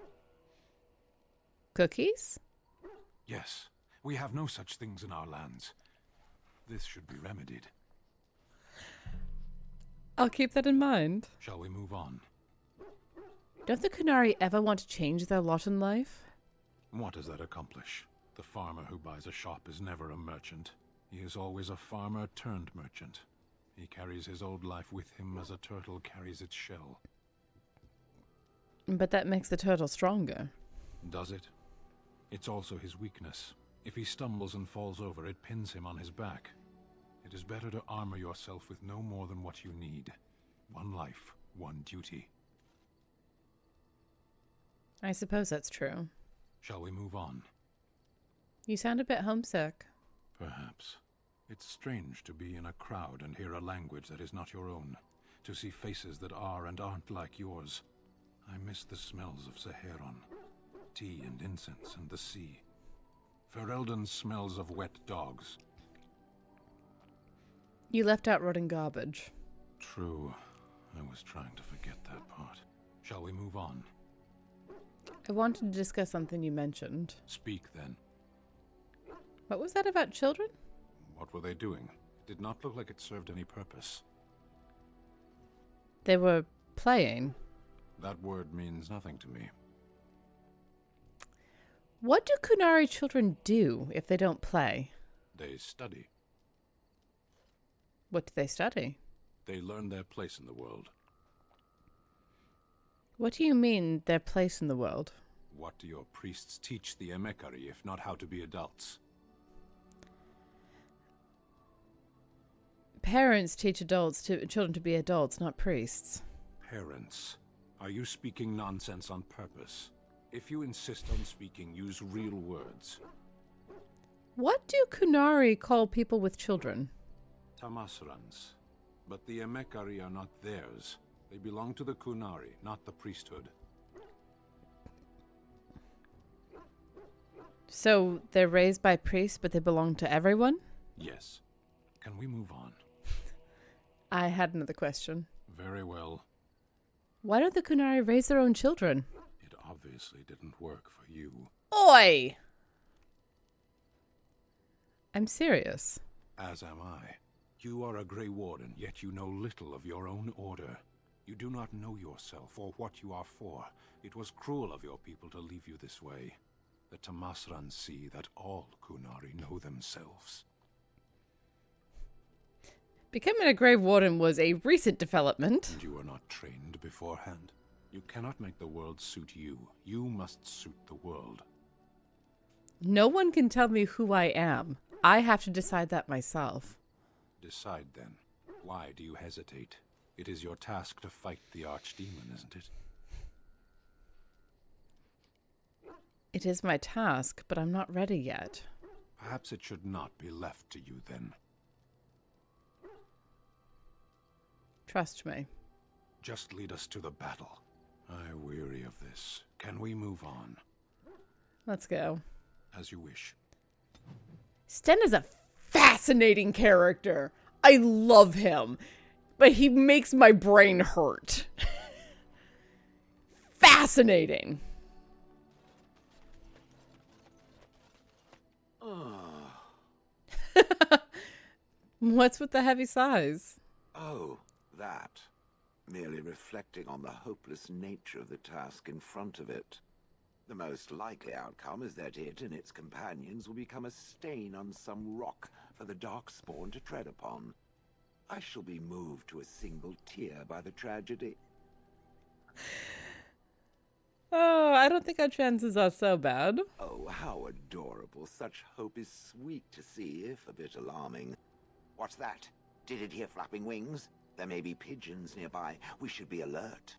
Cookies? Yes, we have no such things in our lands. This should be remedied. I'll keep that in mind. Shall we move on? Don't the Kunari ever want to change their lot in life? What does that accomplish? The farmer who buys a shop is never a merchant. He is always a farmer turned merchant. He carries his old life with him as a turtle carries its shell. But that makes the turtle stronger. Does it? It's also his weakness. If he stumbles and falls over, it pins him on his back. It is better to armor yourself with no more than what you need. One life, one duty. I suppose that's true. Shall we move on? You sound a bit homesick. Perhaps. It's strange to be in a crowd and hear a language that is not your own. To see faces that are and aren't like yours. I miss the smells of Saharon. Tea and incense and the sea. Ferelden smells of wet dogs. You left out rotting garbage. True. I was trying to forget that part. Shall we move on? I wanted to discuss something you mentioned. Speak, then. What was that about children? What were they doing? It did not look like it served any purpose. They were playing. That word means nothing to me. What do Kunari children do if they don't play? They study. What do they study? They learn their place in the world. What do you mean, their place in the world? What do your priests teach the Emekari, if not how to be adults? Parents teach children to be adults, not priests. Parents? Are you speaking nonsense on purpose? If you insist on speaking, use real words. What do Kunari call people with children? Tamasrans. But the Emekari are not theirs. They belong to the Kunari, not the priesthood. So they're raised by priests, but they belong to everyone? Yes. Can we move on? I had another question. Very well. Why don't the Kunari raise their own children? It obviously didn't work for you. Oi! I'm serious. As am I. You are a Grey Warden, yet you know little of your own order. You do not know yourself or what you are for. It was cruel of your people to leave you this way. The Tamasrans see that all Kunari know themselves. Becoming a Grey Warden was a recent development. And you were not trained beforehand. You cannot make the world suit you. You must suit the world. No one can tell me who I am. I have to decide that myself. Decide then. Why do you hesitate? It is your task to fight the archdemon, isn't it? It is my task, but I'm not ready yet. Perhaps it should not be left to you then. Trust me. Just lead us to the battle. I weary of this. Can we move on? Let's go. As you wish. Sten is a fascinating character. I love him, but he makes my brain hurt. Fascinating. What's with the heavy sighs? Oh, that. Merely reflecting on the hopeless nature of the task in front of it. The most likely outcome is that it and its companions will become a stain on some rock for the Darkspawn to tread upon. I shall be moved to a single tear by the tragedy. Oh, I don't think our chances are so bad. Oh, how adorable. Such hope is sweet to see, if a bit alarming. What's that? Did it hear flapping wings? There may be pigeons nearby. We should be alert.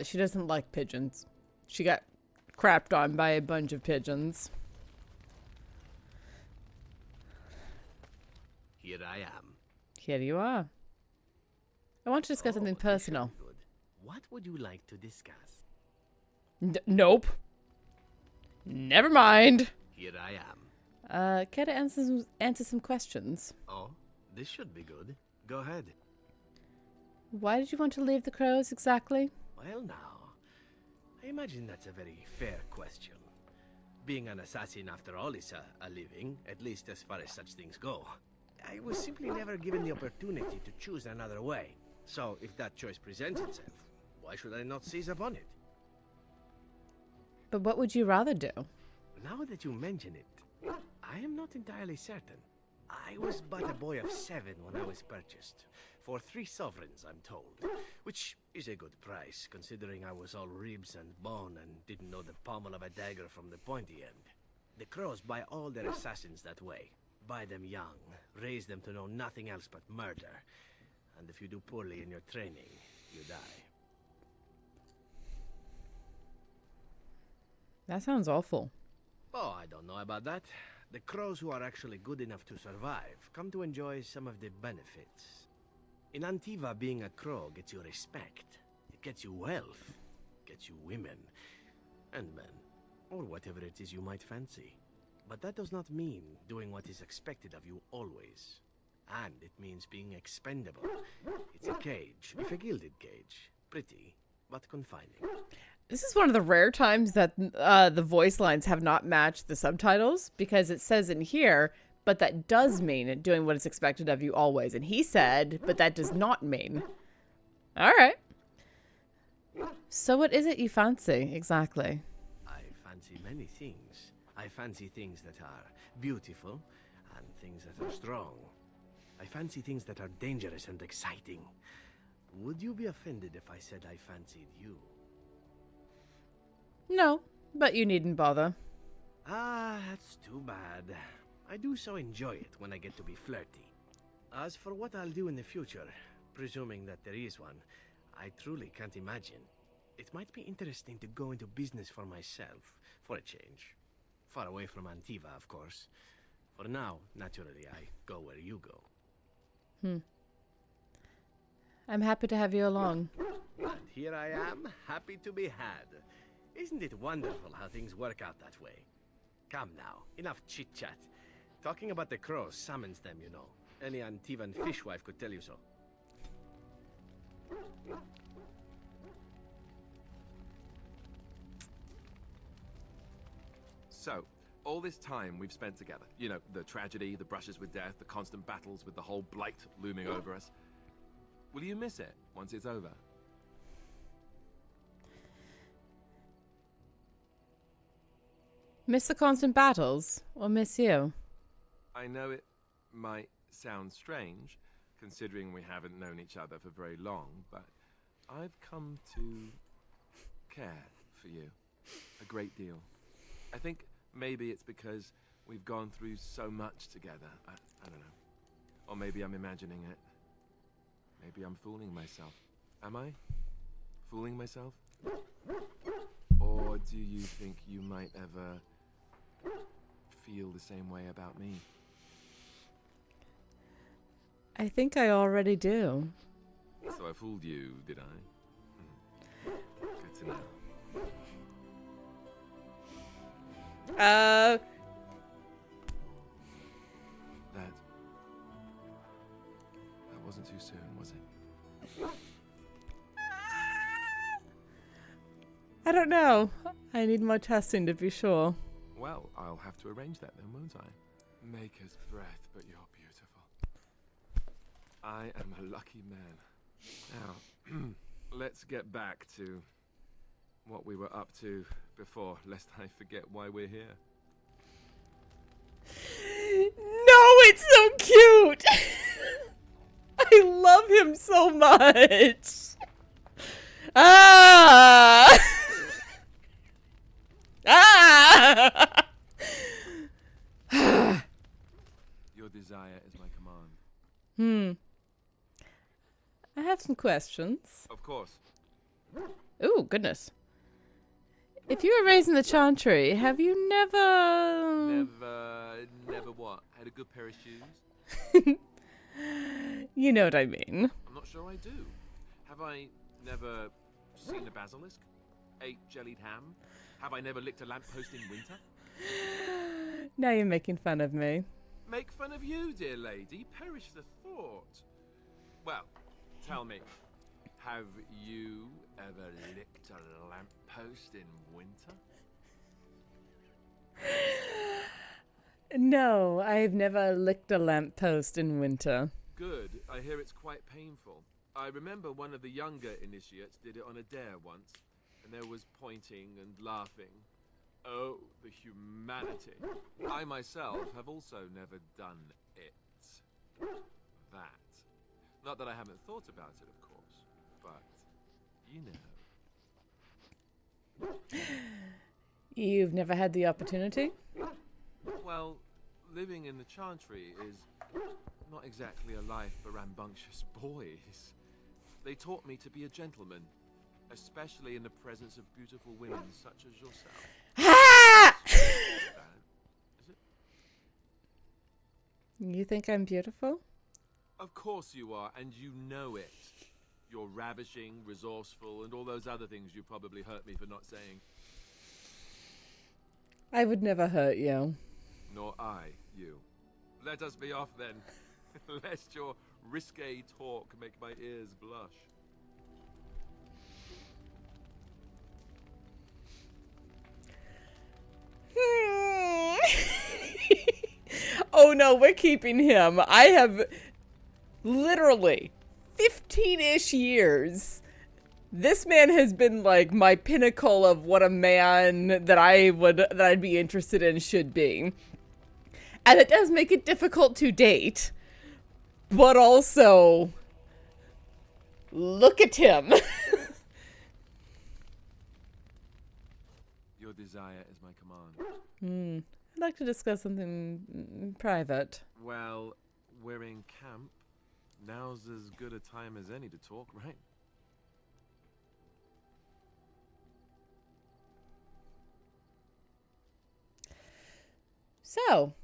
She doesn't like pigeons. She got crapped on by a bunch of pigeons. Here I am. Here you are. I want to discuss something personal. What would you like to discuss? Nope. Never mind. Here I am. Care to answer some questions? Oh, this should be good. Go ahead. Why did you want to leave the crows exactly? Well now, I imagine that's a very fair question. Being an assassin after all is a living, at least as far as such things go. I was simply never given the opportunity to choose another way. So if that choice presents itself, why should I not seize upon it? But what would you rather do? Now that you mention it, I am not entirely certain. I was but a boy of 7 when I was purchased. For 3 sovereigns, I'm told. Which is a good price, considering I was all ribs and bone and didn't know the pommel of a dagger from the pointy end. The crows buy all their assassins that way. Buy them young, raise them to know nothing else but murder. And if you do poorly in your training, you die. That sounds awful. Oh, I don't know about that. The crows who are actually good enough to survive come to enjoy some of the benefits. In Antiva, being a crow gets you respect. It gets you wealth. Gets you women. And men. Or whatever it is you might fancy. But that does not mean doing what is expected of you always. And it means being expendable. It's a cage, if a gilded cage. Pretty, but confining. This is one of the rare times that the voice lines have not matched the subtitles, because it says in here, but that does mean doing what is expected of you always. And he said, but that does not mean. All right. So what is it you fancy, exactly? I fancy many things. I fancy things that are beautiful and things that are strong. I fancy things that are dangerous and exciting. Would you be offended if I said I fancied you? No, but you needn't bother. Ah, that's too bad. I do so enjoy it when I get to be flirty. As for what I'll do in the future, presuming that there is one, I truly can't imagine. It might be interesting to go into business for myself, for a change. Far away from Antiva, of course. For now, naturally, I go where you go. I'm happy to have you along. And here I am, happy to be had. Isn't it wonderful how things work out that way? Come now, enough chit-chat. Talking about the crows summons them, you know. Any Antivan fishwife could tell you so. So, all this time we've spent together, you know, the tragedy, the brushes with death, the constant battles with the whole blight looming over us. Will you miss it once it's over? Miss the constant battles, or miss you? I know it might sound strange, considering we haven't known each other for very long, but I've come to care for you. A great deal. I think maybe it's because we've gone through so much together. I don't know. Or maybe I'm imagining it. Maybe I'm fooling myself. Am I? Fooling myself? Or do you think you might ever feel the same way about me? I think I already do. So I fooled you, did I? Good to know. That wasn't too soon, was it? I don't know. I need more testing to be sure. Well, I'll have to arrange that then, won't I? Maker's breath, but you're beautiful. I am a lucky man. Now, let's get back to what we were up to before, lest I forget why we're here. No, it's so cute! I love him so much! Ah! Ah! Your desire is my command. I have some questions. Of course. Ooh, goodness. If you were raised in the Chantry, have you never... Never what? Had a good pair of shoes? You know what I mean. I'm not sure I do. Have I never seen a basilisk? Ate jellied ham? Have I never licked a lamppost in winter? Now you're making fun of me. Make fun of you, dear lady. Perish the thought. Well, tell me, have you ever licked a lamppost in winter? No, I've never licked a lamppost in winter. Good. I hear it's quite painful. I remember one of the younger initiates did it on a dare once, and there was pointing and laughing. Oh, the humanity. I myself have also never done it. That. Not that I haven't thought about it, of course, but you know. You've never had the opportunity? Well, living in the Chantry is not exactly a life for rambunctious boys. They taught me to be a gentleman, especially in the presence of beautiful women such as yourself. Ha! Is it? You think I'm beautiful? Of course you are, and you know it. You're ravishing, resourceful, and all those other things you probably hurt me for not saying. I would never hurt you. Nor I, you. Let us be off then, lest your risque talk make my ears blush. Oh no, we're keeping him. I have literally 15-ish years. This man has been like my pinnacle of what a man that I'd be interested in should be. And it does make it difficult to date. But also, look at him. Your desire is my command. I'd like to discuss something private. Well, we're in camp. Now's as good a time as any to talk, right? So,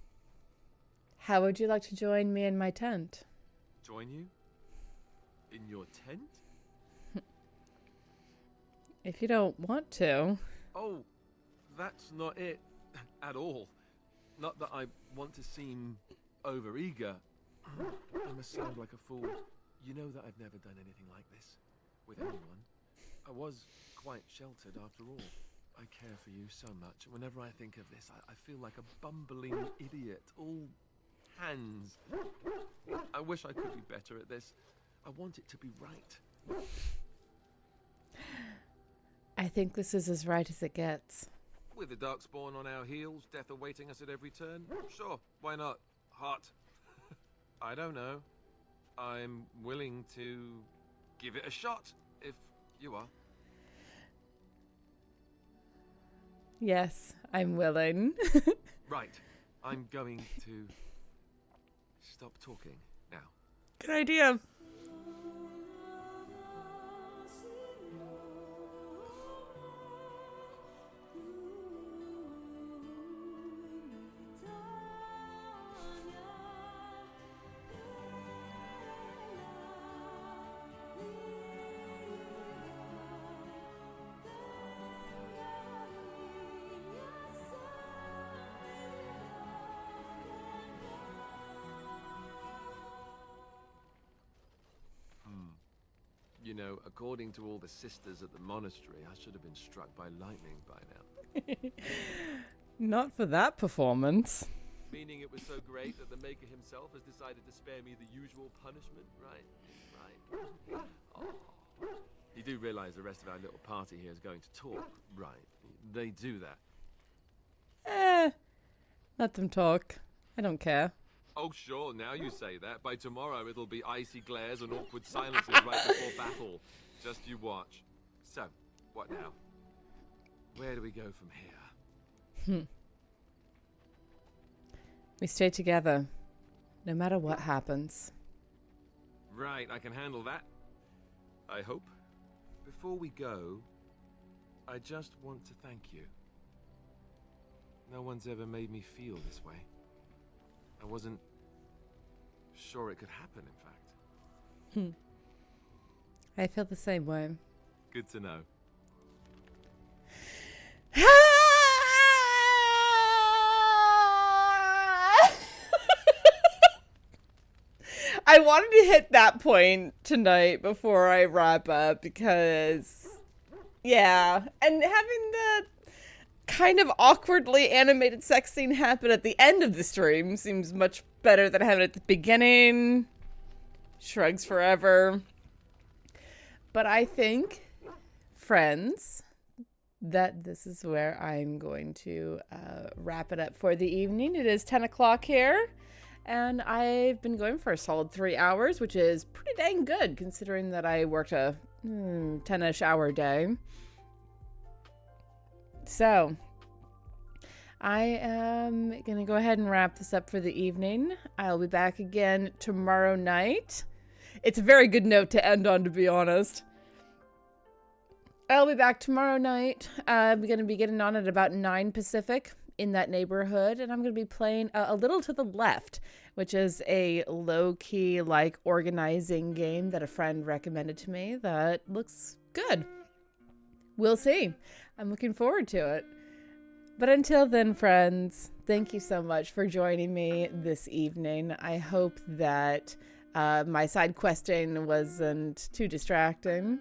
how would you like to join me in my tent? Join you? In your tent? If you don't want to. Oh, that's not it at all. Not that I want to seem overeager. I must sound like a fool. You know that I've never done anything like this with anyone. I was quite sheltered after all. I care for you so much. Whenever I think of this, I feel like a bumbling idiot. All hands. I wish I could be better at this. I want it to be right. I think this is as right as it gets. With the Darkspawn on our heels, death awaiting us at every turn, sure, why not? Hot. I don't know. I'm willing to give it a shot, if you are. Yes, I'm willing. Right. I'm going to stop talking now. Good idea. You know, according to all the sisters at the monastery, I should have been struck by lightning by now. Not for that performance. Meaning it was so great that the Maker himself has decided to spare me the usual punishment, right? Right. Oh. You do realize the rest of our little party here is going to talk, right? They do that. Let them talk. I don't care. Oh, sure, now you say that. By tomorrow, it'll be icy glares and awkward silences right before battle. Just you watch. So, what now? Where do we go from here? We stay together, no matter what happens. Right, I can handle that. I hope. Before we go, I just want to thank you. No one's ever made me feel this way. I wasn't sure it could happen, in fact. I feel the same way. Good to know. I wanted to hit that point tonight before I wrap up because, yeah, and having the kind of awkwardly animated sex scene happen at the end of the stream seems much better than having it at the beginning. Shrugs forever. But I think, friends, that this is where I'm going to wrap it up for the evening. It is 10 o'clock here, and I've been going for a solid 3 hours, which is pretty dang good considering that I worked a 10-ish hour day. So, I am going to go ahead and wrap this up for the evening. I'll be back again tomorrow night. It's a very good note to end on, to be honest. I'll be back tomorrow night. I'm going to be getting on at about 9 Pacific in that neighborhood, and I'm going to be playing A Little to the Left, which is a low-key, like, organizing game that a friend recommended to me that looks good. We'll see. I'm looking forward to it. But until then, friends, thank you so much for joining me this evening. I hope that my side questing wasn't too distracting,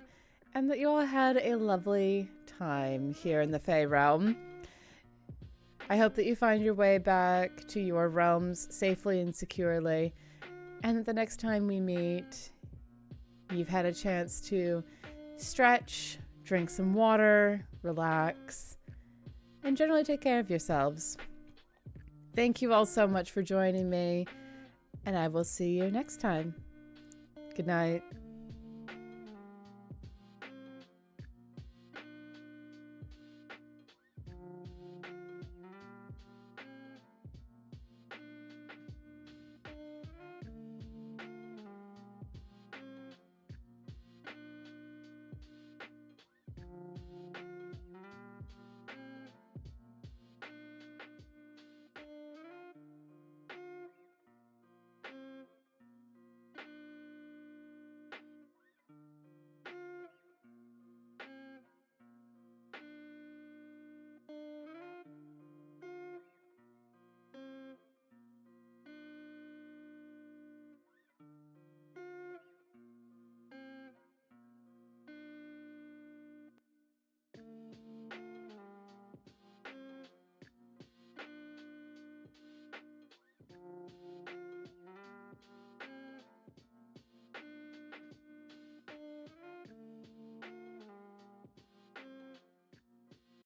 and that you all had a lovely time here in the Fae Realm. I hope that you find your way back to your realms safely and securely, and that the next time we meet, you've had a chance to stretch, drink some water, relax, and generally take care of yourselves. Thank you all so much for joining me, and I will see you next time. Good night.